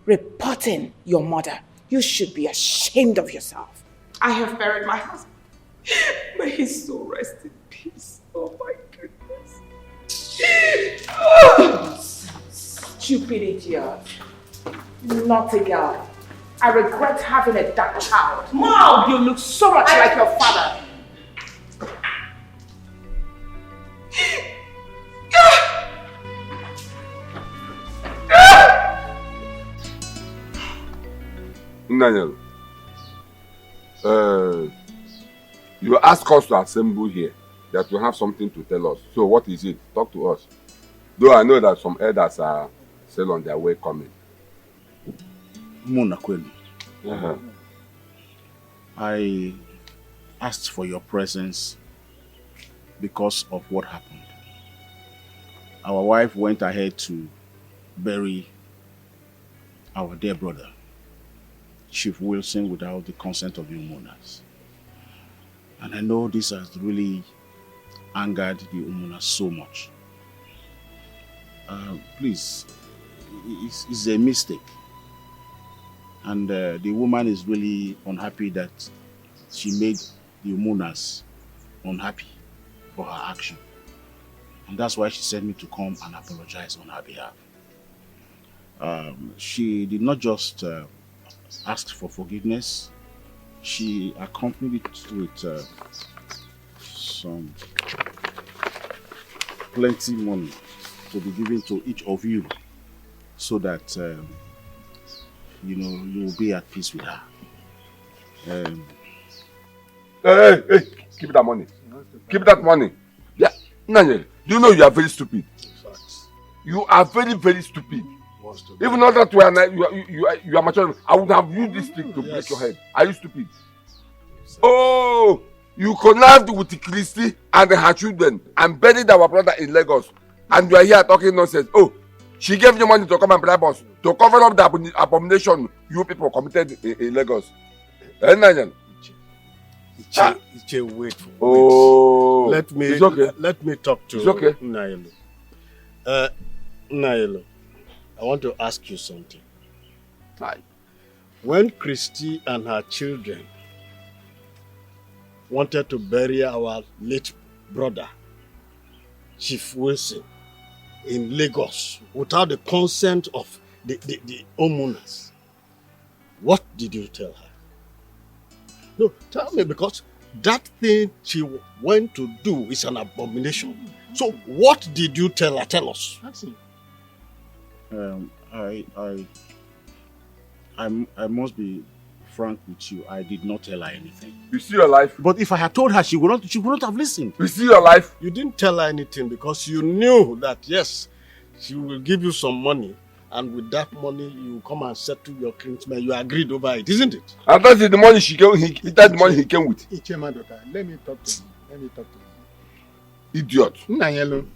Reporting your mother, you should be ashamed of yourself. I have buried my husband. May his soul rest in peace. Oh my goodness. Stupid idiot. Naughty girl. I regret having a dark child. Mom, you look so much like your father. Daniel, you asked us to assemble here, that you have something to tell us. So what is it? Talk to us. Though I know that some elders are still on their way coming. Munakweli, I asked for your presence because of what happened. Our wife went ahead to bury our dear brother, Chief Wilson, without the consent of the Umunas. And I know this has really angered the Umunas so much. Please, it's a mistake. And the woman is really unhappy that she made the Umunas unhappy for her action. And that's why she sent me to come and apologize on her behalf. She did not just ask for forgiveness. She accompanied it with some plenty money to be given to each of you so that you know, you will be at peace with her. Hey, keep that money. Keep that money. Yeah, Daniel, do you know you are very stupid? You are very, very stupid. Even though that you are mature, I would have used this stick to break your head. Are you stupid? Oh, you connived with Christy and her children and buried our brother in Lagos. And you are here talking nonsense. Oh, she gave you money to come and bribe us to cover up the abomination you people committed in Lagos. Daniel. Wait. Oh, let me talk to Nailo. Nailo, I want to ask you something. When Christy and her children wanted to bury our late brother, Chief Wilson, in Lagos without the consent of the Omunas, what did you tell her? No, tell me, because that thing she went to do is an abomination. So what did you tell her? Tell us. I must be frank with you. I did not tell her anything. You see your life? But if I had told her, she would not have listened. You see your life? You didn't tell her anything because you knew that, yes, she will give you some money, and with that money, you will come and settle your kinsman. You agreed over it, isn't it? And that's the money that's the money he came with. Let me talk to him. Idiot. Nayelo,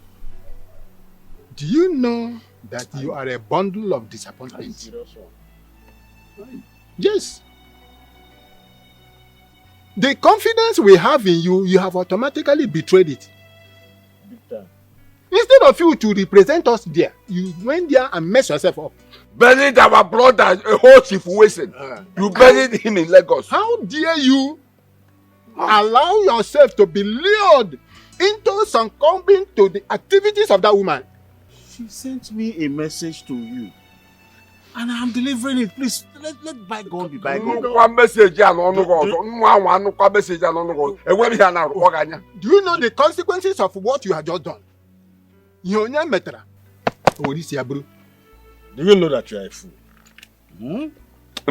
do you know that you are a bundle of disappointments? Yes. The confidence we have in you, you have automatically betrayed it. Instead of you to represent us there, you went there and mess yourself up. Buried our brother, a whole chief Wilson. You buried him in Lagos. How dare you allow yourself to be lured into succumbing to the activities of that woman? She sent me a message to you. And I'm delivering it. Please, let bygone be bygone. Do you know the consequences of what you have just done? Do you know that you are a fool? In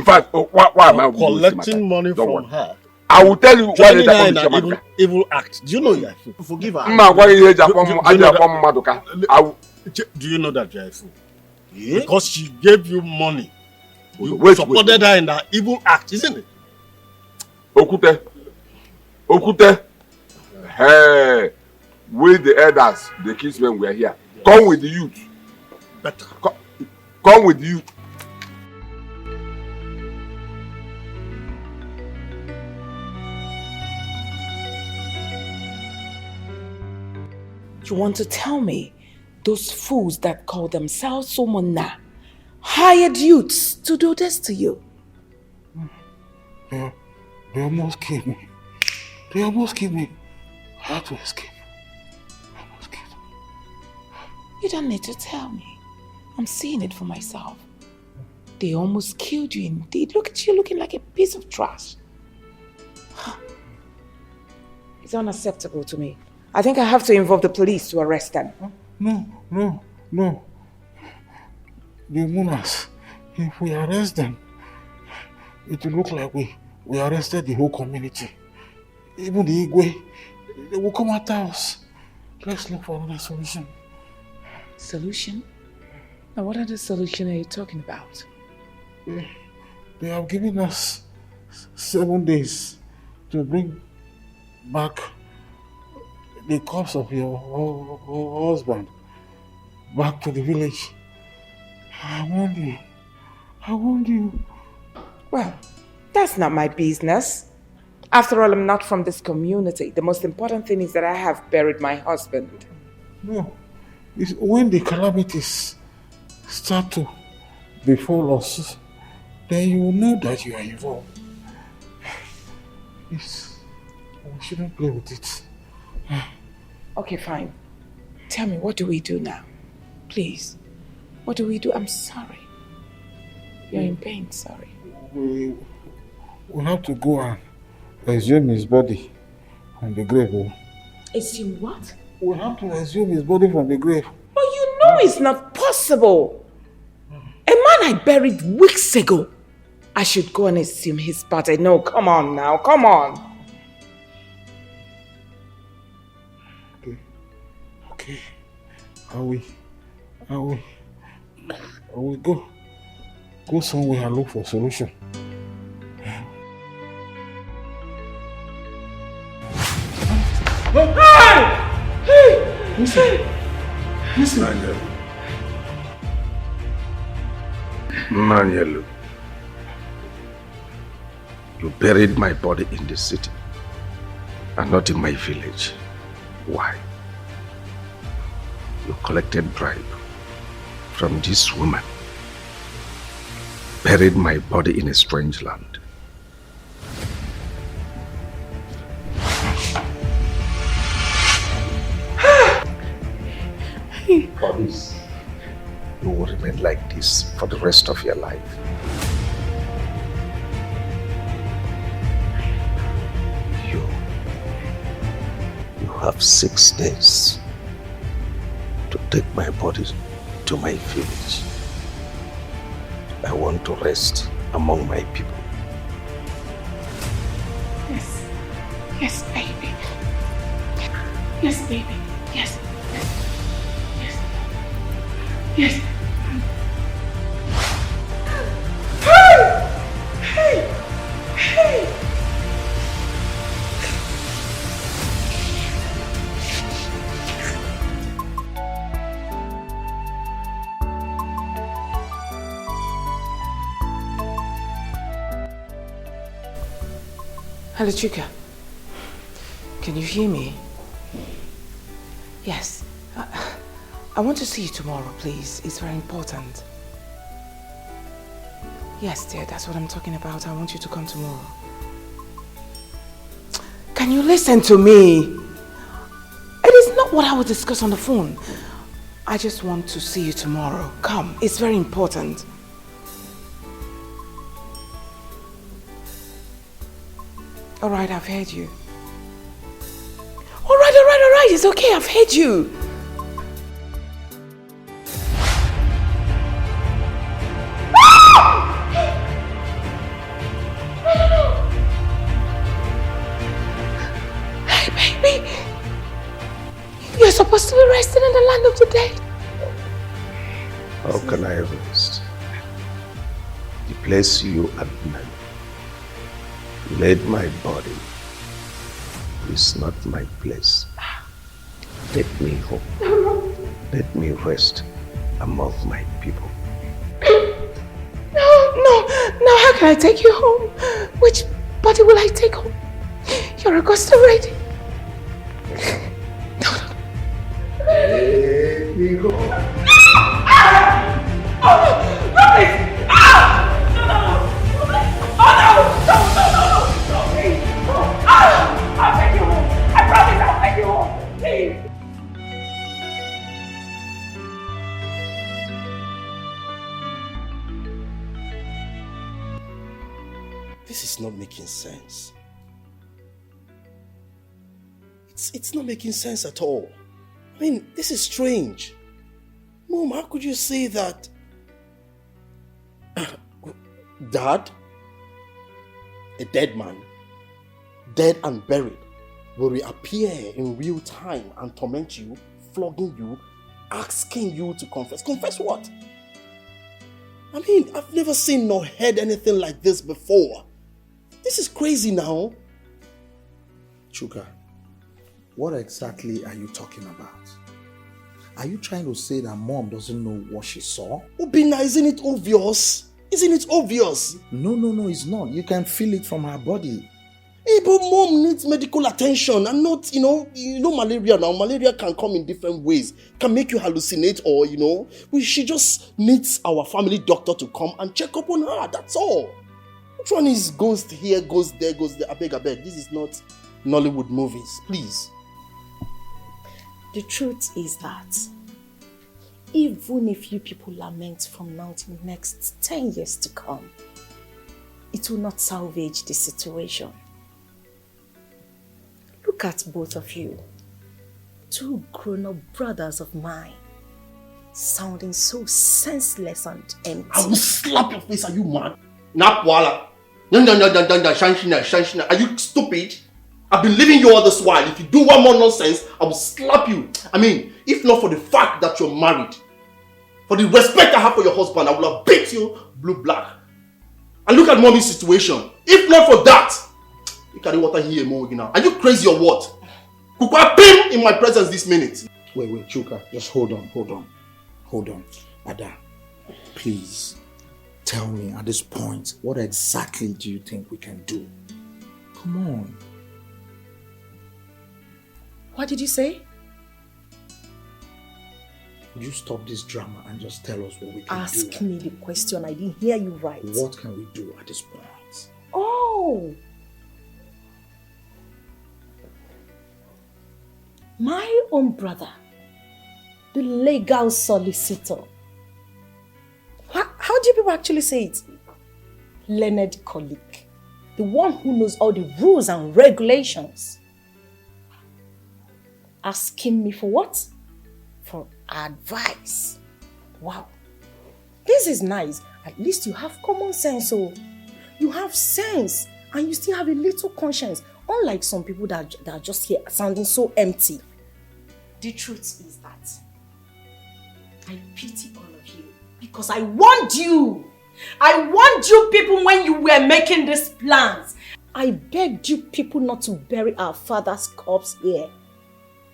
fact, why am I collecting money from her? I will tell you why they are an evil act. Do you know you are a fool? Forgive her. Do you know that you are a fool? Because she gave you money. You supported her in that evil act, isn't it? Okute. Hey, with the elders, the kinsmen were here. Come with the youth. Better. Come with the youth. You want to tell me those fools that call themselves Somona hired youths to do this to you? They almost killed me. I had to escape. You don't need to tell me. I'm seeing it for myself. They almost killed you indeed. Look at you looking like a piece of trash. It's unacceptable to me. I think I have to involve the police to arrest them. No. The Munas, if we arrest them, it will look like we arrested the whole community. Even the Igwe, they will come after us. Let's look for another solution. Solution? Now what other solution are you talking about? They have given us 7 days to bring back the corpse of your husband back to the village. I warned you. Well, that's not my business. After all, I'm not from this community. The most important thing is that I have buried my husband. No, it's when the calamities start to befall us, then you will know that you are involved. We shouldn't play with it. Okay, fine. Tell me, what do we do now? Please. What do we do? I'm sorry. You're in pain, sorry. We have to go and exhume his body from the grave. Exhume what? We have to exhume his body from the grave. But you know it's not possible. A man I buried weeks ago. I should go and exhume his body. No, come on now, come on. Okay. I will go somewhere and look for a solution. Listen. Nanyelu, you buried my body in the city and not in my village. Why? You collected bribe from this woman, buried my body in a strange land. For this, you will remain like this for the rest of your life. You have 6 days to take my body to my village. I want to rest among my people. Yes. Yes, baby. Yes, baby. Yes. Yes. Hey! Hello, Chuka. Can you hear me? Yes. I want to see you tomorrow, please. It's very important. Yes, dear, that's what I'm talking about. I want you to come tomorrow. Can you listen to me? It is not what I will discuss on the phone. I just want to see you tomorrow. Come, it's very important. All right, I've heard you. All right, it's okay, I've heard you. Hey, baby. You're supposed to be resting in the land of the dead. How can I rest? The place you abandoned, laid my body, is not my place. Take me home. Let me rest among my people. No, how can I take you home? Which body will I take home? You're a ghost already. Let me go. I'll take you home. I promise I'll take you home. Please. This is not making sense. It's not making sense at all. I mean, this is strange. Mom, how could you say that? Dad, a dead man, dead and buried, will reappear in real time and torment you, flogging you, asking you to confess. Confess what? I mean, I've never seen nor heard anything like this before. This is crazy now. Chuka, what exactly are you talking about? Are you trying to say that mom doesn't know what she saw? Obina, isn't it obvious? Isn't it obvious? No, it's not. You can feel it from her body. Hey, but mom needs medical attention and not, malaria now. Malaria can come in different ways. Can make you hallucinate or, she just needs our family doctor to come and check up on her. That's all. Which one is ghost here, ghost there, ghost there? I beg. This is not Nollywood movies. Please. The truth is that even if you people lament from now to the next 10 years to come, it will not salvage the situation. Look at both of you, two grown-up brothers of mine, sounding so senseless and empty. I will slap your face. Are you mad? Napwala. Shanshina. Are you stupid? I've been leaving you all this while. If you do one more nonsense, I will slap you. I mean, if not for the fact that you're married, for the respect I have for your husband, I will have beat you blue-black. And look at mommy's situation. If not for that, you carry water here more now. Are you crazy or what? Kukwa pim in my presence this minute. Wait, Chuka, just hold on. Ada, please, tell me at this point, what exactly do you think we can do? Come on. What did you say? Would you stop this drama and just tell us what we can do? Ask me the question. I didn't hear you right. What can we do at this point? Oh! My own brother, the legal solicitor. How do you people actually say it? Learned colleague. The one who knows all the rules and regulations. Asking me for what? For advice. Wow. This is nice. At least you have common sense. Oh, you have sense and you still have a little conscience. Unlike some people that are just here sounding so empty. The truth is that I pity all of you because I warned you. I warned you people when you were making these plans. I begged you people not to bury our father's corpse here.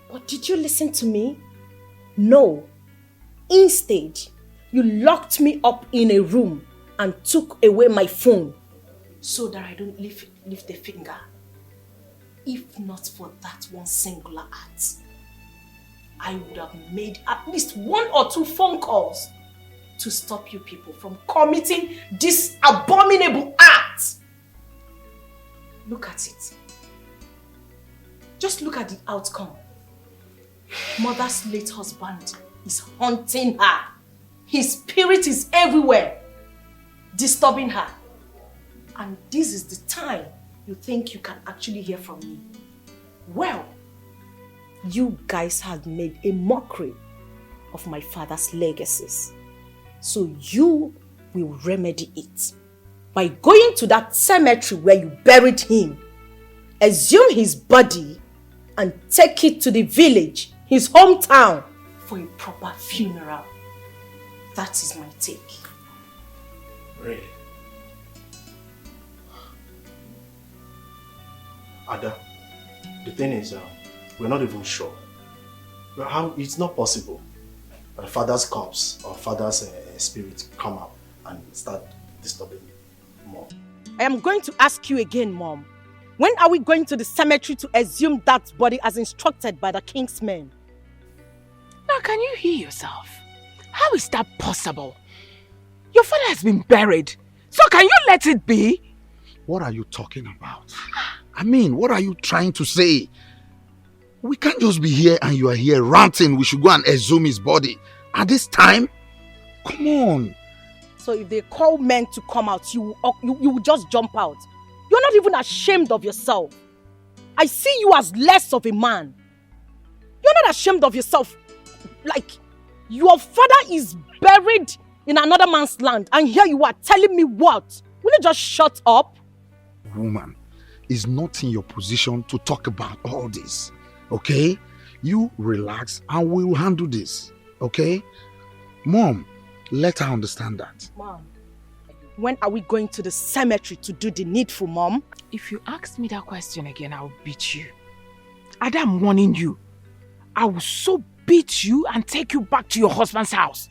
But did you listen to me? No. Instead, you locked me up in a room and took away my phone so that I don't lift the finger. If not for that one singular act, I would have made at least 1 or 2 phone calls to stop you people from committing this abominable act. Look at it. Just look at the outcome. Mother's late husband is haunting her. His spirit is everywhere, disturbing her. And this is the time you think you can actually hear from me. Well, you guys have made a mockery of my father's legacies. So you will remedy it by going to that cemetery where you buried him, exhume his body, and take it to the village, his hometown, for a proper funeral. That is my take. Really? Ada, the thing is, we're not even sure. Well, how it's not possible that father's corpse or father's spirit come up and start disturbing Mom. I am going to ask you again, Mom. When are we going to the cemetery to exhume that body as instructed by the king's men? Now, can you hear yourself? How is that possible? Your father has been buried. So can you let it be? What are you talking about? I mean, what are you trying to say? We can't just be here and you are here ranting. We should go and exhume his body. At this time? Come on. So if they call men to come out, you will just jump out. You're not even ashamed of yourself. I see you as less of a man. You're not ashamed of yourself. Like, your father is buried in another man's land and here you are telling me what? Will you just shut up? Woman, it's not in your position to talk about all this, okay? You relax and we will handle this, okay? Mom, let her understand that. Mom, when are we going to the cemetery to do the needful, Mom? If you ask me that question again, I'll beat you. Ada, I'm warning you. I will so beat you and take you back to your husband's house.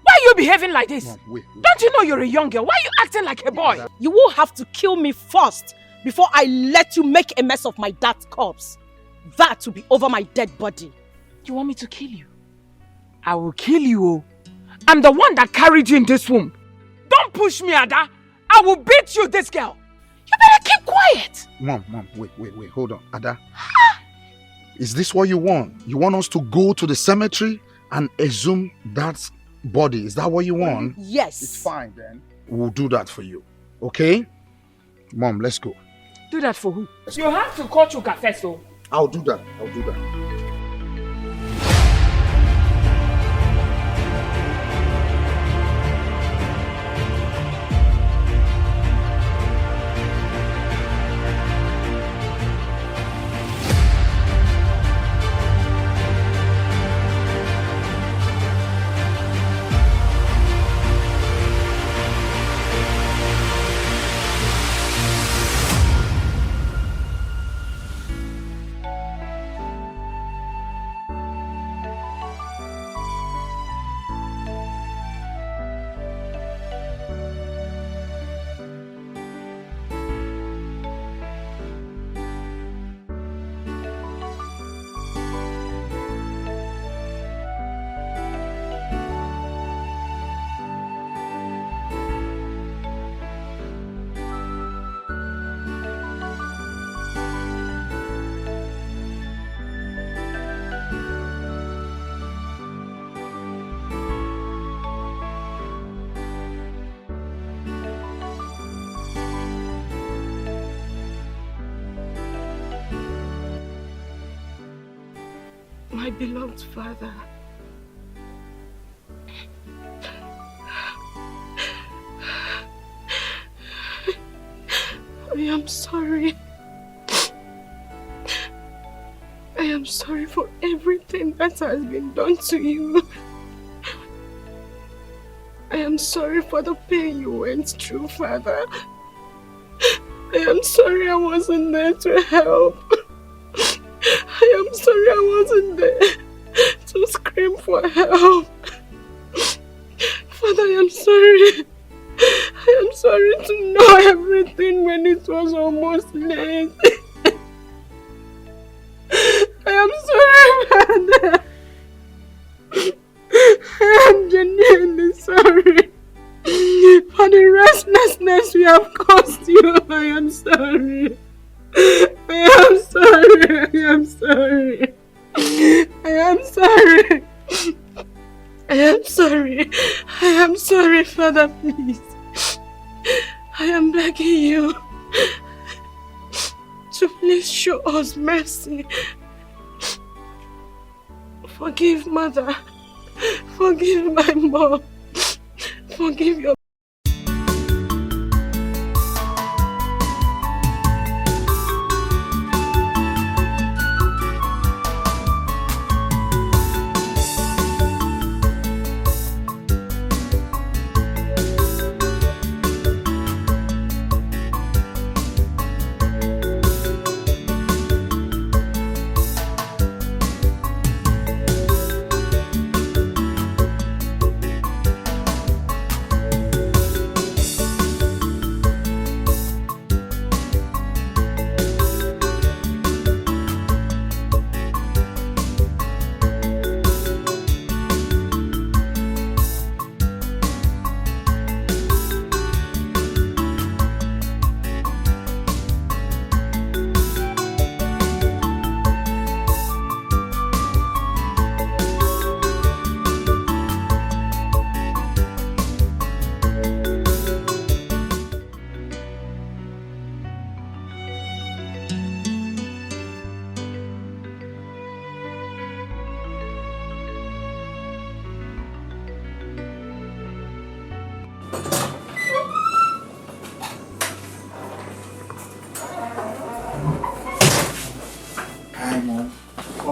Why are you behaving like this? Mom, wait. Don't you know you're a young girl? Why are you acting like a boy? You will have to kill me first before I let you make a mess of my dad's corpse. That will be over my dead body. You want me to kill you? I will kill you. I'm the one that carried you in this womb. Don't push me, Ada. I will beat you, this girl. You better keep quiet. Mom, wait, hold on. Ada, is this what you want? You want us to go to the cemetery and exhume that body? Is that what you want? Yes. It's fine then. We'll do that for you. Okay? Mom, let's go. Do that for who? You have to call Chuka first, though. I'll do that. My beloved father, I am sorry. I am sorry for everything that has been done to you. I am sorry for the pain you went through, Father. I am sorry I wasn't there to help. I am sorry I wasn't there to scream for help. Father, I am sorry. I am sorry to know everything when it was almost late. I am sorry, Father. we have caused you. I am sorry. I am sorry. I am sorry. I am sorry. I am sorry. I am sorry, Father, please. I am begging you to please show us mercy. Forgive Mother. Forgive my mom. Forgive your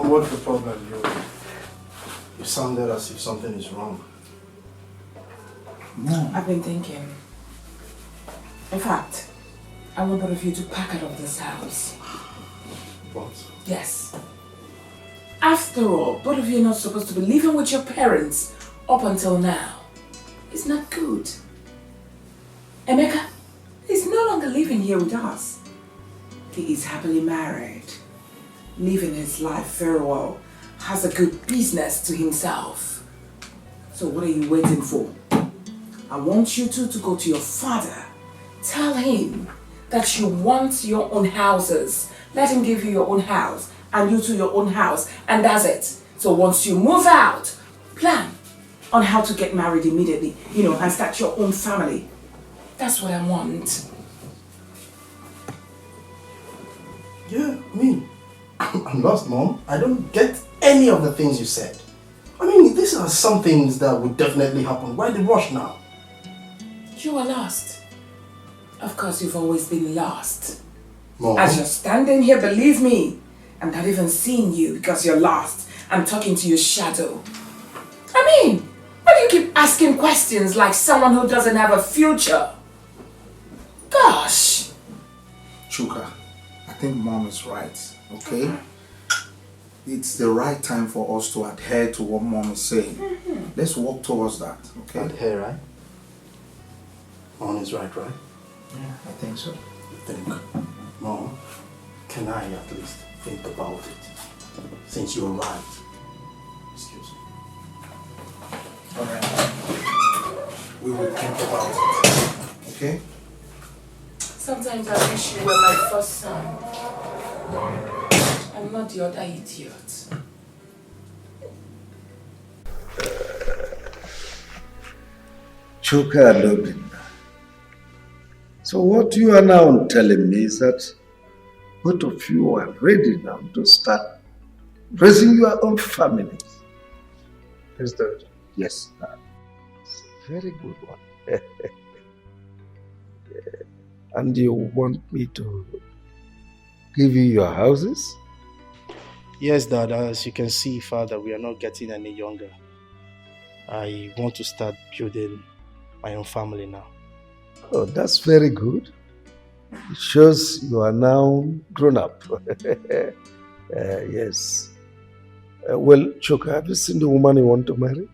What's the problem? You sounded as if something is wrong. No. I've been thinking. In fact, I want both of you to pack out of this house. What? Yes. After all, both of you are not supposed to be living with your parents up until now. It's not good. Emeka is no longer living here with us. He is happily married, living his life very well, has a good business to himself. So what are you waiting for? I want you two to go to your father. Tell him that you want your own houses. Let him give you your own house and you two your own house, and that's it. So once you move out, plan on how to get married immediately, and start your own family. That's what I want. Yeah, I'm lost, Mom. I don't get any of the things you said. These are some things that would definitely happen. Why the rush now? You are lost. Of course, you've always been lost. Mom. As you're standing here, believe me, I'm not even seeing you because you're lost. I'm talking to your shadow. Why do you keep asking questions like someone who doesn't have a future? Gosh. Chuka, I think Mom is right, okay? It's the right time for us to adhere to what Mom is saying. Let's work towards that, okay? Adhere, right? Mom is right? Yeah, I think so. You think? Mom, can I at least think about it? Since you're right. Excuse me. Alright. We will think about it, okay? Sometimes I wish you were my first son. I'm not the other idiot. Chuka and Obin. So what you are now telling me is that both of you are ready now to start raising your own families. Is that? Yes, it's a very good one. Yeah. And you want me to give you your houses? Yes, Dad. As you can see, Father, we are not getting any younger. I want to start building my own family now. Oh, that's very good. It shows you are now grown up. Yes. Well, Chuka, have you seen the woman you want to marry?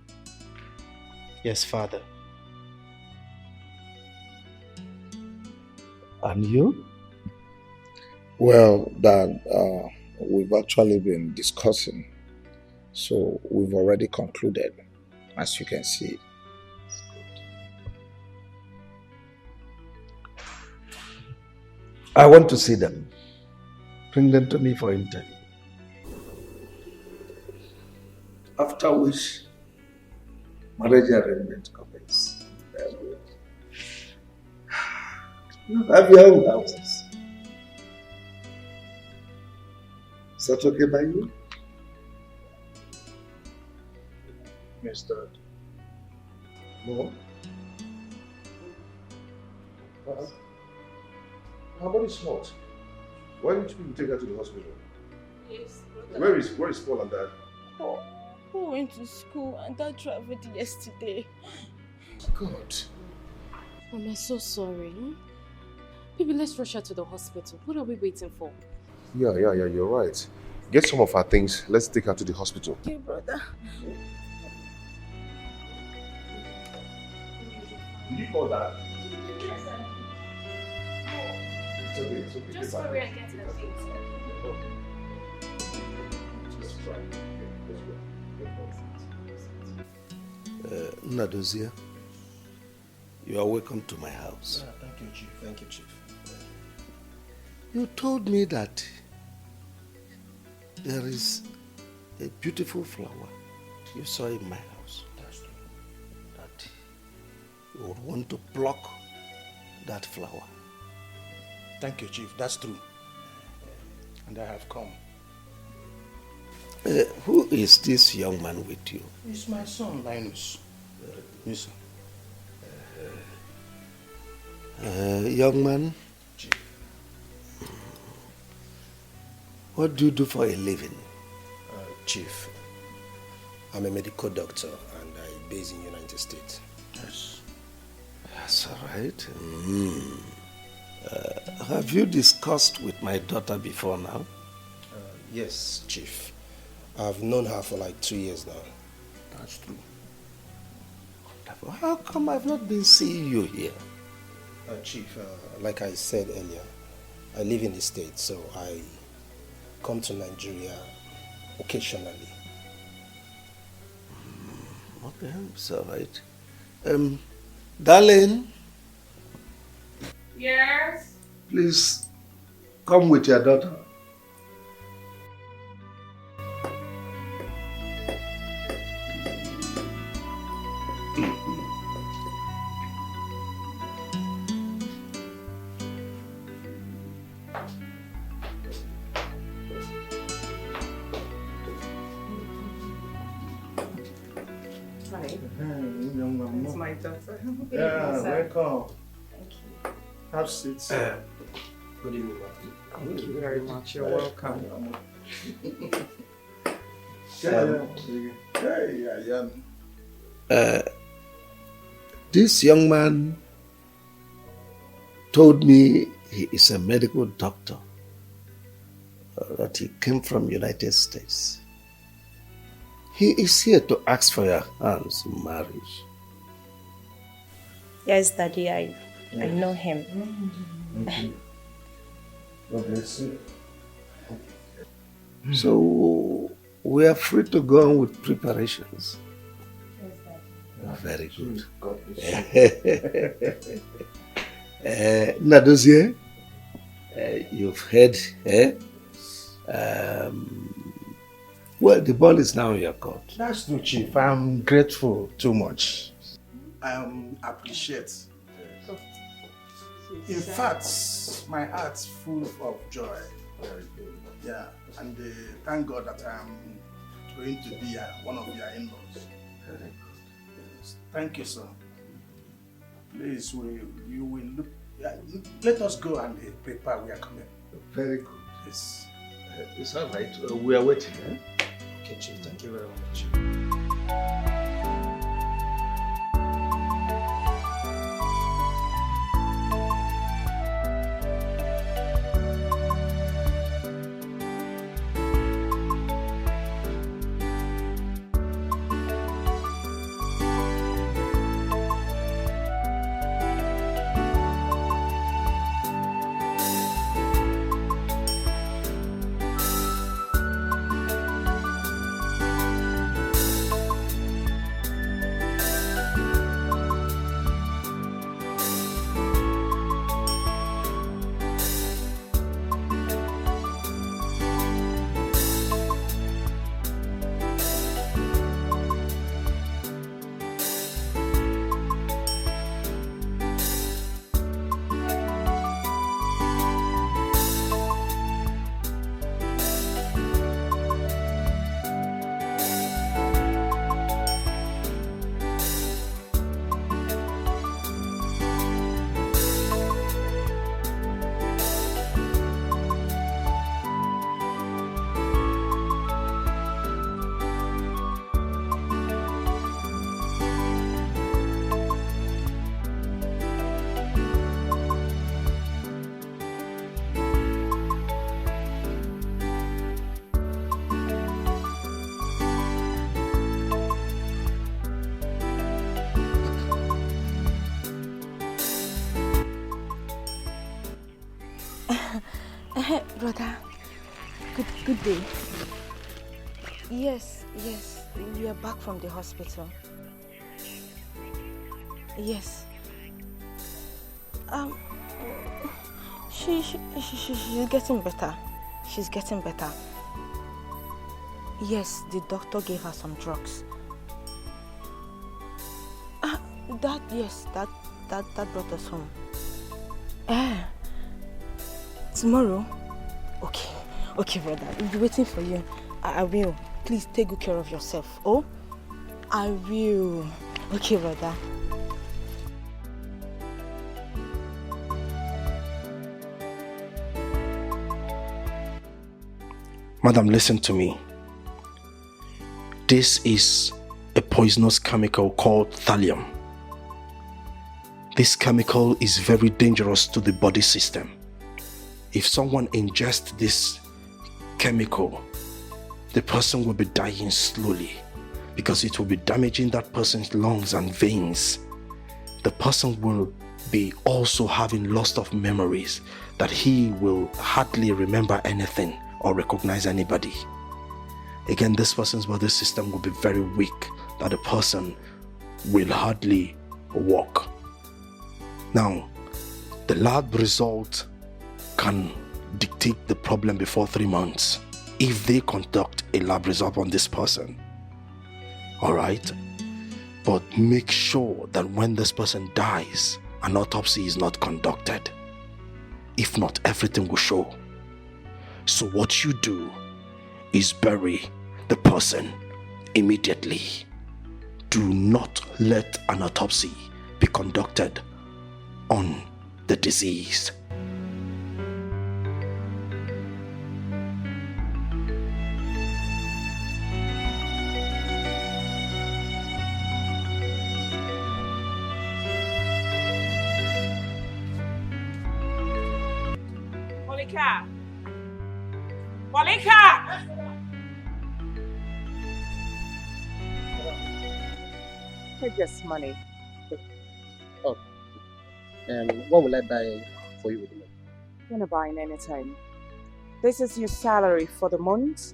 Yes, Father. And you? Well, Dad, we've actually been discussing. So we've already concluded, as you can see. I want to see them. Bring them to me for interview. After which, marriage arrangement commence. You have your own houses. Is that okay by you? Yes, Dad. No. Her body's hot. Why don't you take her to the hospital? Yes, Where is Paul and Dad? Who went to school and Dad traveled yesterday? God. I'm so sorry. Baby, let's rush her to the hospital. What are we waiting for? Yeah, you're right. Get some of her things. Let's take her to the hospital. Okay, brother. Did you call Dad? Yes, sir. It's okay. Just hurry and get to the things. Just try. Nadozie, you are welcome to my house. Thank you, Chief. Thank you, Chief. You told me that there is a beautiful flower you saw in my house. That's true. That you would want to pluck that flower. Thank you, Chief. That's true. And I have come. Who is this young man with you? It's my son, Linus. Yes, sir. Young man, what do you do for a living? Chief, I'm a medical doctor and I base in United States. Yes. That's all right. Have you discussed with my daughter before now? Yes, Chief. I've known her for like 2 years now. That's true. How come I've not been seeing you here? Chief, like I said earlier, I live in the States, so I come to Nigeria occasionally. Okay, it's all right. Darling, Yes? please come with your daughter. It's my daughter. Yeah, welcome. Thank you. Have seats. Good evening, ma'am. Thank you very much. You're welcome. This young man told me he is a medical doctor, that he came from United States. He is here to ask for your hands in marriage. Yes, Daddy, I know him. God bless you. So we are free to go on with preparations. Very good. God bless you. Nadozie, you've heard, well, the ball is now in your court. That's true, Chief. I'm grateful too much. I appreciate. In fact, my heart's full of joy. Yeah, and thank God that I'm going to be one of your in-laws. Thank you, sir. Please, you will look. Let us go and prepare. We are coming. Very good. Yes. It's all right. We are waiting. Okay, Chief. Thank you very much. Brother, good day. Yes, we are back from the hospital. Yes. She's getting better. She's getting better. Yes, the doctor gave her some drugs. That brought us home. Tomorrow? Okay, brother. We'll be waiting for you. I will. Please take good care of yourself. Oh? I will. Okay, brother. Madam, listen to me. This is a poisonous chemical called thallium. This chemical is very dangerous to the body system. If someone ingests this chemical, the person will be dying slowly because it will be damaging that person's lungs and veins. The person will be also having loss of memories, that he will hardly remember anything or recognize anybody. Again, this person's body system will be very weak, that the person will hardly walk. Now, the lab result can dictate the problem before 3 months if they conduct a lab result on this person. Alright? But make sure that when this person dies, an autopsy is not conducted. If not, everything will show. So what you do is bury the person immediately. Do not let an autopsy be conducted on the deceased. Molika! Take this money. Oh. What will I buy for you with the money? You're not buying anything. This is your salary for the month,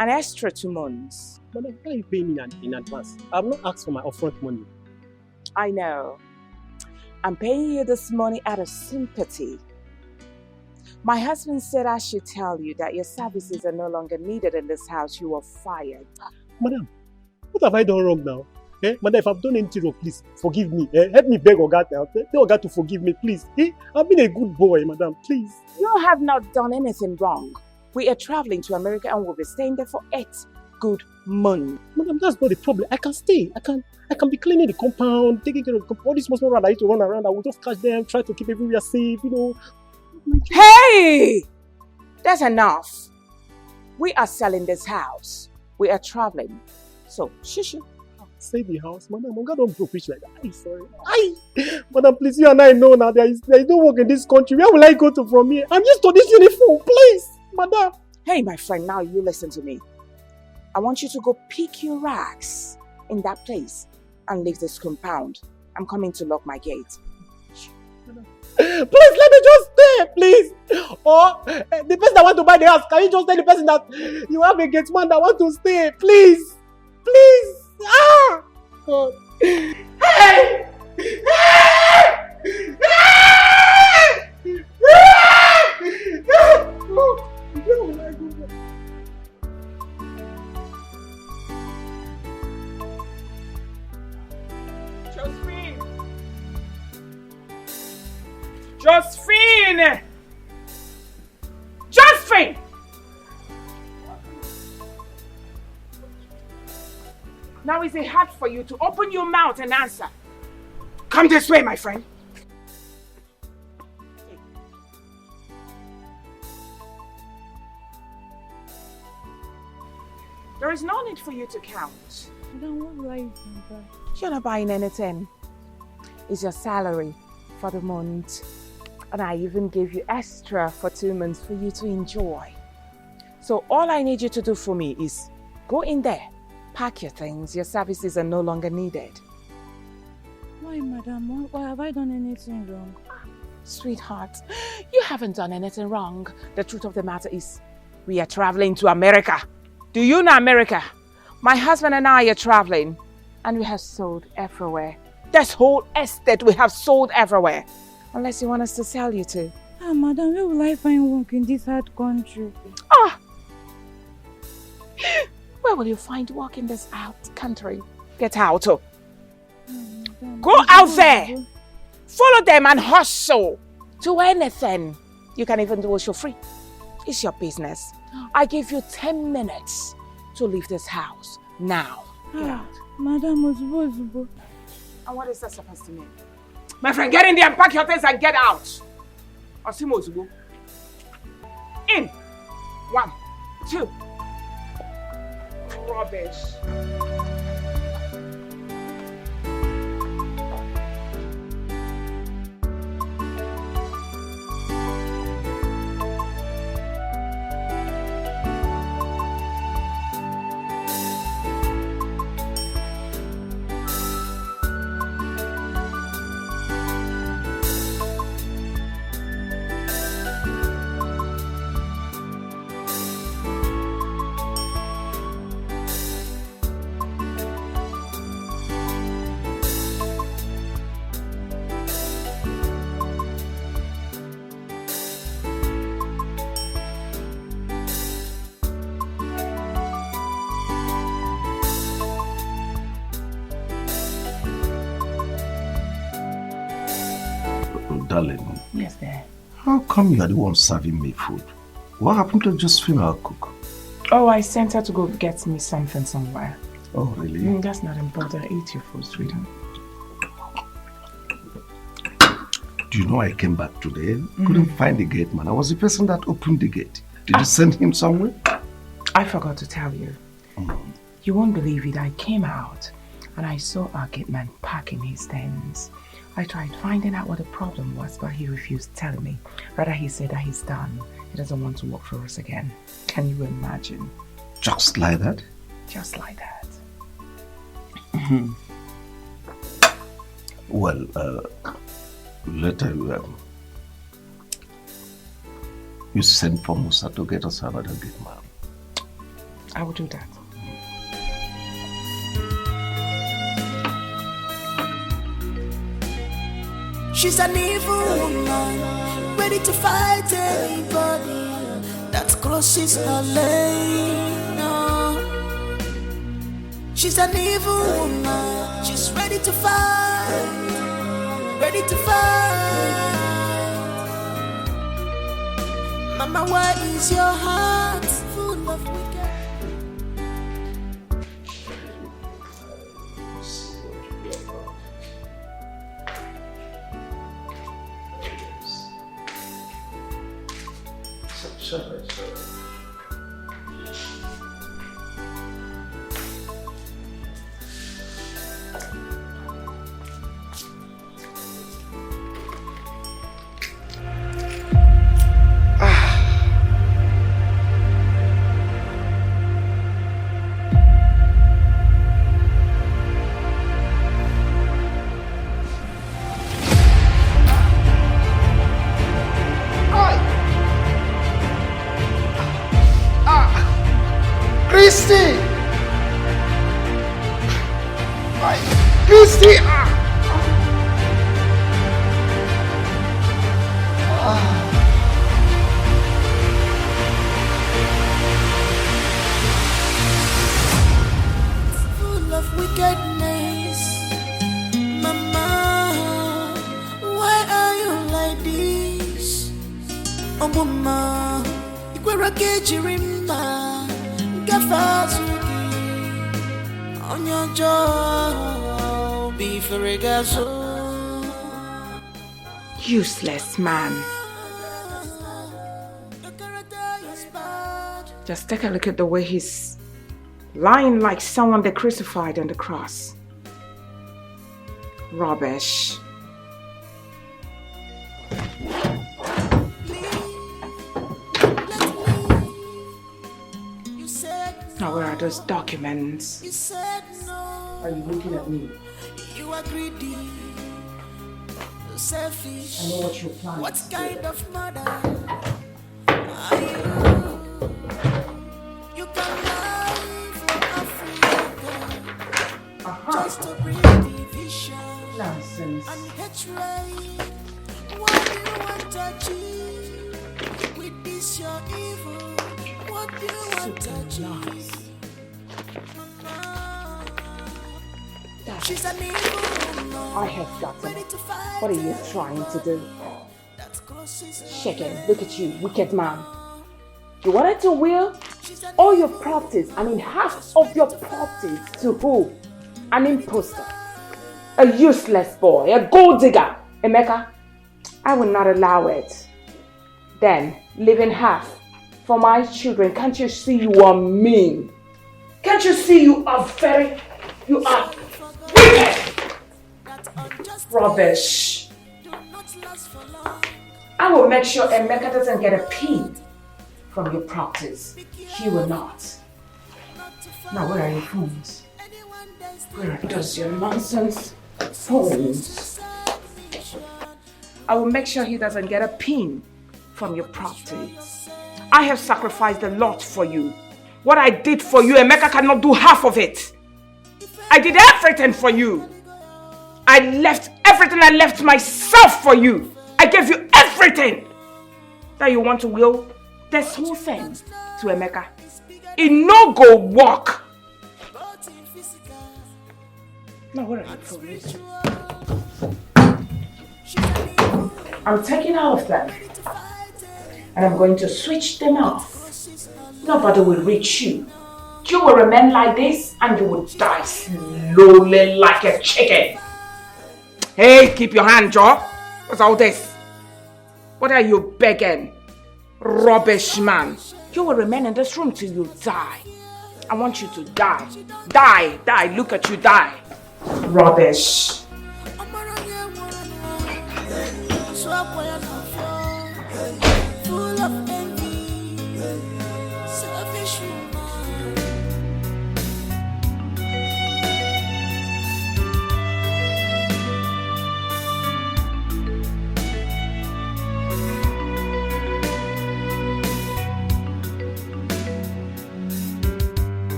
an extra 2 months. Madam, why are you paying me in advance? I have not asked for my upfront money. I know. I'm paying you this money out of sympathy. My husband said I should tell you that your services are no longer needed in this house. You are fired. Madam, what have I done wrong now? Madam, if I've done anything wrong, please forgive me. Help me beg Oga now. Tell Oga to forgive me, please. I've been a good boy, madam, please. You have not done anything wrong. We are traveling to America and we'll be staying there for 8 good months. Madam, that's not the problem. I can stay. I can be cleaning the compound, taking care of the compound. All these small around I used to run around. I will just catch them, try to keep everywhere safe, Hey! That's enough. We are selling this house. We are traveling. So, shush. Say the house, madam. God don't broke rich like that. I'm sorry. Madam, please, you and I know now there is no work in this country. Where will I go to from here? I'm used to this uniform, please, madam. Hey, my friend, now you listen to me. I want you to go pick your rags in that place and leave this compound. I'm coming to lock my gate. Please, let me just stay, please. Or the person that want to buy the house, can you just tell the person that you have a gate man that want to stay? Please. Please. Ah! God. Hey! Josephine! Josephine! Now is it hard for you to open your mouth and answer? Come this way, my friend. There is no need for you to count. Then what will I even buy? You're not buying anything. It's your salary for the month. And I even gave you extra for 2 months for you to enjoy. So all I need you to do for me is go in there, pack your things. Your services are no longer needed. Why, madam? Why have I done anything wrong? Sweetheart, you haven't done anything wrong. The truth of the matter is, we are traveling to America. Do you know America? My husband and I are traveling, and we have sold everywhere. This whole estate we have sold everywhere. Unless you want us to sell you to. Ah, madam, where will I find work in this hard country? Ah! Where will you find work in this out country? Get out. Oh. Go out there. Follow them and hustle. Do anything. You can even do it for free. It's your business. I give you 10 minutes to leave this house. Now. Get out. Madam, Ozubo. And what is that supposed to mean? My friend, get in there and pack your things and get out. Osimo Ozubo. In. 1, 2. Rubbish. Darling. Yes, dear. How come you are the one serving me food? What happened to Josephine, our cook? Oh, I sent her to go get me something somewhere. Oh, really? That's not important. Eat your food, sweetheart. Do you know I came back today? Couldn't find the gate man. I was the person that opened the gate. Did you send him somewhere? I forgot to tell you. You won't believe it. I came out and I saw our gate man packing his things. I tried finding out what the problem was, but he refused telling me. Rather, he said that he's done. He doesn't want to work for us again. Can you imagine? Just like that? Just like that. Well, later you send for Musa to get us another gate man. I will do that. She's an evil woman, ready to fight anybody that crosses her lane. No. She's an evil woman, she's ready to fight, ready to fight. Mama, why is your heart full of wicked? Christy! Christy! Full of wickedness. Mama, why are you like this? Oh, Mama, Ikwera Kejirimba, Gafazuki, on your jaw, be Ferregazo. Useless man. Just take a look at the way he's lying like someone they crucified on the cross. Rubbish. Now where are those documents? You said no. Are you looking at me? You are greedy, so selfish. I know what you're planning. What kind of mother are you? You can lie for Africa just to bring division and hatred. What do you want to achieve with this your evil? What do you want to achieve? She's an evil woman. I have gotten it. What are you trying to do? Chicken, look at you, wicked man. You wanted to will all your properties, half of your properties to who? An imposter, a useless boy, a gold digger. Emeka, I will not allow it. Then, leaving half for my children. Can't you see you are mean? Can't you see you are wicked? Rubbish. I will make sure Emeka doesn't get a pin from your properties. He will not. Now, where are your phones? Where are those your nonsense phones? I will make sure he doesn't get a pin from your properties. I have sacrificed a lot for you. What I did for you, Emeka cannot do half of it. I did everything for you. I left everything. I left myself for you. I gave you everything that you want to will this whole thing to Emeka. It no go work. Now where are you from? I'm taking all of them and I'm going to switch them off. Nobody will reach you. You will remain like this and you will die slowly like a chicken. Hey, keep your hand, Joe. What's all this? What are you begging? Rubbish man. You will remain in this room till you die. I want you to die. Die, die. Look at you die. Rubbish. Full of envy, selfish woman.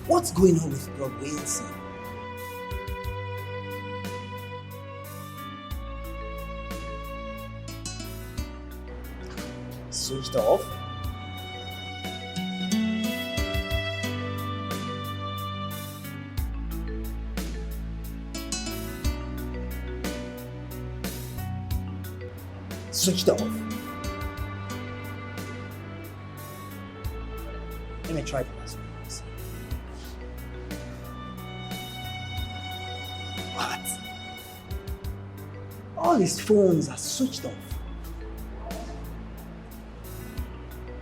What's going on with Rob Wilson? Switched off? Switched off. Let me try the password. What? All his phones are switched off.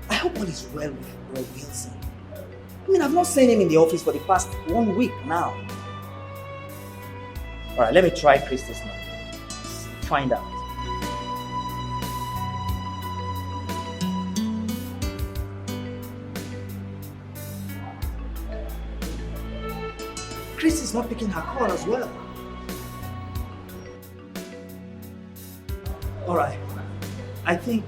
I hope all is well with Rob Wilson. I've not seen him in the office for the past 1 week now. Alright, let me try Christy's number. Find out. Christy's not picking her call as well. Alright, I think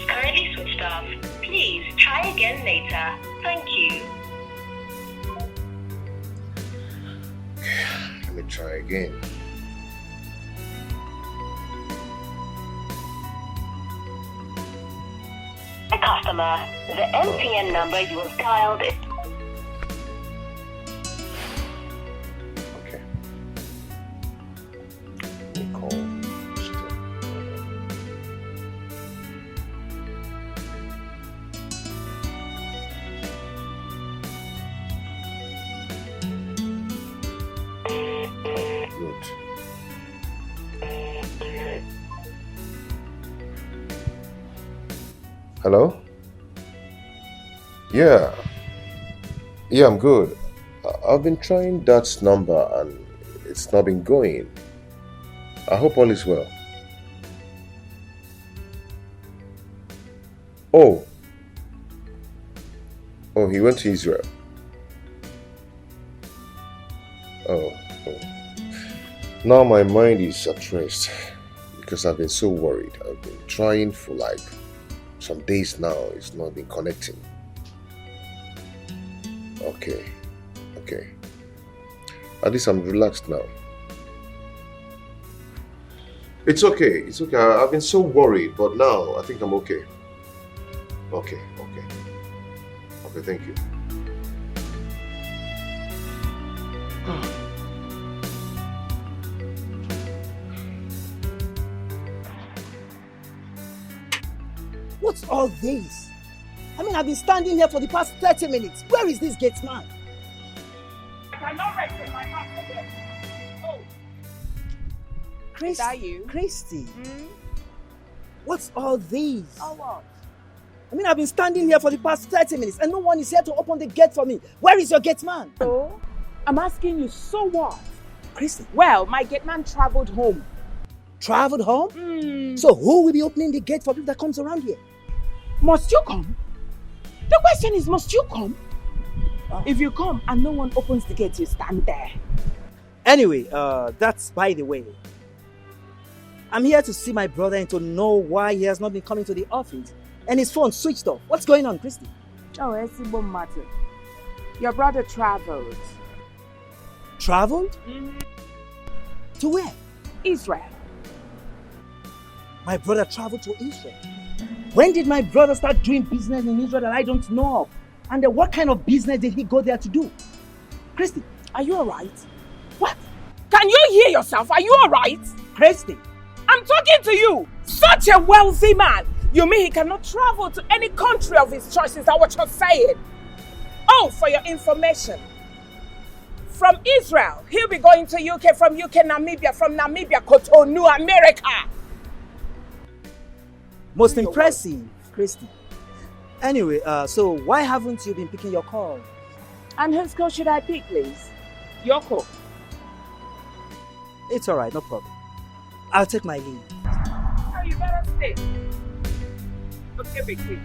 currently switched off. Please try again later. Thank you. Let me try again. Customer, the MTN number you have dialed is... Okay. Let me call Good. Hello? Yeah, I'm good. I've been trying that number and it's not been going. I hope all is well. Oh, he went to Israel. Oh. Now my mind is at rest because I've been so worried. I've been trying for like some days now. It's not been connecting. Okay. At least I'm relaxed now. It's okay. I've been so worried, but now I think I'm okay. Okay, thank you. What's all this? I mean, I've been standing here for the past 30 minutes. Where is this gate man? I cannot rest in my house again. Oh. Is that you? Christy. What's all this? Oh, what? I mean, I've been standing here for the past 30 minutes and no one is here to open the gate for me. Where is your gate man? Oh, I'm asking you, so what? Christy. Well, my gate man traveled home. Traveled home? So who will be opening the gate for people that comes around here? Must you come? The question is, must you come? If you come and no one opens the gate, you stand there. Anyway, that's by the way. I'm here to see my brother and to know why he has not been coming to the office. And his phone switched off. What's going on, Christy? Oh, it's a matter. Your brother traveled. Traveled? To where? Israel. My brother traveled to Israel. When did my brother start doing business in Israel that I don't know of? And then what kind of business did he go there to do? Christy, are you alright? What? Can you hear yourself? Are you alright? Christy. I'm talking to you. Such a wealthy man. You mean he cannot travel to any country of his choice? Is that what you're saying? Oh, for your information. From Israel, he'll be going to UK, from UK, Namibia, from Namibia, Cotonou, America. Most impressive, Christy. Anyway, so why haven't you been picking your call? And whose call should I pick, please? Your call. It's alright, no problem. I'll take my leave. Oh, you better stay. Okay, big quick.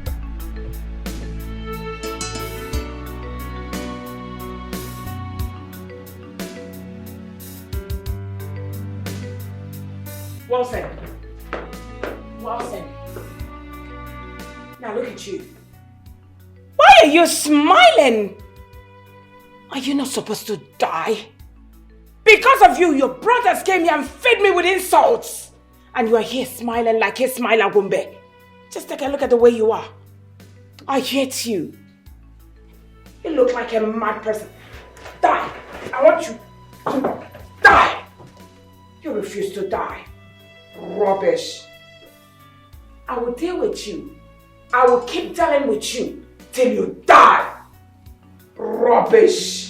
Wilson. Now look at you. Why are you smiling? Are you not supposed to die? Because of you, your brothers came here and fed me with insults. And you are here smiling like a smile Agumbe. Just take a look at the way you are. I hate you. You look like a mad person. Die. I want you to die. You refuse to die. Rubbish. I will deal with you. I will keep dealing with you till you die. Rubbish.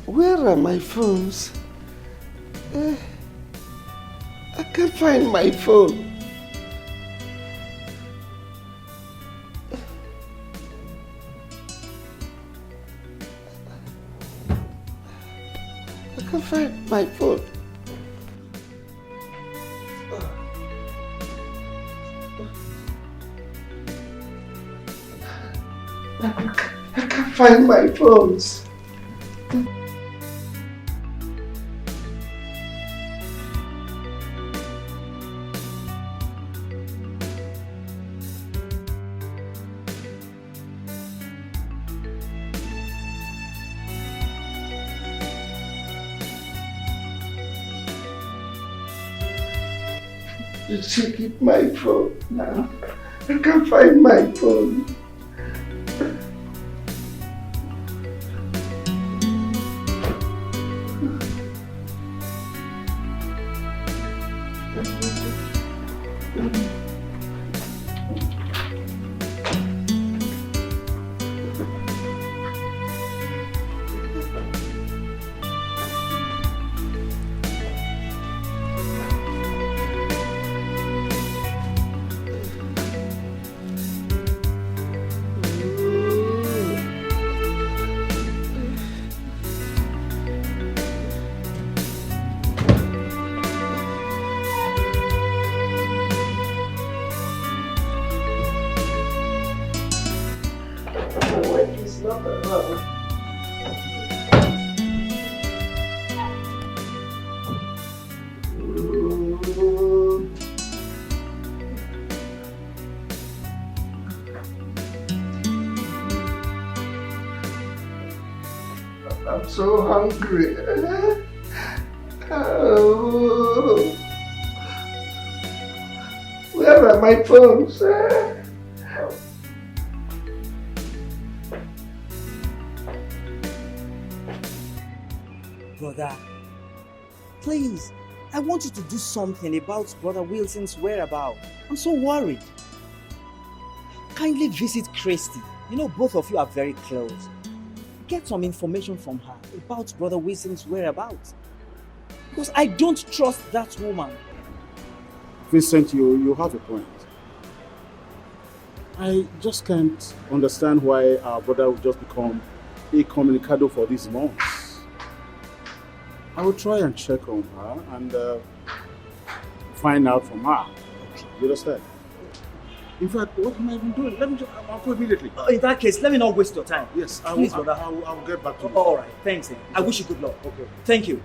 Where are my phones? I can't find my phone. I can't find my phone. I can't find my phones. Checking my phone now. I can't find my phone. I'm so hungry. Oh. Where are my phones? Brother, please, I want you to do something about Brother Wilson's whereabouts. I'm so worried. Kindly visit Christy. You know, both of you are very close. Get some information from her about Brother Wilson's whereabouts. Because I don't trust that woman. Vincent, you have a point. I just can't understand why our brother would just become a communicado for these months. I will try and check on her and find out from her. You understand? In fact, what am I even doing? I'll go immediately. In that case, let me not waste your time. Yes, Please, brother. I'll get back to you. All right, thanks. I wish you good luck. Okay. Thank you.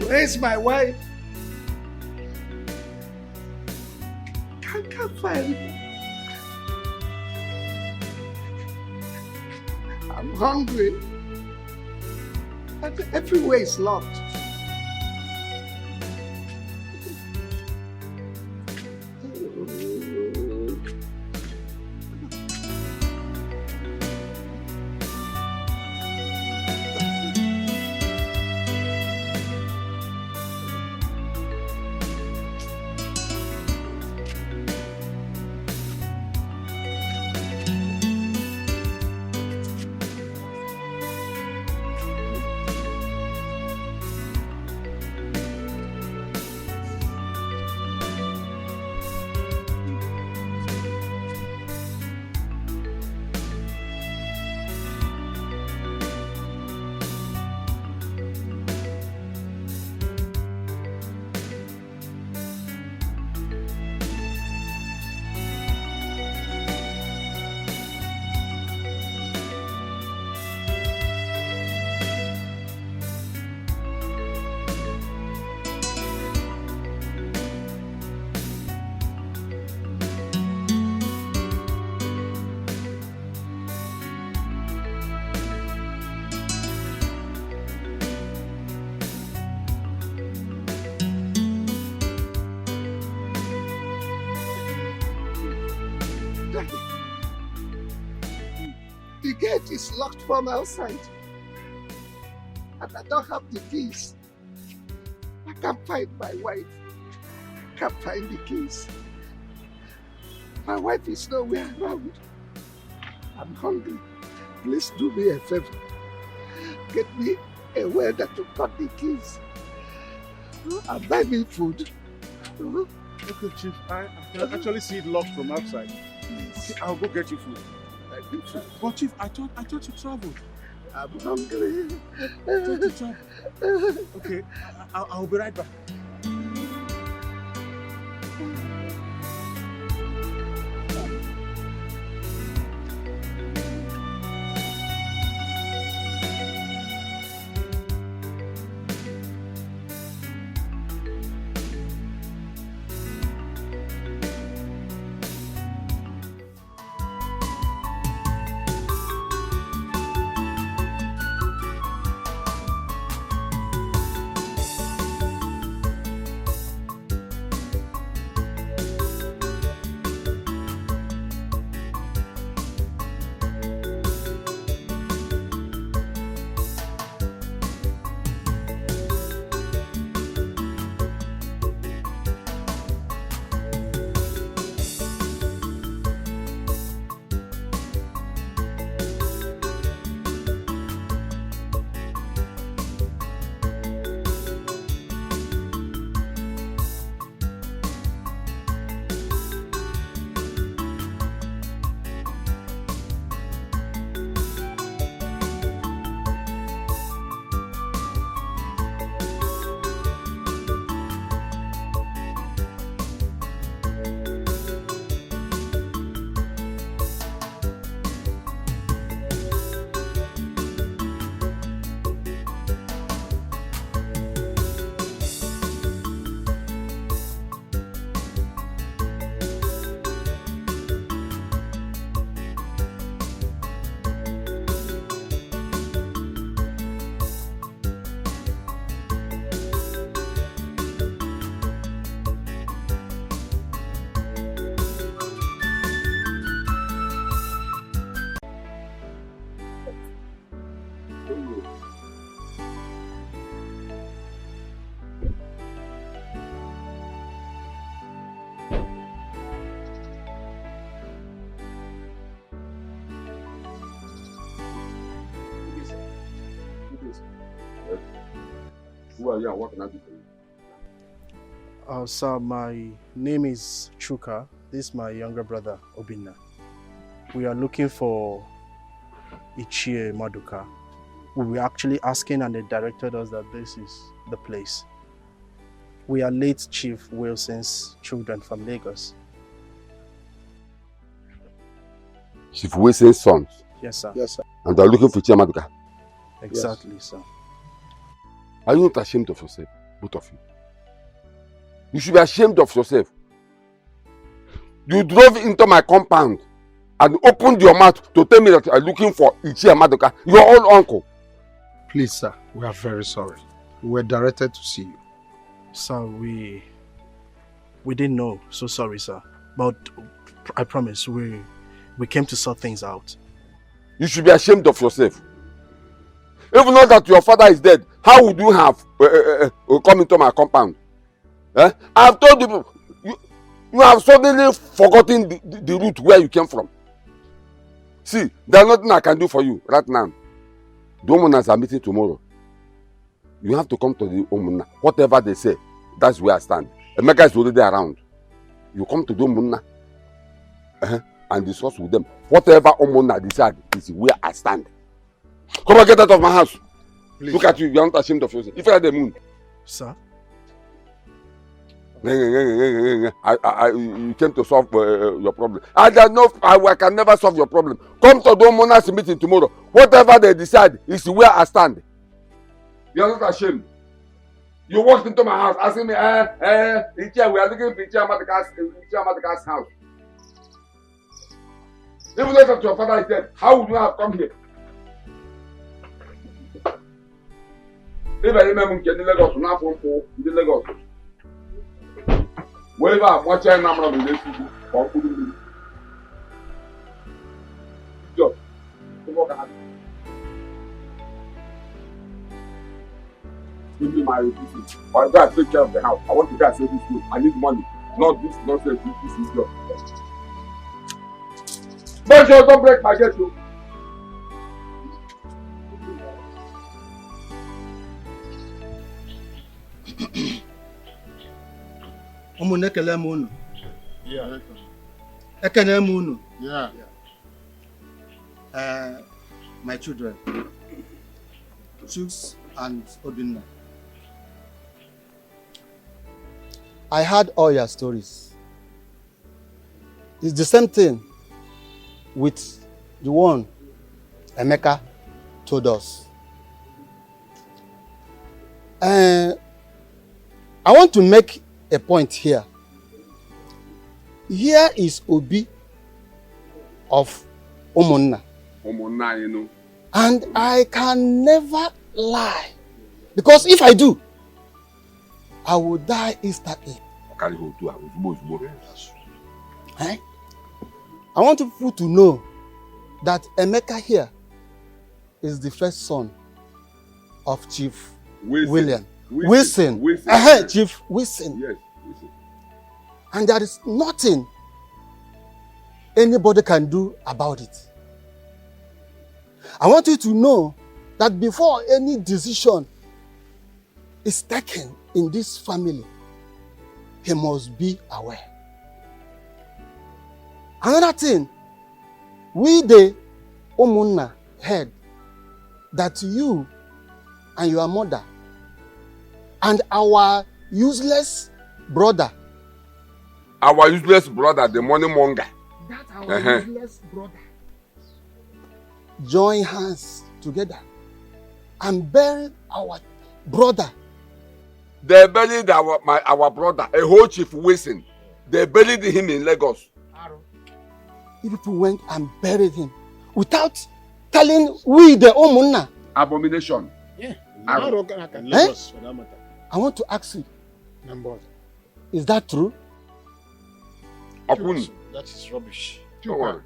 Where's my wife? Can't find her. I'm hungry. And everywhere is locked. The gate is locked from outside. And I don't have the keys. I can't find my wife. I can't find the keys. My wife is nowhere around. I'm hungry. Please do me a favor. Get me a welder to cut the keys. And buy me food. Okay, Chief, I can actually see it locked from outside. Okay, I'll go get you food. But Chief, I thought you traveled. I'm hungry. I thought you traveled. Okay, I'll be right back. Who are you and what can I do for you? Sir, my name is Chuka. This is my younger brother, Obinna. We are looking for Ichie Maduka. We were actually asking and they directed us that this is the place. We are late Chief Wilson's children from Lagos. Chief Wilson's sons? Yes, sir. Yes, sir. And they're looking for Ichie Maduka? Exactly, sir. Are you not ashamed of yourself, both of you? You should be ashamed of yourself. You drove into my compound and opened your mouth to tell me that you are looking for Ichie Maduka, your own uncle. Please, sir, we are very sorry. We were directed to see you. Sir, we didn't know. So sorry, sir. But I promise, we came to sort things out. You should be ashamed of yourself. Even though that your father is dead, how would you have come into my compound? I have told you, you have suddenly forgotten the route where you came from. See, there's nothing I can do for you right now. The Omunas are meeting tomorrow. You have to come to the Omuna. Whatever they say, that's where I stand. Emeka is already around. You come to the Omuna and discuss with them. Whatever Omuna decide is where I stand. Come and get out of my house. Please, look at you, you're not ashamed of yourself. If you are the moon. Sir? You came to solve your problem. I can never solve your problem. Come to the Omuna's meeting tomorrow. Whatever they decide is where I stand. You are not ashamed. You walked into my house asking me, we are looking for Ichie Maduka's house. Even though your father is dead, how would you have come here? If I remember in Lagos, not from Lagos. Wherever I'm watching, I'm not going to do job. Give me my receipt. Or I gotta take care of the house. I want to go and save this food. I need money. Not this nonsense. This is your. Don't break my gate, too. Ekele m unu. Yeah. Ekele m unu. Yeah. My children, Chuks and Obinna. I heard all your stories. It's the same thing with the one Emeka told us. I want to make a point here. Here is Obi of Omunna. Omunna, you know. And I can never lie. Because if I do, I will die instantly. Eh? I want people to know that Emeka here is the first son of Chief Wilson. Chief Wilson. Yes, Wilson. And there is nothing anybody can do about it. I want you to know that before any decision is taken in this family, he must be aware. Another thing, we the Omunna heard that you and your mother and our useless brother. Our useless brother, the money monger. That our useless brother. Join hands together and bury our brother. They buried our brother, a whole Chief Wilson. They buried him in Lagos. You people went and buried him without telling we the Omunna. Abomination. Yeah. Lagos, for that matter. I want to ask you. Is that true? That is rubbish. Chuka.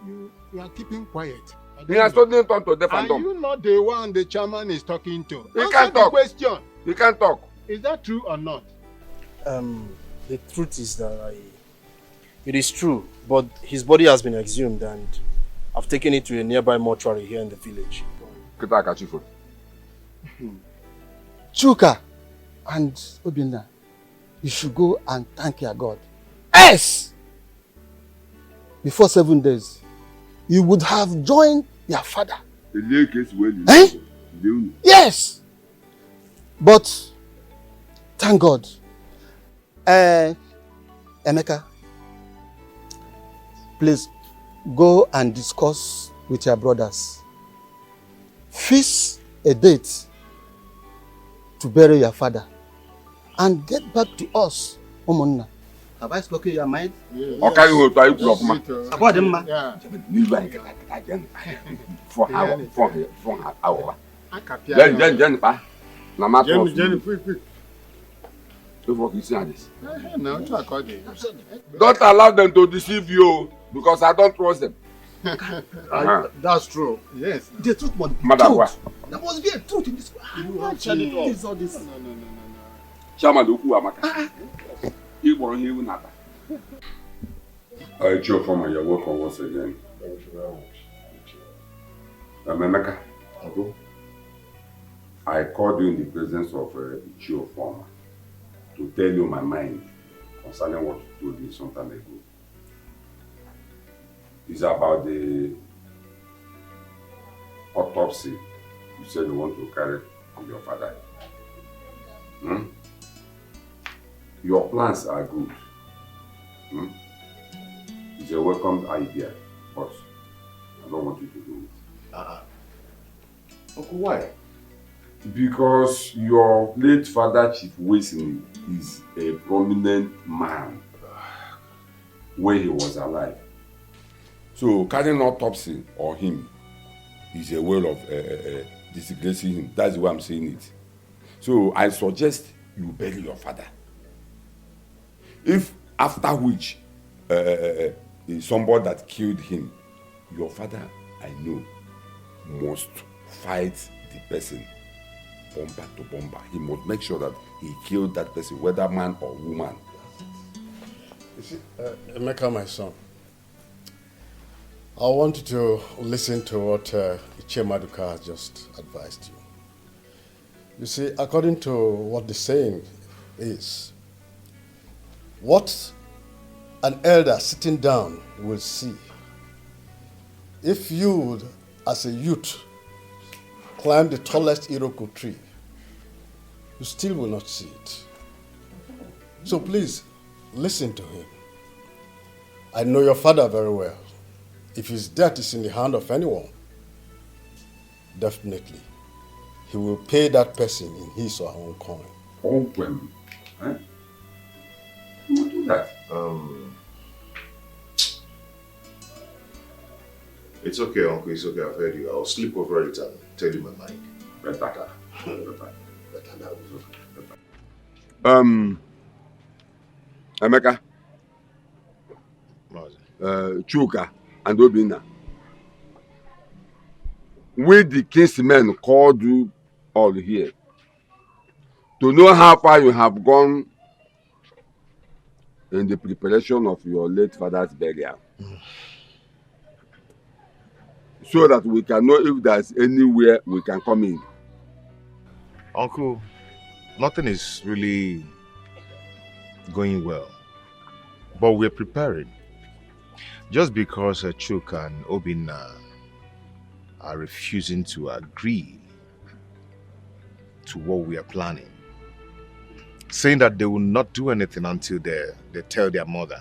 You are keeping quiet. He has suddenly turned to deaf and dumb. Are you not the one the chairman is talking to? He can't talk. Question. He can't talk. Is that true or not? The truth is that it is true, but his body has been exhumed and I've taken it to a nearby mortuary here in the village. Chuka and Obinna, you should go and thank your God. Yes! Before 7 days, you would have joined your father. Eh? Yes! But, thank God. Emeka, please go and discuss with your brothers. Fix a date to bury your father and get back to us, Omonna. Have I spoken your mind? Okay, you will try to block me. About them, man. For hour. Then, pa. Nama quick. Don't allow them to deceive you because I don't trust them. That's true. Yes. The truth must be Madam, truth. There must be a truth in this. All this. No. Chama do ku amaka. You born here nada. Chief Farmer, you're welcome once again. Thank you very much. Emeka, I called you in the presence of Chief Farmer to tell you my mind concerning what you told me some time ago. It's about the autopsy you said you want to carry on your father. Your plans are good. It's a welcome idea, but I don't want you to do it. Uncle, why? Because your late father, Chief Wilson, is a prominent man when he was alive. So carrying autopsy on him is a way of disgracing him. That's the way I'm saying it. So I suggest you bury your father. If after which somebody that killed him, your father, I know, must fight the person bomber to bomber. He must make sure that he killed that person, whether man or woman. You see, Emeka, my son, I want you to listen to what Chemaduka has just advised you. You see, according to what the saying is, what an elder sitting down will see, if you, as a youth, climb the tallest Iroko tree, you still will not see it. So please, listen to him. I know your father very well. If his death is in the hand of anyone, definitely, he will pay that person in his or her own coin. Oh, well, eh? Who will do that? It's okay, Uncle. It's okay. I've heard you. I'll sleep over it and tell you my mind. Better. Better now. Emeka, Chuka, and Obinna. We the kinsmen called you all here to know how far you have gone in the preparation of your late father's burial. So that we can know if there's anywhere we can come in. Uncle, nothing is really going well, but we're preparing. Just because Chuk and Obinna are refusing to agree to what we are planning, saying that they will not do anything until they tell their mother.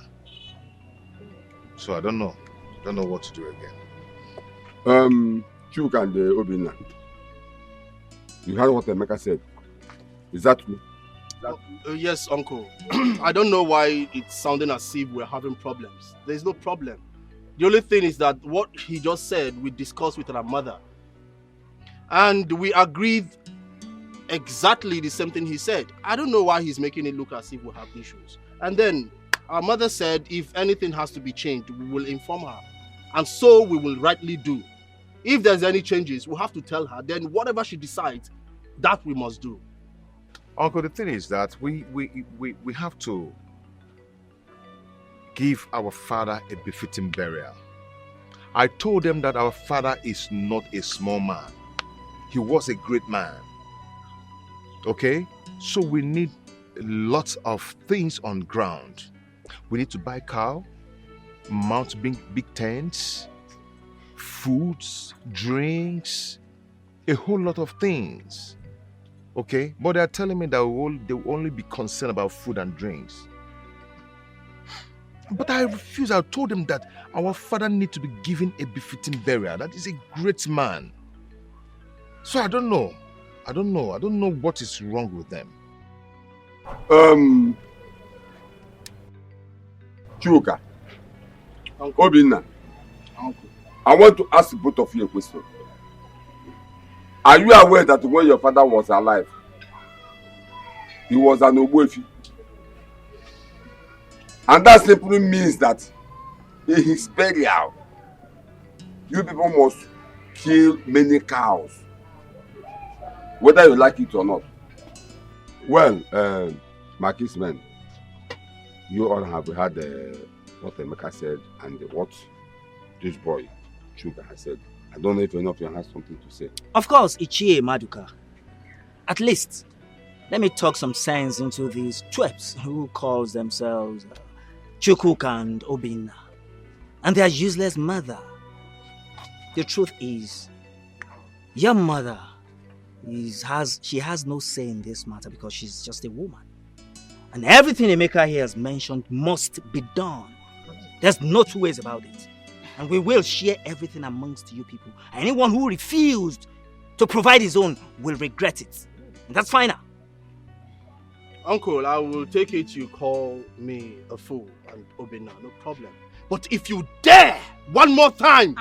So I don't know what to do again. Chuk and Obinna, you heard what Emeka said. Is that true? Yes, Uncle. I don't know why it's sounding as if we're having problems. There's no problem. The only thing is that what he just said, we discussed with our mother. And we agreed exactly the same thing he said. I don't know why he's making it look as if we have issues. And then our mother said if anything has to be changed, we will inform her. And so we will rightly do. If there's any changes, we'll have to tell her. Then whatever she decides, that we must do. Uncle, the thing is that we have to give our father a befitting burial. I told them that our father is not a small man. He was a great man. Okay? So we need lots of things on ground. We need to buy cow, mount big tents, foods, drinks, a whole lot of things. Okay? But they are telling me that they will only be concerned about food and drinks. But I refuse. I told them that our father needs to be given a befitting burial. That is a great man. So I don't know. I don't know what is wrong with them. Chuka, Obinna, I want to ask both of you a question. Are you aware that when your father was alive, he was an Ogbuefi? And that simply means that in his burial, you people must kill many cows, whether you like it or not. Well, my kinsmen, you all have heard what Emeka said and what this boy, Chuka, has said. I don't know if any of you has something to say. Of course, Ichie Maduka. At least, let me talk some sense into these twerps who calls themselves Chukwuka and Obinna and their useless mother. The truth is, your mother has no say in this matter because she's just a woman. And everything Emeka here has mentioned must be done. There's no two ways about it. And we will share everything amongst you people. Anyone who refused to provide his own will regret it. And that's final. Uncle, I will take it you call me a fool and Obinna, no problem. But if you dare one more time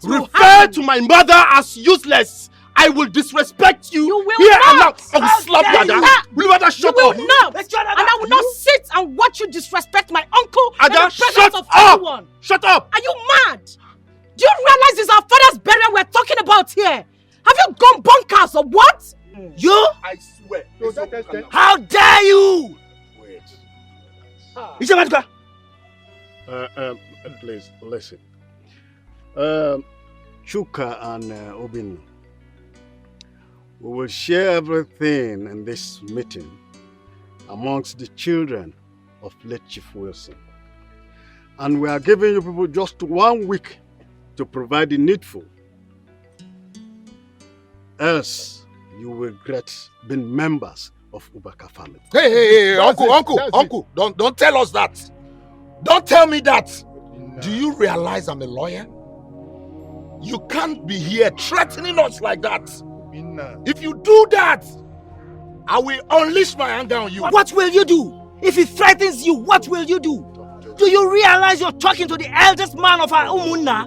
refer to my mother as useless, I will disrespect you. You will here not. And now. I will slap you, Ada. Will you Ada shut You up? will not. And I will not sit and watch you disrespect my uncle Ada, in the presence shut of up. everyone. Shut up. Are you mad? Do you realize it's our father's burial we're talking about here? Have you gone bonkers or what? You? I swear. How dare you? Wait. Ichie Please, listen. Chuka and Obinna, we will share everything in this meeting amongst the children of late Chief Wilson. And we are giving you people just 1 week to provide the needful. Else, you will regret being members of Ubaka family. Hey, Uncle, don't tell us that. Don't tell me that. Do you realize I'm a lawyer? You can't be here threatening us like that. If you do that, I will unleash my anger on you. What will you do? If he threatens you, what will you do? Do you realize you're talking to the eldest man of our Umunna?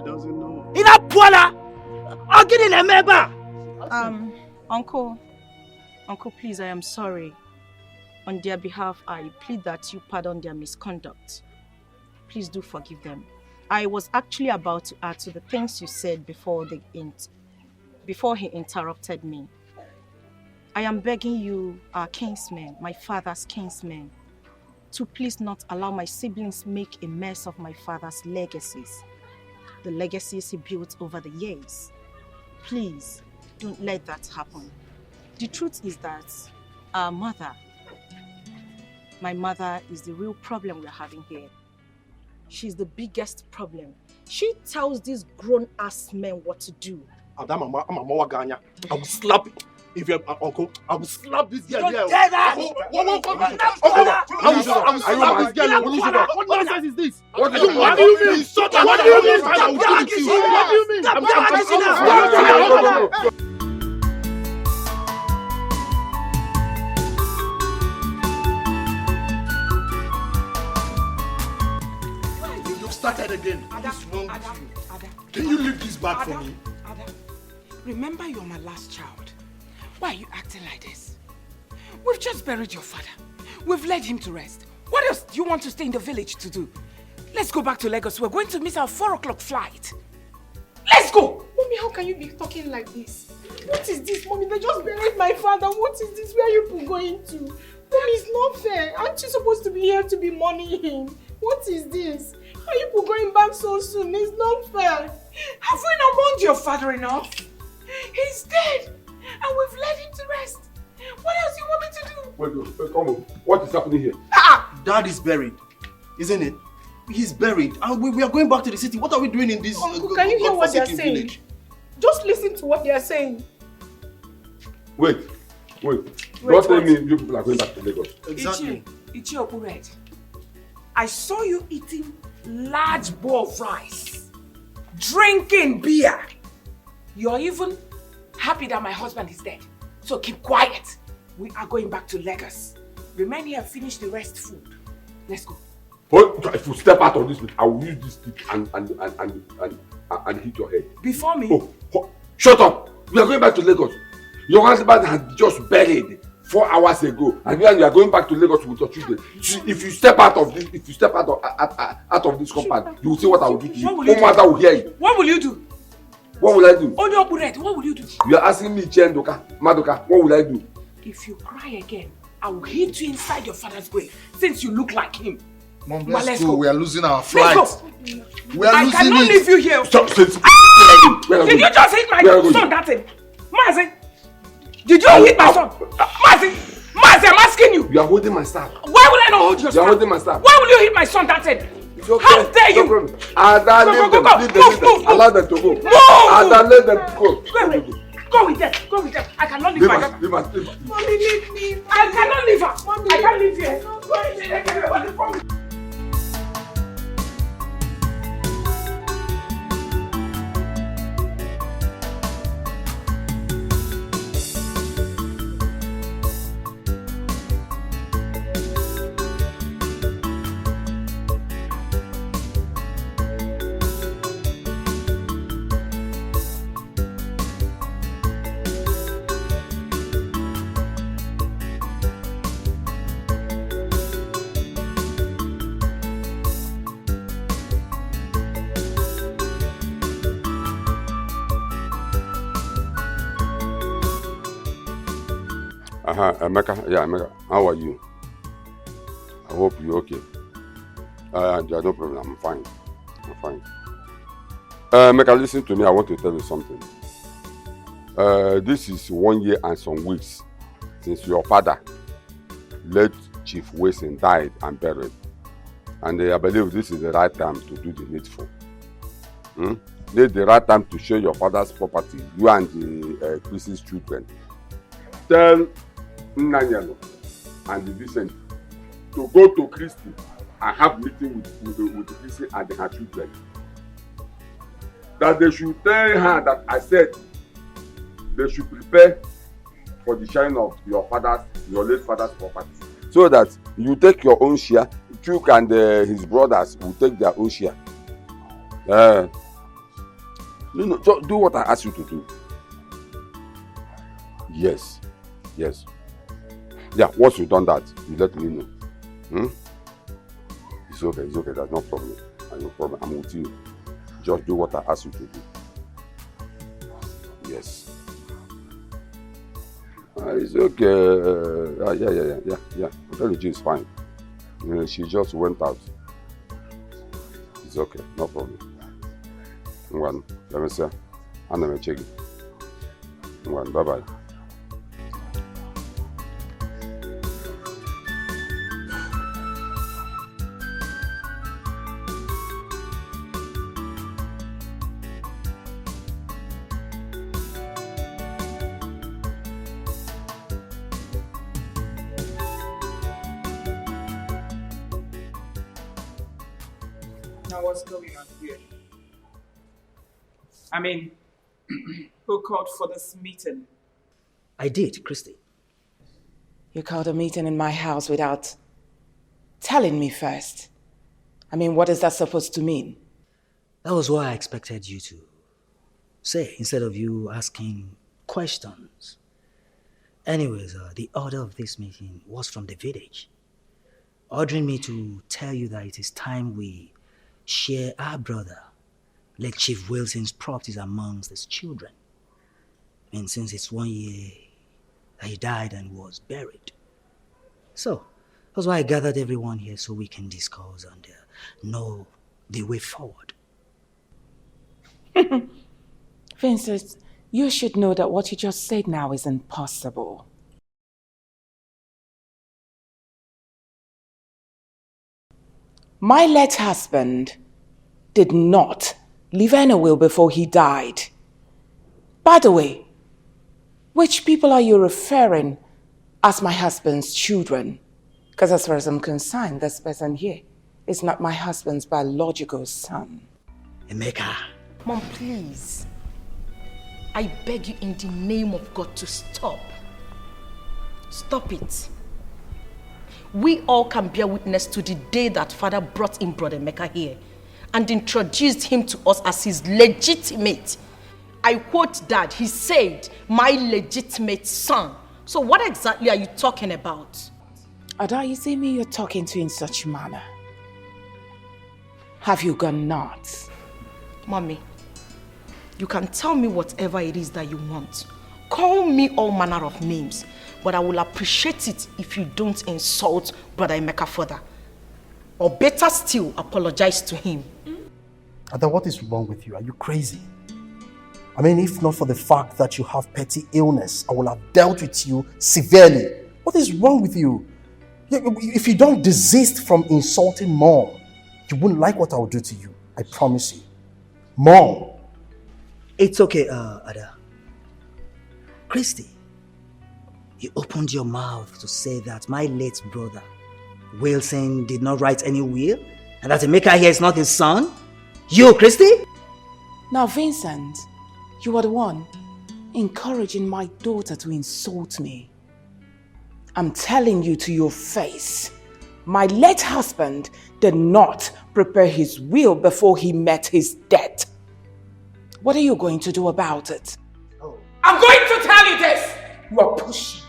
In Apuala? Ogini Nemeba? Uncle, please, I am sorry. On their behalf, I plead that you pardon their misconduct. Please do forgive them. I was actually about to add to the things you said before he interrupted me. I am begging you, our kinsmen, my father's kinsmen, to please not allow my siblings make a mess of my father's legacies. The legacies he built over the years. Please, don't let that happen. The truth is that our mother, my mother, is the real problem we're having here. She's the biggest problem. She tells these grown-ass men what to do. Adam, I will slap you. If you're uncle, I will slap this girl. Don't say that! I will slap this girl. What nonsense is this? What do you mean? What do you mean? What do you mean? What do you mean? Started again. What's wrong with you? Can you leave this bag for me? Ada, remember you're my last child. Why are you acting like this? We've just buried your father. We've laid him to rest. What else do you want to stay in the village to do? Let's go back to Lagos. We're going to miss our 4 o'clock flight. Let's go! Mommy, how can you be talking like this? What is this, Mommy? They just buried my father. What is this? Where are you going to? Mommy, it's not fair. Aren't you supposed to be here to be mourning him? What is this? Are you going back so soon? It's not fair. Have we not mourned your father enough? He's dead. and we've led him to rest. What else do you want me to do? Wait, come on. What is happening here? Dad is buried, isn't it? He's buried, and we are going back to the city. What are we doing in this Uncle, can you hear what they're saying? village? Just listen to what they're saying. Wait. Don't tell me you people are going back to Lagos. Exactly. Ichi Okured, I saw you eating large bowl of rice, drinking beer. You're even happy that my husband is dead. So keep quiet. We are going back to Lagos. Remain here and finish the rest food. Let's go. But if you step out of this, I will use this stick and hit your head. Before me? Oh, shut up! We are going back to Lagos. Your husband had just buried 4 hours ago, and you are going back to Lagos with your children. If you step out of this, out of this compound, you will see what I will do to you. No matter will hear you. What will you do? What will I do? Onyo Okured, what will you do? You are asking me, Chendoka, Madoka, what will I do? If you cry again, I will hit you inside your father's grave, since you look like him. Mom, let's let's go. go. We are losing our flight. Let's go. We are I losing cannot it. leave you here. Stop. Did you just hit my son that thing? Mazi, did you hit my son? Mazi, I'm asking you. You are holding my staff. Why will I not hold your You are staff? holding my staff. Why will you hit my son that thing? Okay. How dare you? No Ada, leave them. Move. Allow them to go. Move. Ada, let them go. Go with them. I cannot leave my daughter. Leave us. Mommy, leave me. I cannot leave her. Mommy, I can't leave here. Emeka, how are you? I hope you're okay. No problem, I'm fine. Emeka, listen to me, I want to tell you something. This is 1 year and some weeks since your father, late Chief Wilson, died and buried. And I believe this is the right time to do the needful. This is the right time to share your father's property, you and the Chris's children. Tell Nanyalo and the Vincent to go to Christy and have meeting with Christy and her children. That they should tell her that I said they should prepare for the sharing of your late father's property. So that you take your own share, Duke and his brothers will take their own share. Just do what I ask you to do. Yes. Yeah, once you've done that, you let me know. It's okay, there's no problem. I'm with you. Just do what I ask you to do. Yes. It's okay. Yeah. Intelligence is fine. She just went out. It's okay, no problem. Let me see. I'm going to check it. Bye-bye. Now what's going on here? I mean, who called for this meeting? I did, Christy. You called a meeting in my house without telling me first. I mean, what is that supposed to mean? That was what I expected you to say, instead of you asking questions. Anyways, the order of this meeting was from the village, ordering me to tell you that it is time we share our brother, late Chief Wilson's properties amongst his children. And since it's 1 year that he died and was buried. So, that's why I gathered everyone here so we can discuss and know the way forward. Vincent, You should know that what you just said now is impossible. My late husband did not leave any will before he died. By the way, which people are you referring as my husband's children? Because as far as I'm concerned, this person here is not my husband's biological son. Emeka. Mom, please. I beg you in the name of God to stop. Stop it. We all can bear witness to the day that Father brought in Brother Emeka here and introduced him to us as his legitimate. I quote Dad, he said, my legitimate son. So what exactly are you talking about? Ada, you see me you're talking to in such manner. Have you gone nuts? Mommy, you can tell me whatever it is that you want. Call me all manner of names, but I will appreciate it if you don't insult Brother Emeka further. Or better still, apologize to him. Ada, what is wrong with you? Are you crazy? I mean, if not for the fact that you have petty illness, I will have dealt with you severely. What is wrong with you? If you don't desist from insulting Mom, you wouldn't like what I will do to you. I promise you. Mom. It's okay, Ada. Christy, you opened your mouth to say that my late brother, Wilson, did not write any will, and that Emeka here is not his son? You, Christy? Now, Vincent, you are the one encouraging my daughter to insult me. I'm telling you to your face, my late husband did not prepare his will before he met his death. What are you going to do about it? Oh. I'm going to tell you this! You are pushing.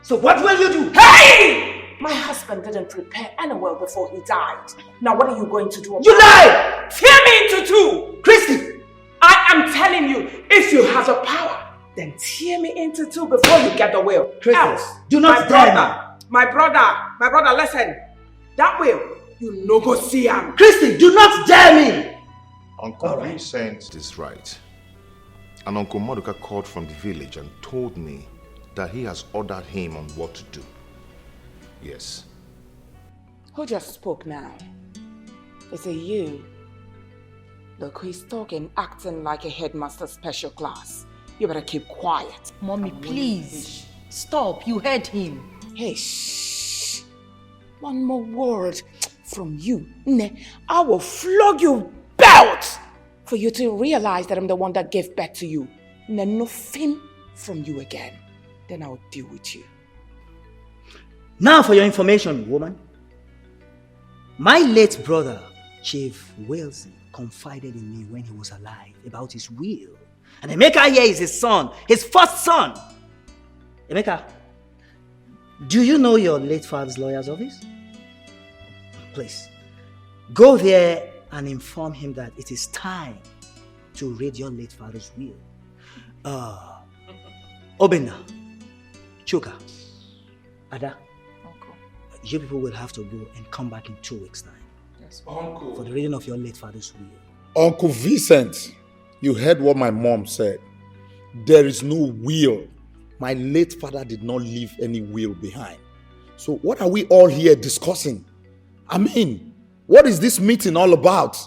So what will you do? Hey! My husband didn't prepare any will before he died. Now what are you going to do about it? You lie! Tear me into two! Christy! I am telling you, if you have the power, then tear me into two before you get the will. Christy, do not dare me. My brother, listen. That will, you no go see him. Christy, do not dare me! Uncle Vincent is right. And Uncle Maduka called from the village and told me that he has ordered him on what to do. Yes. Who just spoke now? Is it you? Look, he's talking, acting like a headmaster special class. You better keep quiet. Mommy, please. Stop. You heard him. Hey, shh. One more word from you. I will flog you belt for you to realize that I'm the one that gave birth to you. Nothing from you again. Then I'll deal with you. Now for your information, woman. My late brother, Chief Wilson, confided in me when he was alive about his will. And Emeka here is his son, his first son. Emeka, do you know your late father's lawyer's office? Please, go there and inform him that it is time to read your late father's will. Obinna, Chuka, Ada, Uncle. You people will have to go and come back in 2 weeks' time. Yes, Uncle. For the reading of your late father's will. Uncle Vincent, you heard what my mom said. There is no will. My late father did not leave any will behind. So what are we all here discussing? I mean, what is this meeting all about?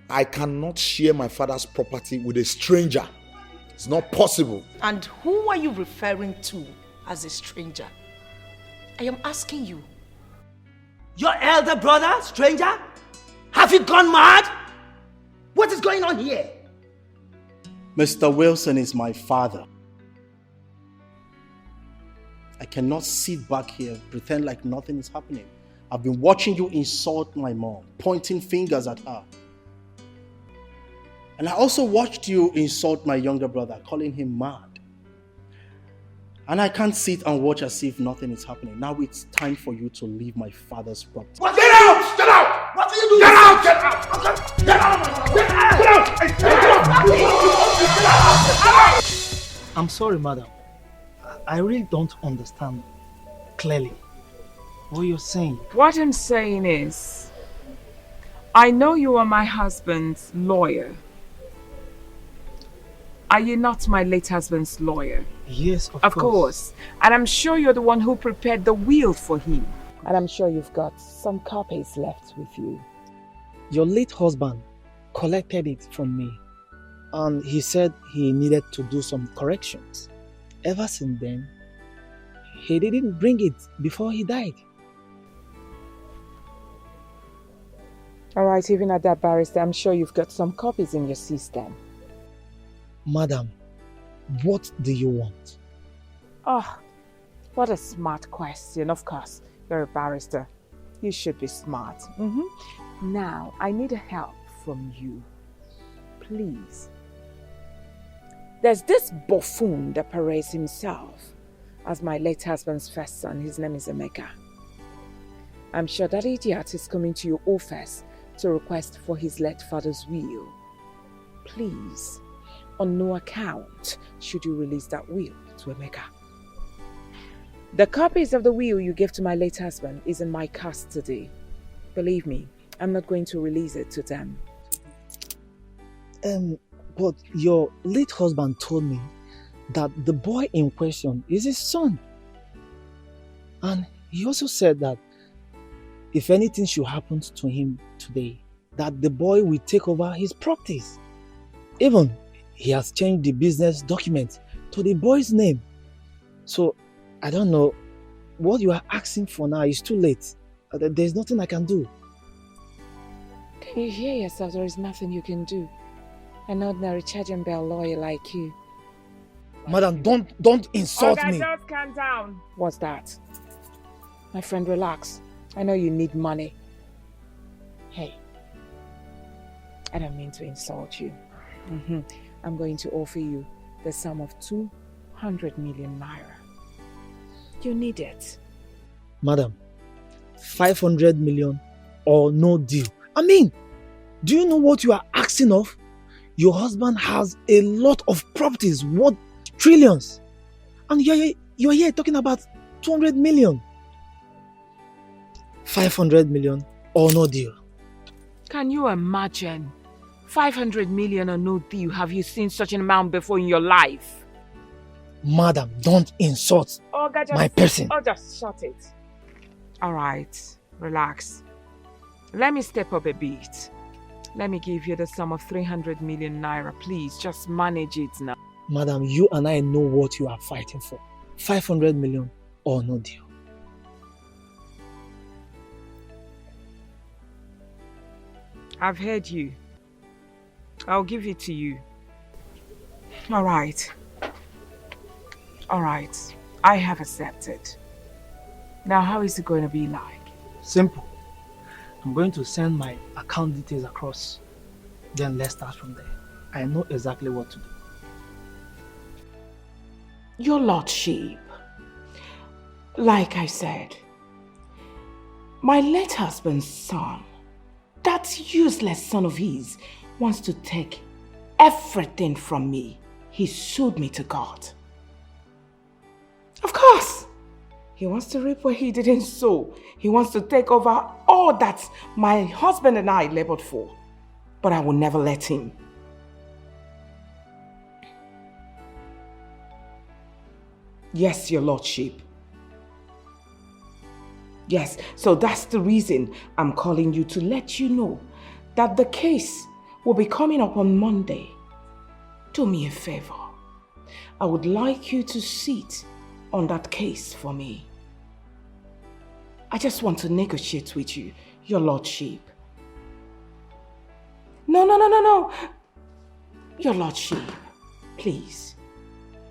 I cannot share my father's property with a stranger. It's not possible. And who are you referring to as a stranger? I am asking you. Your elder brother, stranger? Have you gone mad? What is going on here? Mr. Wilson is my father. I cannot sit back here, pretend like nothing is happening. I've been watching you insult my mom, pointing fingers at her. And I also watched you insult my younger brother, calling him mad. And I can't sit and watch as if nothing is happening. Now it's time for you to leave my father's property. What? Get out! Get out! What are you doing? Get out! Get out! Get out! Get out! Get out! I'm sorry, madam. I really don't understand clearly what you're saying. What I'm saying is, I know you are my husband's lawyer. Are you not my late husband's lawyer? Yes, Of course. And I'm sure you're the one who prepared the will for him. And I'm sure you've got some copies left with you. Your late husband collected it from me, and he said he needed to do some corrections. Ever since then, he didn't bring it before he died. All right, even at that, barrister, I'm sure you've got some copies in your system. Madam, what do you want? Oh, what a smart question. Of course, you're a barrister. You should be smart. Now, I need help from you. Please. There's this buffoon that parades himself as my late husband's first son. His name is Emeka. I'm sure that idiot is coming to your office to request for his late father's will. Please, on no account should you release that will to Emeka. The copies of the will you gave to my late husband is in my custody. Believe me, I'm not going to release it to them. But your late husband told me that the boy in question is his son. And he also said that if anything should happen to him today, that the boy will take over his properties. Even he has changed the business document to the boy's name. So I don't know what you are asking for now. Is too late. There's nothing I can do. Can you hear yourself? There is nothing you can do. An ordinary charge and bell lawyer like you. Madam, don't insult me. Just calm down. What's that? My friend, relax. I know you need money. Hey, I don't mean to insult you. I'm going to offer you the sum of 200 million naira. You need it. Madam, 500 million or no deal. I mean, do you know what you are asking of? Your husband has a lot of properties worth trillions. And you're here talking about 200 million. 500 million or no deal. Can you imagine? 500 million or no deal. Have you seen such an amount before in your life? Madam, don't insult my person. Oh, just shut it. Alright, relax. Let me step up a bit. Let me give you the sum of 300 million naira. Please, just manage it now. Madam, you and I know what you are fighting for. 500 million or no deal. I've heard you. I'll give it to you. Alright. Alright. I have accepted. Now, how is it going to be like? Simple. I'm going to send my account details across. Then let's start from there. I know exactly what to do. Your Lordship, like I said, my late husband's son, that useless son of his, wants to take everything from me. He sued me to God. Of course, he wants to reap where he didn't sow. He wants to take over all that my husband and I labored for. But I will never let him. Yes, Your Lordship. Yes, so that's the reason I'm calling you, to let you know that the case will be coming up on Monday. Do me a favor. I would like you to sit on that case for me. I just want to negotiate with you, Your Lordship. No. Your Lordship, please.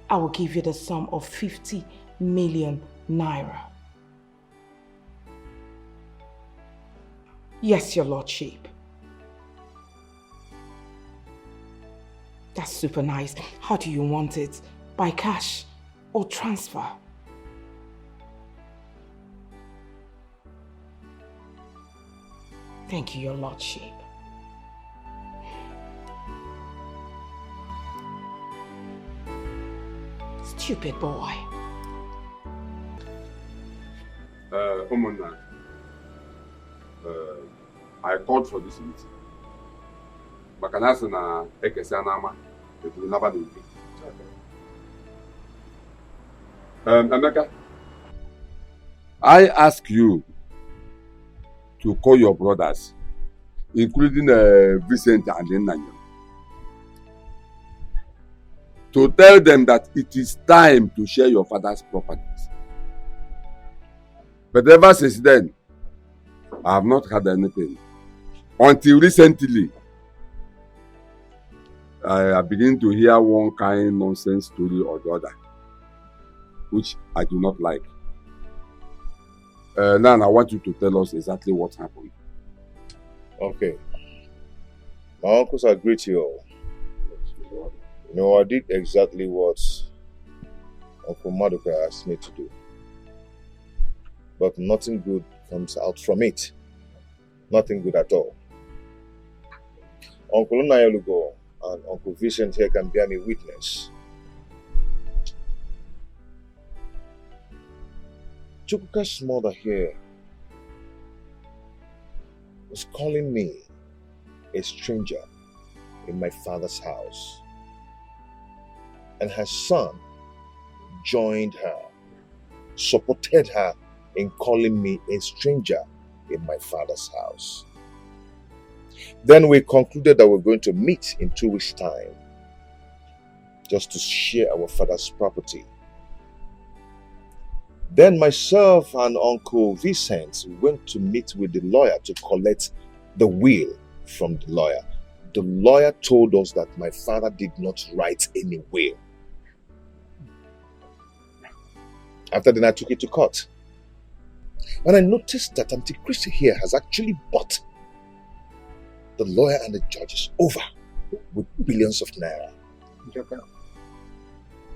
I will give you the sum of 50 million naira. Yes, Your Lordship. That's super nice. How do you want it? By cash or transfer? Thank you, Your Lordship. Stupid boy. Umuna, I called for this meeting. Bakanasi na ekesi anama. It will never be me. Emeka, I ask you to call your brothers, including Vincent and Nanya, to tell them that it is time to share your father's properties. But ever since then, I have not heard anything. Until recently, I begin to hear one kind of nonsense story or the other, which I do not like. Now I want you to tell us exactly what happened. Okay. My uncles agree to you. No, I did exactly what Uncle Maduka asked me to do. But nothing good comes out from it. Nothing good at all. Uncle Unayalugo and Uncle Vincent here can bear me witness. Chukwuka's mother here was calling me a stranger in my father's house. And her son joined her, supported her in calling me a stranger in my father's house. Then we concluded that we're going to meet in 2 weeks' time just to share our father's property. Then myself and Uncle Vincent went to meet with the lawyer to collect the will from the lawyer. The lawyer told us that my father did not write any will. After then I took it to court. And I noticed that Auntie Christy here has actually bought the lawyer and the judges over with billions of naira.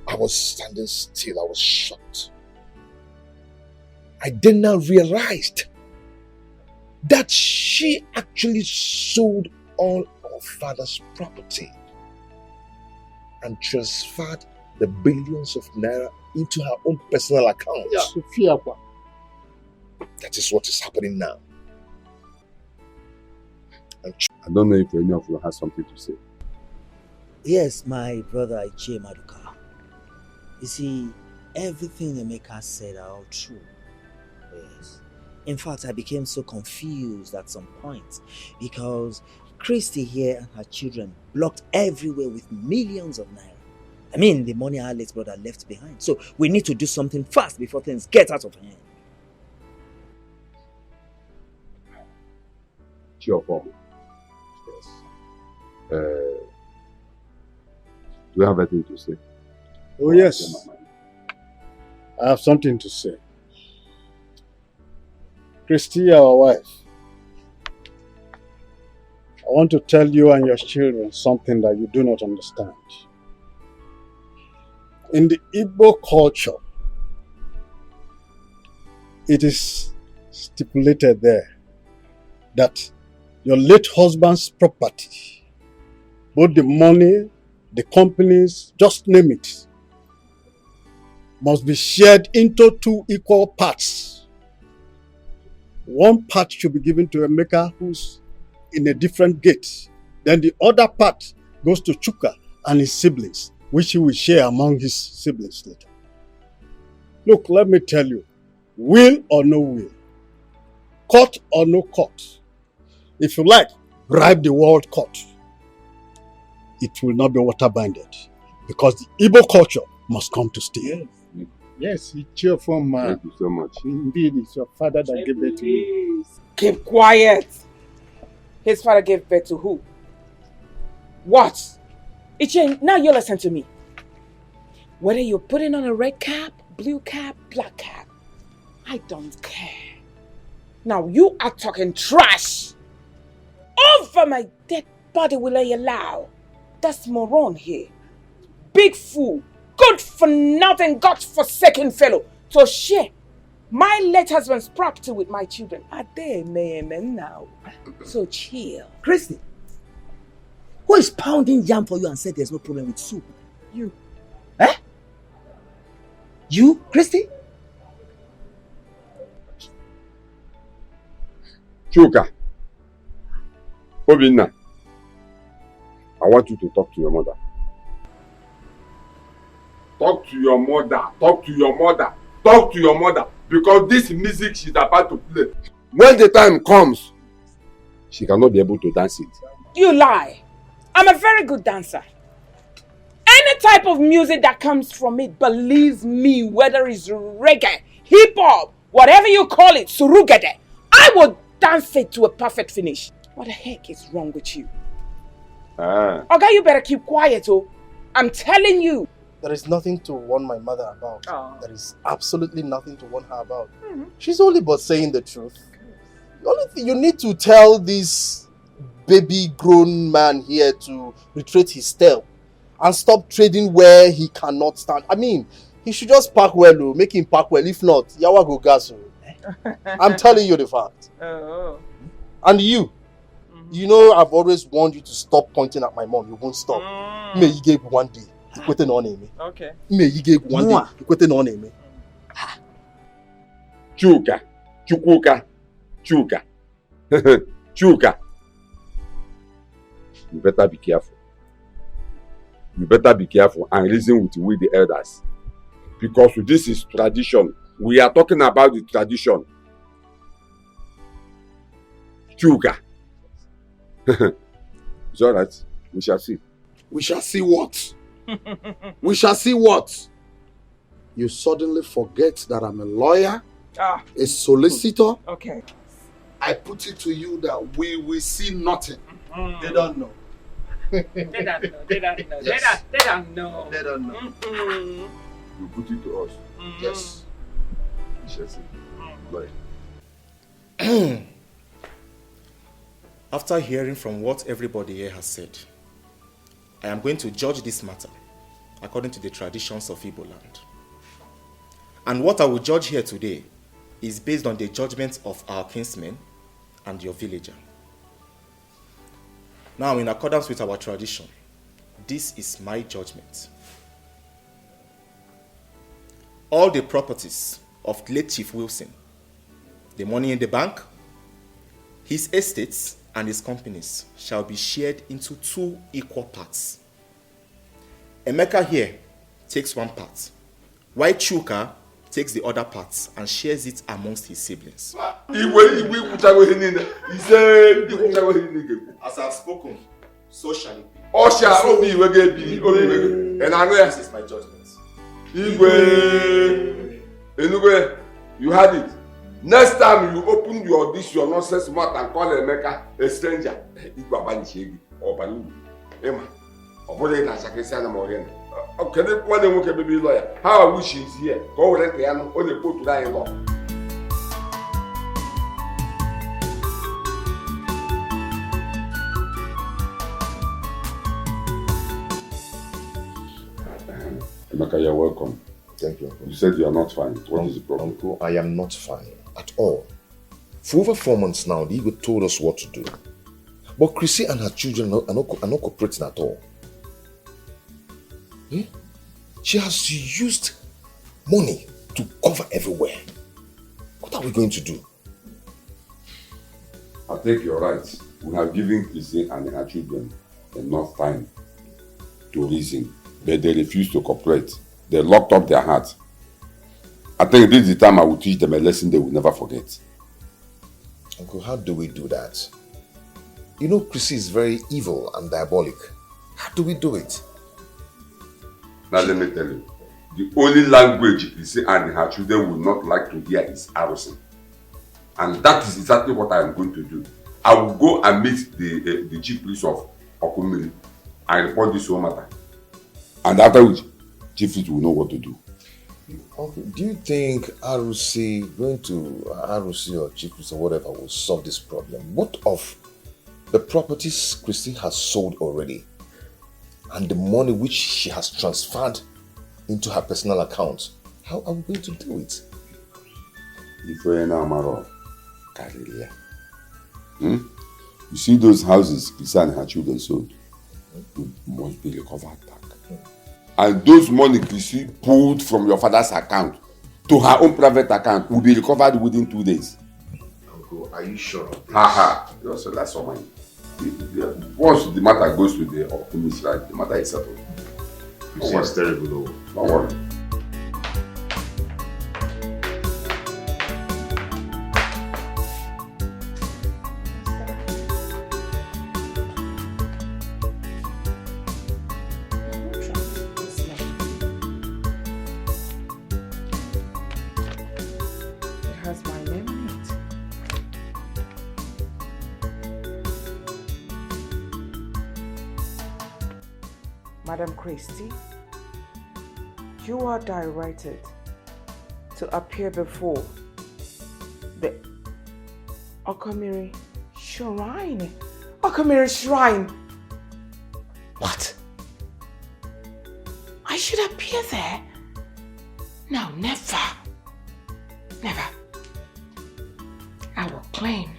I was standing still, I was shocked. I then now realized that she actually sold all our father's property and transferred the billions of naira into her own personal account. That is what is happening now. I don't know if any of you has something to say. Yes, my brother Ichie Maduka. You see, everything Emeka said are all true. Yes. In fact, I became so confused at some point because Christy here and her children blocked everywhere with millions of naira. I mean, the money our late brother left behind. So we need to do something fast before things get out of hand. Sure, Paul. Yes. Do you have anything to say? Oh, yes. I have something to say. Christy, our wife, I want to tell you and your children something that you do not understand. In the Igbo culture, it is stipulated there that your late husband's property, both the money, the companies, just name it, must be shared into 2 equal parts. One part should be given to Emeka, who's in a different gate. Then the other part goes to Chuka and his siblings, which he will share among his siblings later. Look, let me tell you, will or no will, court or no court, if you like, bribe the world court. It will not be water-binded because the Igbo culture must come to stay. Yes, it's cheerful man. Thank you so much. Indeed, it's your father that gave birth to you. Keep quiet. His father gave birth to who? What? Ichie, now you listen to me. Whether you're putting on a red cap, blue cap, black cap, I don't care. Now you are talking trash. Over my dead body will I allow. That's moron here. Big fool. Good for nothing, God-forsaken fellow. To share my late husband's property with my children. Are they men now? So chill. Christy, who is pounding jam for you and said there's no problem with soup? You. Eh? You, Christy? Chuka, Obinna, I want you to talk to your mother. talk to your mother, talk to your mother, talk to your mother, because this music she's about to play, when the time comes, she cannot be able to dance it. You lie. I'm a very good dancer. Any type of music that comes from it, believe me, whether it's reggae, hip-hop, whatever you call it, surugede, I will dance it to a perfect finish. What the heck is wrong with you? Okay, you better keep quiet, oh. I'm telling you. There is nothing to warn my mother about. Oh. There is absolutely nothing to warn her about. She's only but saying the truth. The only thing you need to tell this baby grown man here to retrace his step and stop trading where he cannot stand. I mean, he should just park well, make him park well. If not, yawa go gas. I'm telling you the fact. Oh. And you, you know I've always warned you to stop pointing at my mom. You won't stop. May you give one day. Okay. May you give one day. Chuka, Chukwuka, Chuka, Chuka. You better be careful. You better be careful and reason with the elders. Because this is tradition. We are talking about the tradition. Chuka. It's alright. We shall see. We shall see what? We shall see what? You suddenly forget that I'm a lawyer, a solicitor. Okay. I put it to you that we will see nothing. They don't know. They don't know. They don't know. Yes. They don't know. They don't know. You put it to us. Yes. We shall see. Bye. After hearing from what everybody here has said, I am going to judge this matter according to the traditions of Igbo land. And what I will judge here today is based on the judgment of our kinsmen and your villager. Now, in accordance with our tradition, this is my judgment. All the properties of late Chief Wilson, the money in the bank, his estates, and his companies shall be shared into 2 equal parts. Emeka here takes 1 part, while Chuka takes the other part and shares it amongst his siblings. As I've spoken, so shall it be. This is my judgment. Igwe, you had it. Next time you open your nonsense mouth and call Emeka a stranger, Igwe Abanishegi or Balu. Emma, or Bode Nasakesiana Morgan. Okay, one day we be lawyer. How I wish he's here. Go let the animal only put to that in law. Emeka, you're welcome. Thank you, Uncle. You said you are not fine. What is the problem? Uncle, I am not fine at all. For over 4 months now, the Igwe told us what to do. But Chrissy and her children are not cooperating at all. She has used money to cover everywhere. What are we going to do? I think you're right. We have given Chrissy and her children enough time to reason, but they refuse to cooperate. They locked up their hearts. I think this is the time I will teach them a lesson they will never forget. Uncle, how do we do that? You know Chrissy is very evil and diabolic. How do we do it? Now let me tell you, the only language Chrissy and her children will not like to hear is arrosing. And that is exactly what I am going to do. I will go and meet the chief priest of Okumiri and report this whole matter. And after which, chief priest will know what to do. Uncle, do you think going to ROC or chief priest or whatever will solve this problem? What of the properties Chrissy has sold already and the money which she has transferred into her personal account? How are we going to do it? You see those houses Chrissy and her children sold? Must be recovered back. And those money Chrissy pulled from your father's account to her own private account will be recovered within 2 days. Uncle, are you sure of this? So that's all mine. Once the matter goes to the Okumis, right, the matter is settled. This is terrible though. Don't worry. Madam Christie, you are directed to appear before the Okomiri Shrine. Okomiri Shrine! What? I should appear there? No, never. Never. I will claim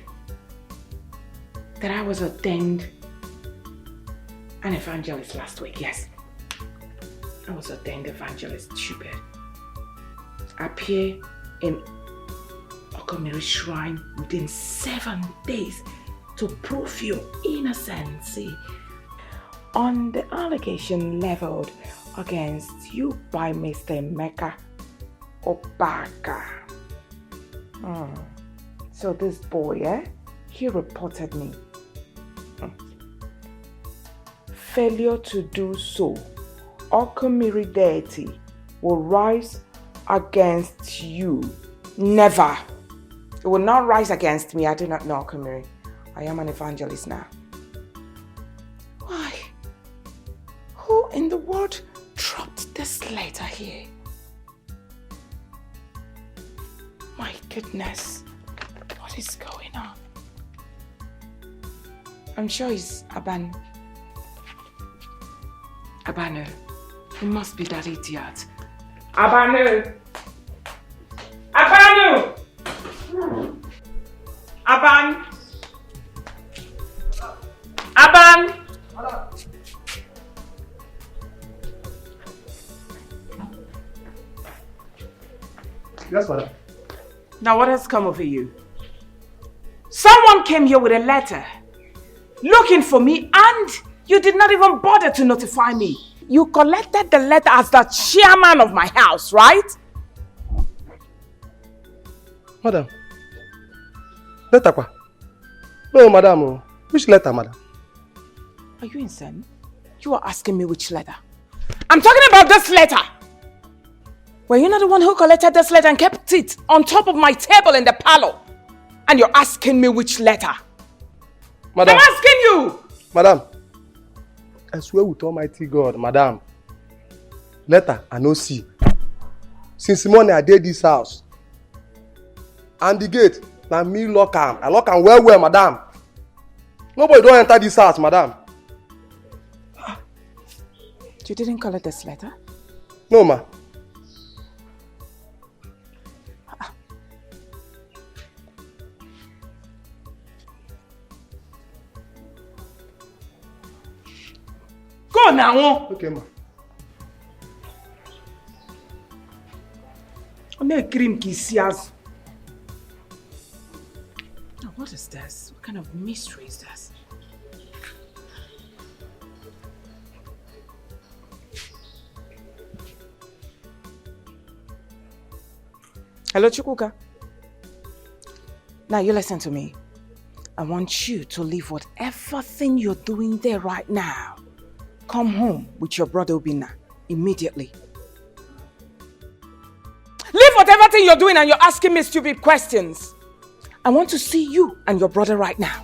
that I was ordained an evangelist last week, yes. I was ordained evangelist, stupid. Appear in Okomiri Shrine within 7 days to prove your innocence on the allegation leveled against you by Mr. Emeka Obaka. So this boy, he reported me. Failure to do so, Okomiri deity will rise against you. Never. It will not rise against me. I do not know Okomiri. I am an evangelist now. Why? Who in the world dropped this letter here? My goodness. What is going on? I'm sure it's Abanu. It must be that idiot. Abanu! Abanu! Aban! Aban! Yes, madam. Now what has come over you? Someone came here with a letter looking for me and you did not even bother to notify me. You collected the letter as the chairman of my house, right? Madam. Letter kwa? No, madam. Which letter, madam? Are you insane? You are asking me which letter? I'm talking about this letter! Were you not the one who collected this letter and kept it on top of my table in the parlor? And you're asking me which letter? Madam. I'm asking you! Madam. I swear with Almighty God, madam. Letter I no see. Since morning I did this house. And the gate, now me lock am. I lock am well, madam. Nobody don't enter this house, madam. You didn't collect this letter? No, ma. Go now. Okay, ma. Now, what is this? What kind of mystery is this? Hello, Chukwuka. Now you listen to me. I want you to leave whatever thing you're doing there right now. Come home with your brother Obinna immediately. Leave whatever thing you're doing and you're asking me stupid questions. I want to see you and your brother right now.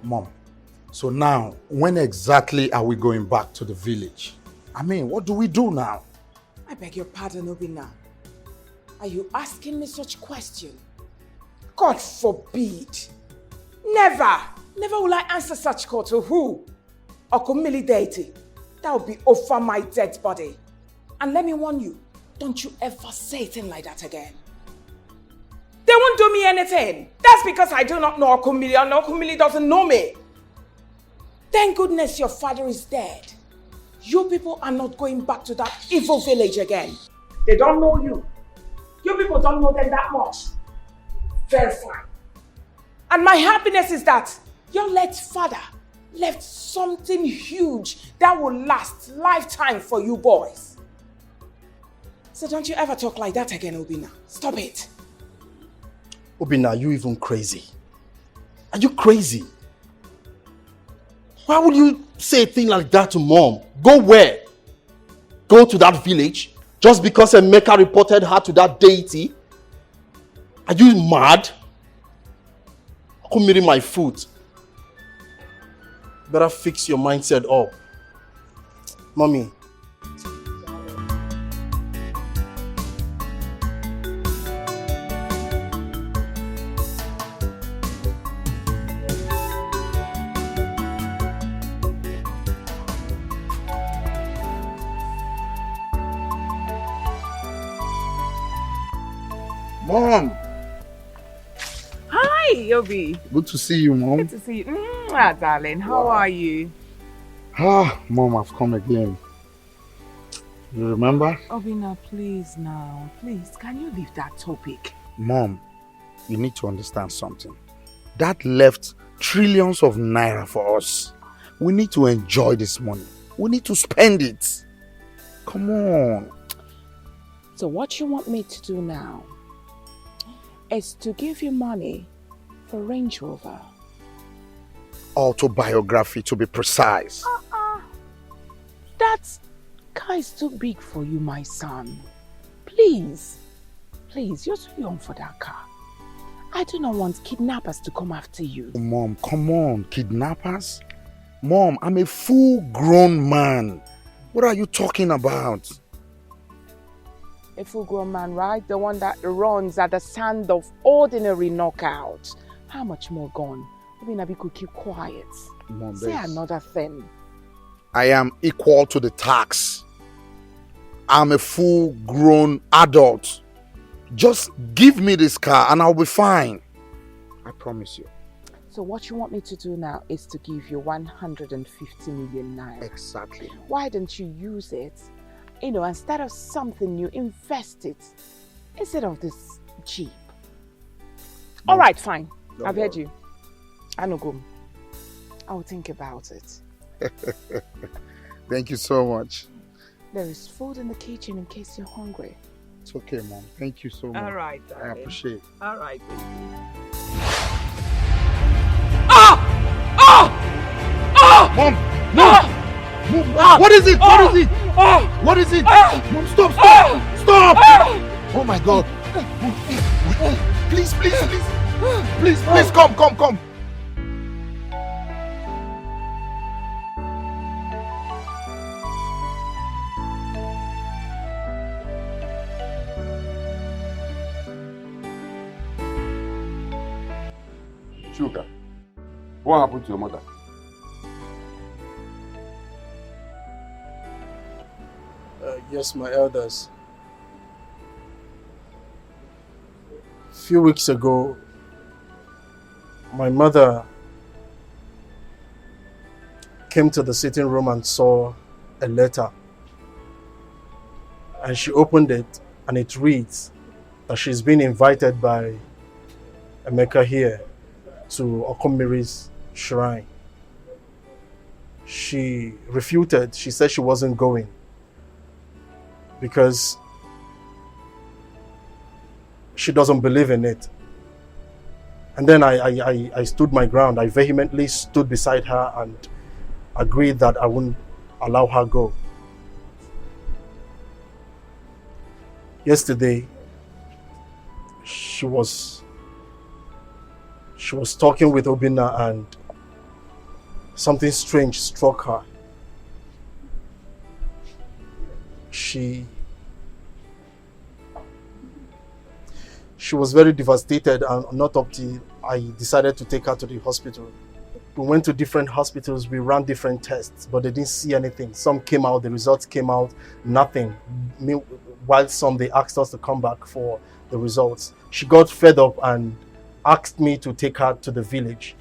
Mom. So now, when exactly are we going back to the village? I mean, what do we do now? I beg your pardon, Obinna. Are you asking me such question? God forbid. Never will I answer such call to who? Okomili deity. That will be over my dead body. And let me warn you, don't you ever say a thing like that again. They won't do me anything. That's because I do not know Okomili and Okomili doesn't know me. Thank goodness your father is dead. You people are not going back to that evil village again. They don't know you. You people don't know them that much. Very fine. And my happiness is that your late father left something huge that will last lifetime for you boys. So don't you ever talk like that again, Obina. Stop it. Obina, are you even crazy? Are you crazy? Why would you say a thing like that to mom? Go where? Go to that village? Just because Emeka reported her to that deity? Are you mad? Come meeting my foot. Better fix your mindset up. Mommy. Mom! Hi, Yobi. Good to see you, Mom. Good to see you. Darling, how are you? Mom, I've come again. You remember? Obina, please now. Please, can you leave that topic? Mom, you need to understand something. That left trillions of naira for us. We need to enjoy this money. We need to spend it. Come on. So what you want me to do now is to give you money for Range Rover. Autobiography, to be precise. That car is too big for you, my son. Please, you're too young for that car. I do not want kidnappers to come after you. Mom, come on, kidnappers? Mom, I'm a full-grown man. What are you talking about? A full-grown man, right? The one that runs at the sound of ordinary knockout. How much more gone? Obina, could keep quiet. Mom, say another thing. I am equal to the tax. I'm a full-grown adult. Just give me this car and I'll be fine. I promise you. So what you want me to do now is to give you 150 million naira. Exactly. Why don't you use it? Instead of something new, invest it. Instead of this Jeep. All right, fine. I've heard you. I know go. I'll think about it. Thank you so much. There is food in the kitchen in case you're hungry. It's okay, Mom. Thank you so much. All right, darling. I appreciate it. All right. Mom! Mom! What is it? What is it? What is it? Mom, stop! Stop! Oh my God! Please, come! Chuka, what happened to your mother? Yes, my elders. A few weeks ago, my mother came to the sitting room and saw a letter. And she opened it and it reads that she's been invited by Emeka here to Okomiri's shrine. She refuted. She said she wasn't going because she doesn't believe in it. And then I stood my ground. I vehemently stood beside her and agreed that I wouldn't allow her go. Yesterday, she was talking with Obina and something strange struck her. She was very devastated, and not up till I decided to take her to the hospital. We went to different hospitals, we ran different tests, but they didn't see anything. Some came out, the results came out, nothing. While some, they asked us to come back for the results. She got fed up and asked me to take her to the village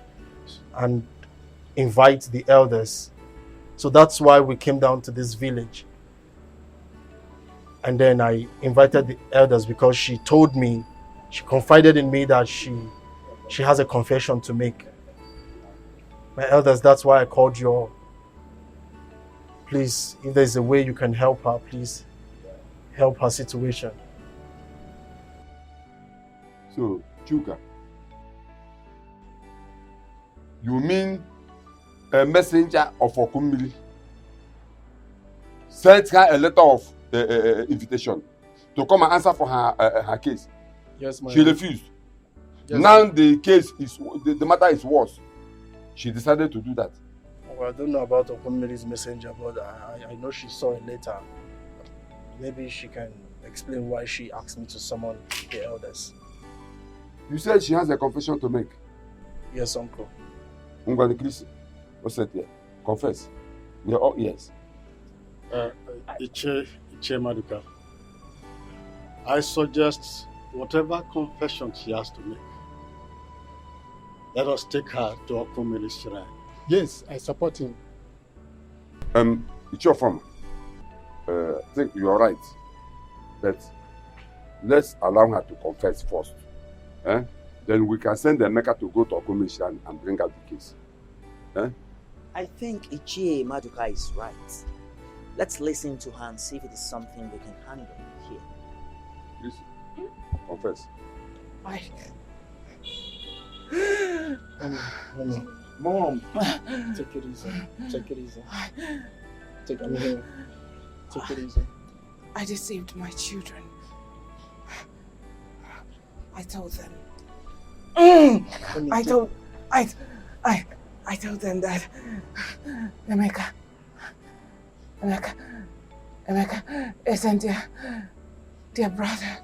and invite the elders So that's why we came down to this village. And then I invited the elders because she told me, she confided in me that she has a confession to make. My elders, that's why I called you all. Please, if there's a way you can help her, please help her situation. So, Chuka, you mean a messenger of Okumili sent her a letter of invitation to come and answer for her case? Yes, my She refused. Yes, now the case is, the matter is worse. She decided to do that. Well, I don't know about Okumili's messenger, but I know she saw a letter. Maybe she can explain why she asked me to summon the elders. You said she has a confession to make. Yes, uncle. Ungwani Chris, what's that here? Confess. We are all ears. Iche Maduka, I suggest whatever confession she has to make, let us take her to Okumili's shrine. Yes, I support him. It's your farm. I think you are right. But let's allow her to confess first. Then we can send the Emeka to go to Okumili's shrine and bring out the case. I think Ichie Maduka is right. Let's listen to her and see if it is something we can handle here. Please, confess. Mom, take it easy. Take it easy. Take it easy. Take it easy. I deceived my children. I told them. I told them that Emeka isn't their brother.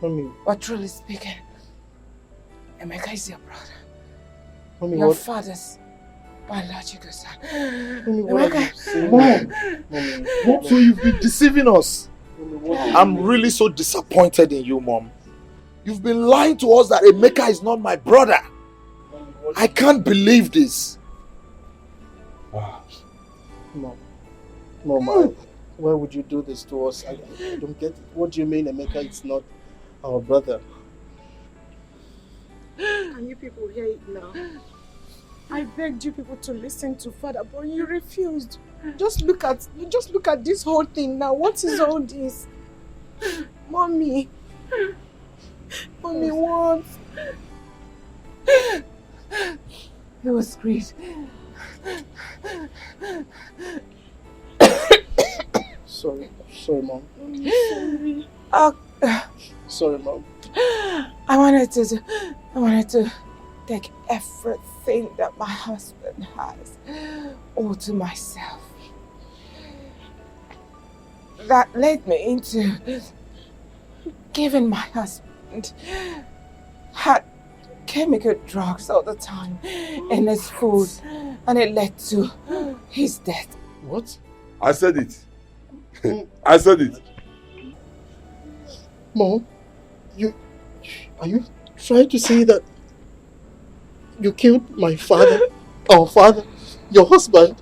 Mommy. But truly speaking, Emeka is your brother. Mommy, your what? father's biological son. Mommy, what are you saying? Mom, so you've been deceiving us. I'm really so disappointed in you, Mom. You've been lying to us that Emeka is not my brother. I can't believe this. Mom, why would you do this to us? I don't get it. What do you mean Emeka is not our brother? Can you people hear it now? I begged you people to listen to Father, but you refused. Just look at this whole thing now. What is all this? Mommy, what? It was greed. Sorry, Mom. Sorry. Sorry, Mom. I wanted to take everything that my husband has all to myself. That led me into giving my husband had chemical drugs all the time in his food, and it led to his death. What? I said it. I said it. Mom, are you trying to say that you killed my father, our father, your husband?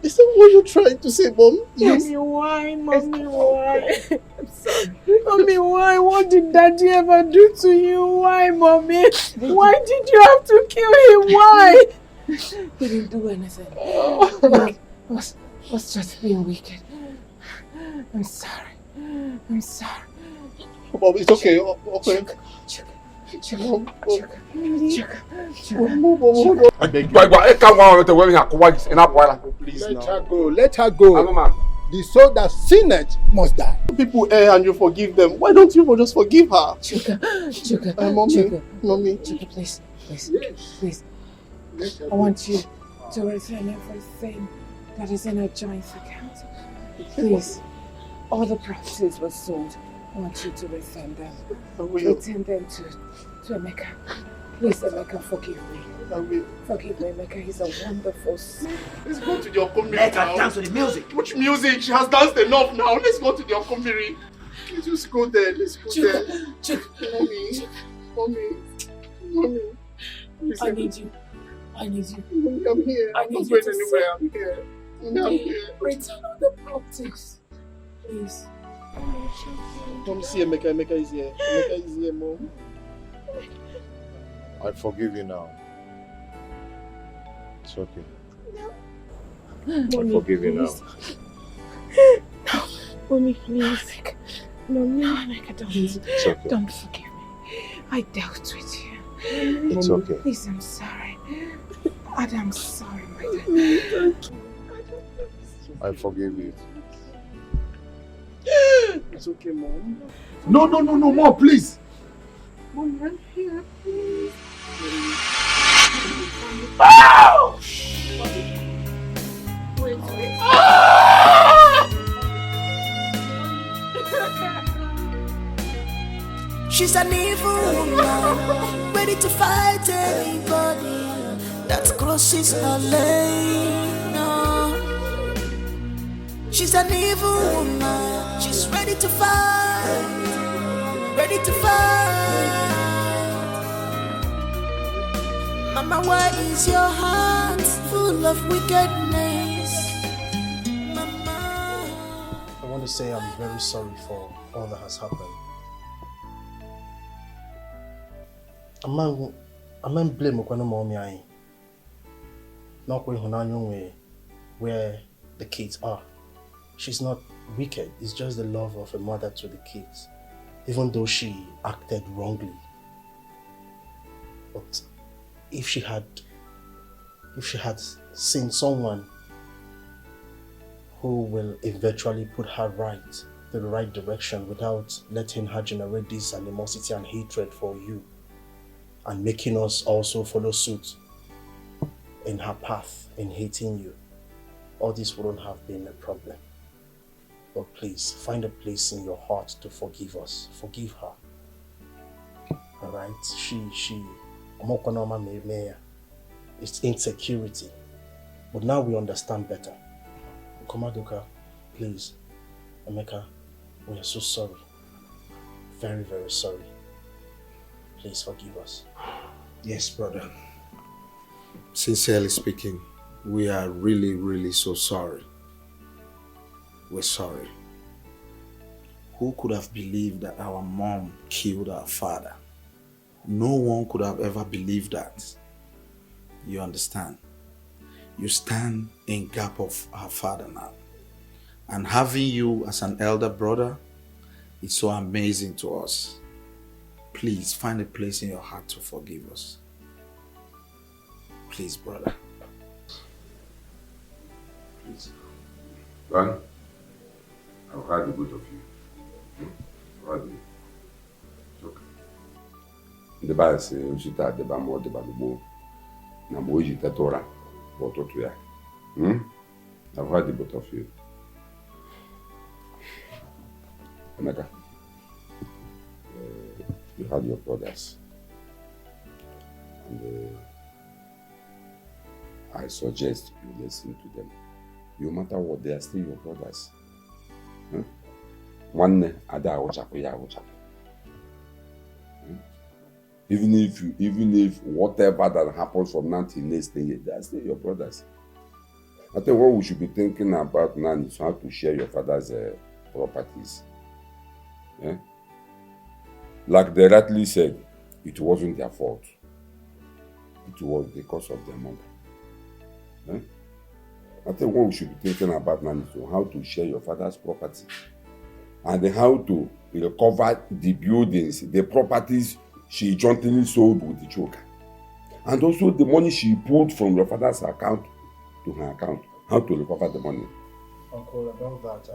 Is that what you're trying to say, Mom? Yes. Mommy, why? Mommy, why? I'm sorry. Mommy, why? What did Daddy ever do to you? Why, Mommy? Why did you have to kill him? Why? He didn't do anything. He was just being wicked. I'm sorry. Mom, it's okay. Okay. Let her go. The soul that sinneth must die. People err and you forgive them. Why don't you just forgive her? Chuka, Mommy. Chuka, please. I want you to return everything that is in a joint account. Please. All the properties were sold. I want you to return them. Return them to Emeka. Please, Emeka, forgive me. Forgive me, Emeka. He's a wonderful son. Let's go to the Okumiri. Let her dance to the music. Which music? She has danced enough now. Let's go to the Okumiri. Let's just go there. Let's go there. Mommy. I need you. I need you. I'm here. I I'm need not you going to anywhere. I'm here. I'm here. Return all the properties. Please. Come see Emeka. Emeka is here. Emeka is here, Mom. I forgive you now. It's okay. Mommy, I forgive you now. please. Mommy, please. Mommy. It's okay. Don't forgive me. I dealt with you. It's okay. Please, I'm sorry. Adam, I'm sorry, my dad. I forgive you. It's okay, Mom. No, Mom, please. Mom, I'm here, please. Oh! Wait. She's an evil woman, ready to fight anybody that crosses her lane. No. She's an evil woman, she's ready to fight, ready to fight. Mama, why is your heart full of wickedness? I want to say I'm very sorry for all that has happened. I'm blame Okwana mommy I. Not where the kids are. She's not wicked, it's just the love of a mother to the kids. Even though she acted wrongly. But if she had seen someone who will eventually put her right to the right direction without letting her generate this animosity and hatred for you and making us also follow suit in her path in hating you, all this wouldn't have been a problem. But please, find a place in your heart to forgive us. Forgive her. Alright? It's insecurity. But now we understand better. Komadoka, please. Emeka, we are so sorry. Very, very sorry. Please forgive us. Yes, brother. Sincerely speaking, we are really, really so sorry. We're sorry. Who could have believed that our mom killed our father? No one could have ever believed that. You understand? You stand in gap of our father now. And having you as an elder brother is so amazing to us. Please find a place in your heart to forgive us. Please, brother. Please. Son, I've heard the both of you. I've heard you. It's okay. The Bible says, "You should have the bamboo, the bamboo." Na mo yi tetora, but to ya. I've heard the both of you. Emeka, you had your brothers, and I suggest you listen to them. No matter what, they are still your brothers. One ada awochapo ya awochapo. Even if whatever that happens from now till next day, they are still your brothers. I think what we should be thinking about now is how to share your father's properties. Yeah? Like they rightly said, it wasn't their fault. It was because of their mother. Yeah? I think what we should be thinking about now is how to share your father's property. And how to recover the buildings, the properties she jointly sold with the joker. And also the money she pulled from your father's account to her account. How to recover the money. Uncle, about that,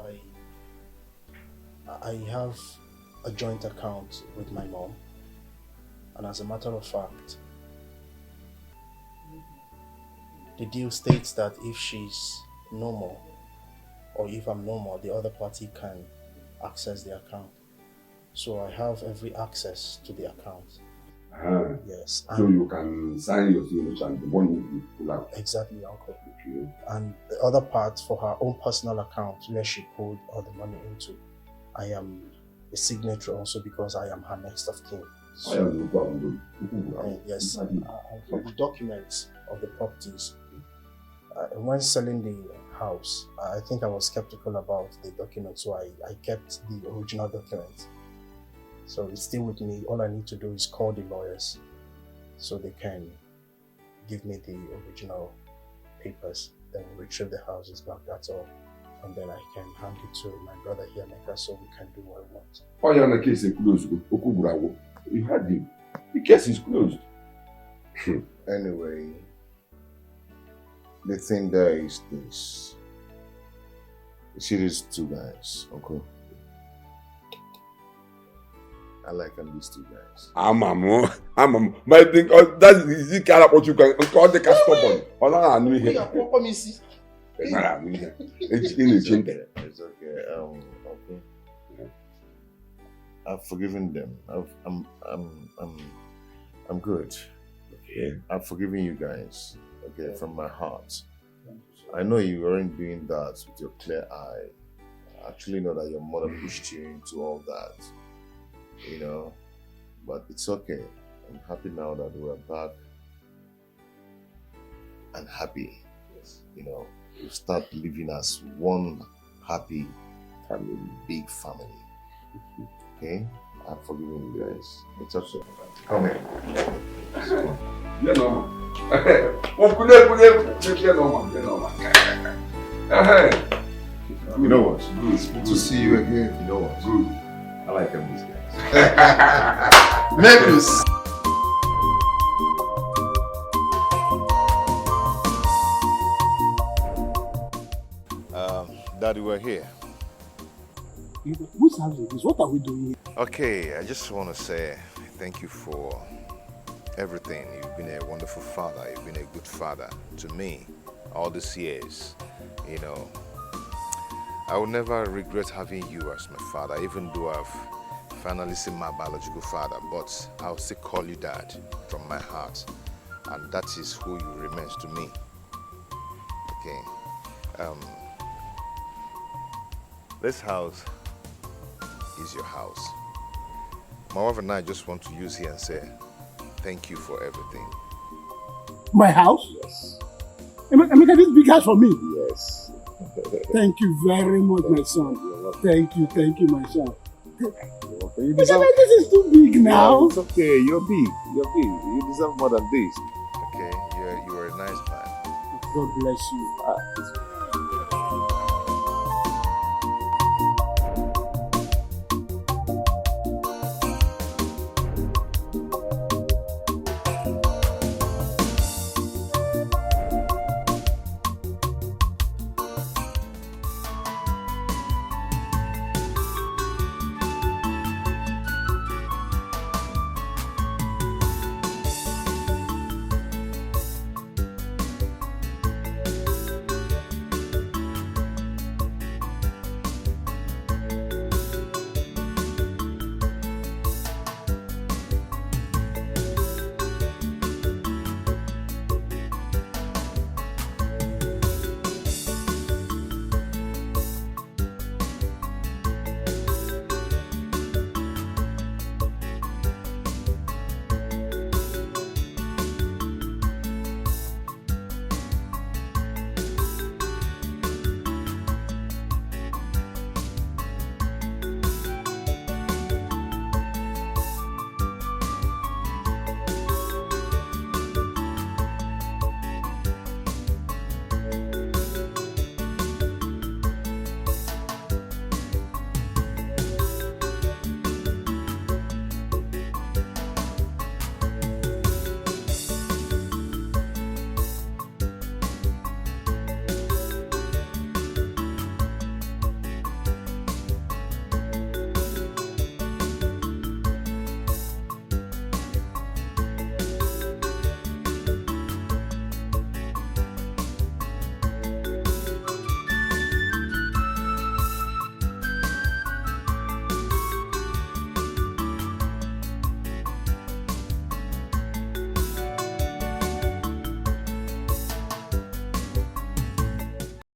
I have a joint account with my mom. And as a matter of fact, the deal states that if she's no more, or if I'm no more, the other party can access the account. So I have every access to the account. Yes. So you can sign your signature and the money will be pulled out. Exactly, Uncle. Okay. And the other part for her own personal account where she pulled all the money into, I am a signatory also because I am her next of kin. So, yes, for the documents, of the properties. When selling the house, I think I was skeptical about the document, so I kept the original document. So it's still with me. All I need to do is call the lawyers so they can give me the original papers, then retrieve the houses back, that's all. And then I can hand it to my brother here, Mecca, so we can do what we want. Oh, yeah, the case is closed. You had him. The case is closed. Anyway, the thing there is this. You see these two guys, uncle? I like these two guys. I'm my thing. That is the kind of what you can call the stubborn. I knew him. It's okay. Okay. I've forgiven them. I'm good. Okay. I've forgiven you guys. Okay, from my heart. I know you weren't doing that with your clear eye. I actually know that your mother pushed you into all that. You know, but it's okay. I'm happy now that we're back and happy. You know, we start living as one happy family, big family. Okay? I've forgiven you guys. It's okay. Come here. You know. You know what? Good to see you again. You know what? Good. I like these guys. Members. Daddy, we're here. Whose house is this? What are we doing here? Okay, I just want to say thank you for everything. You've been a wonderful father. You've been a good father to me all these years. You know, I will never regret having you as my father, even though I've finally seen my biological father, but I'll still call you Dad from my heart, and that is who you remain to me. Okay. This house is your house. My wife and I just want to use here and say thank you for everything. My house? Yes. Emeka, this big house for me? Yes. Thank you very much, my son. Thank you, my son. You deserve... This is too big now. No, it's okay, you're big. You deserve more than this. Okay, you are a nice man. God bless you.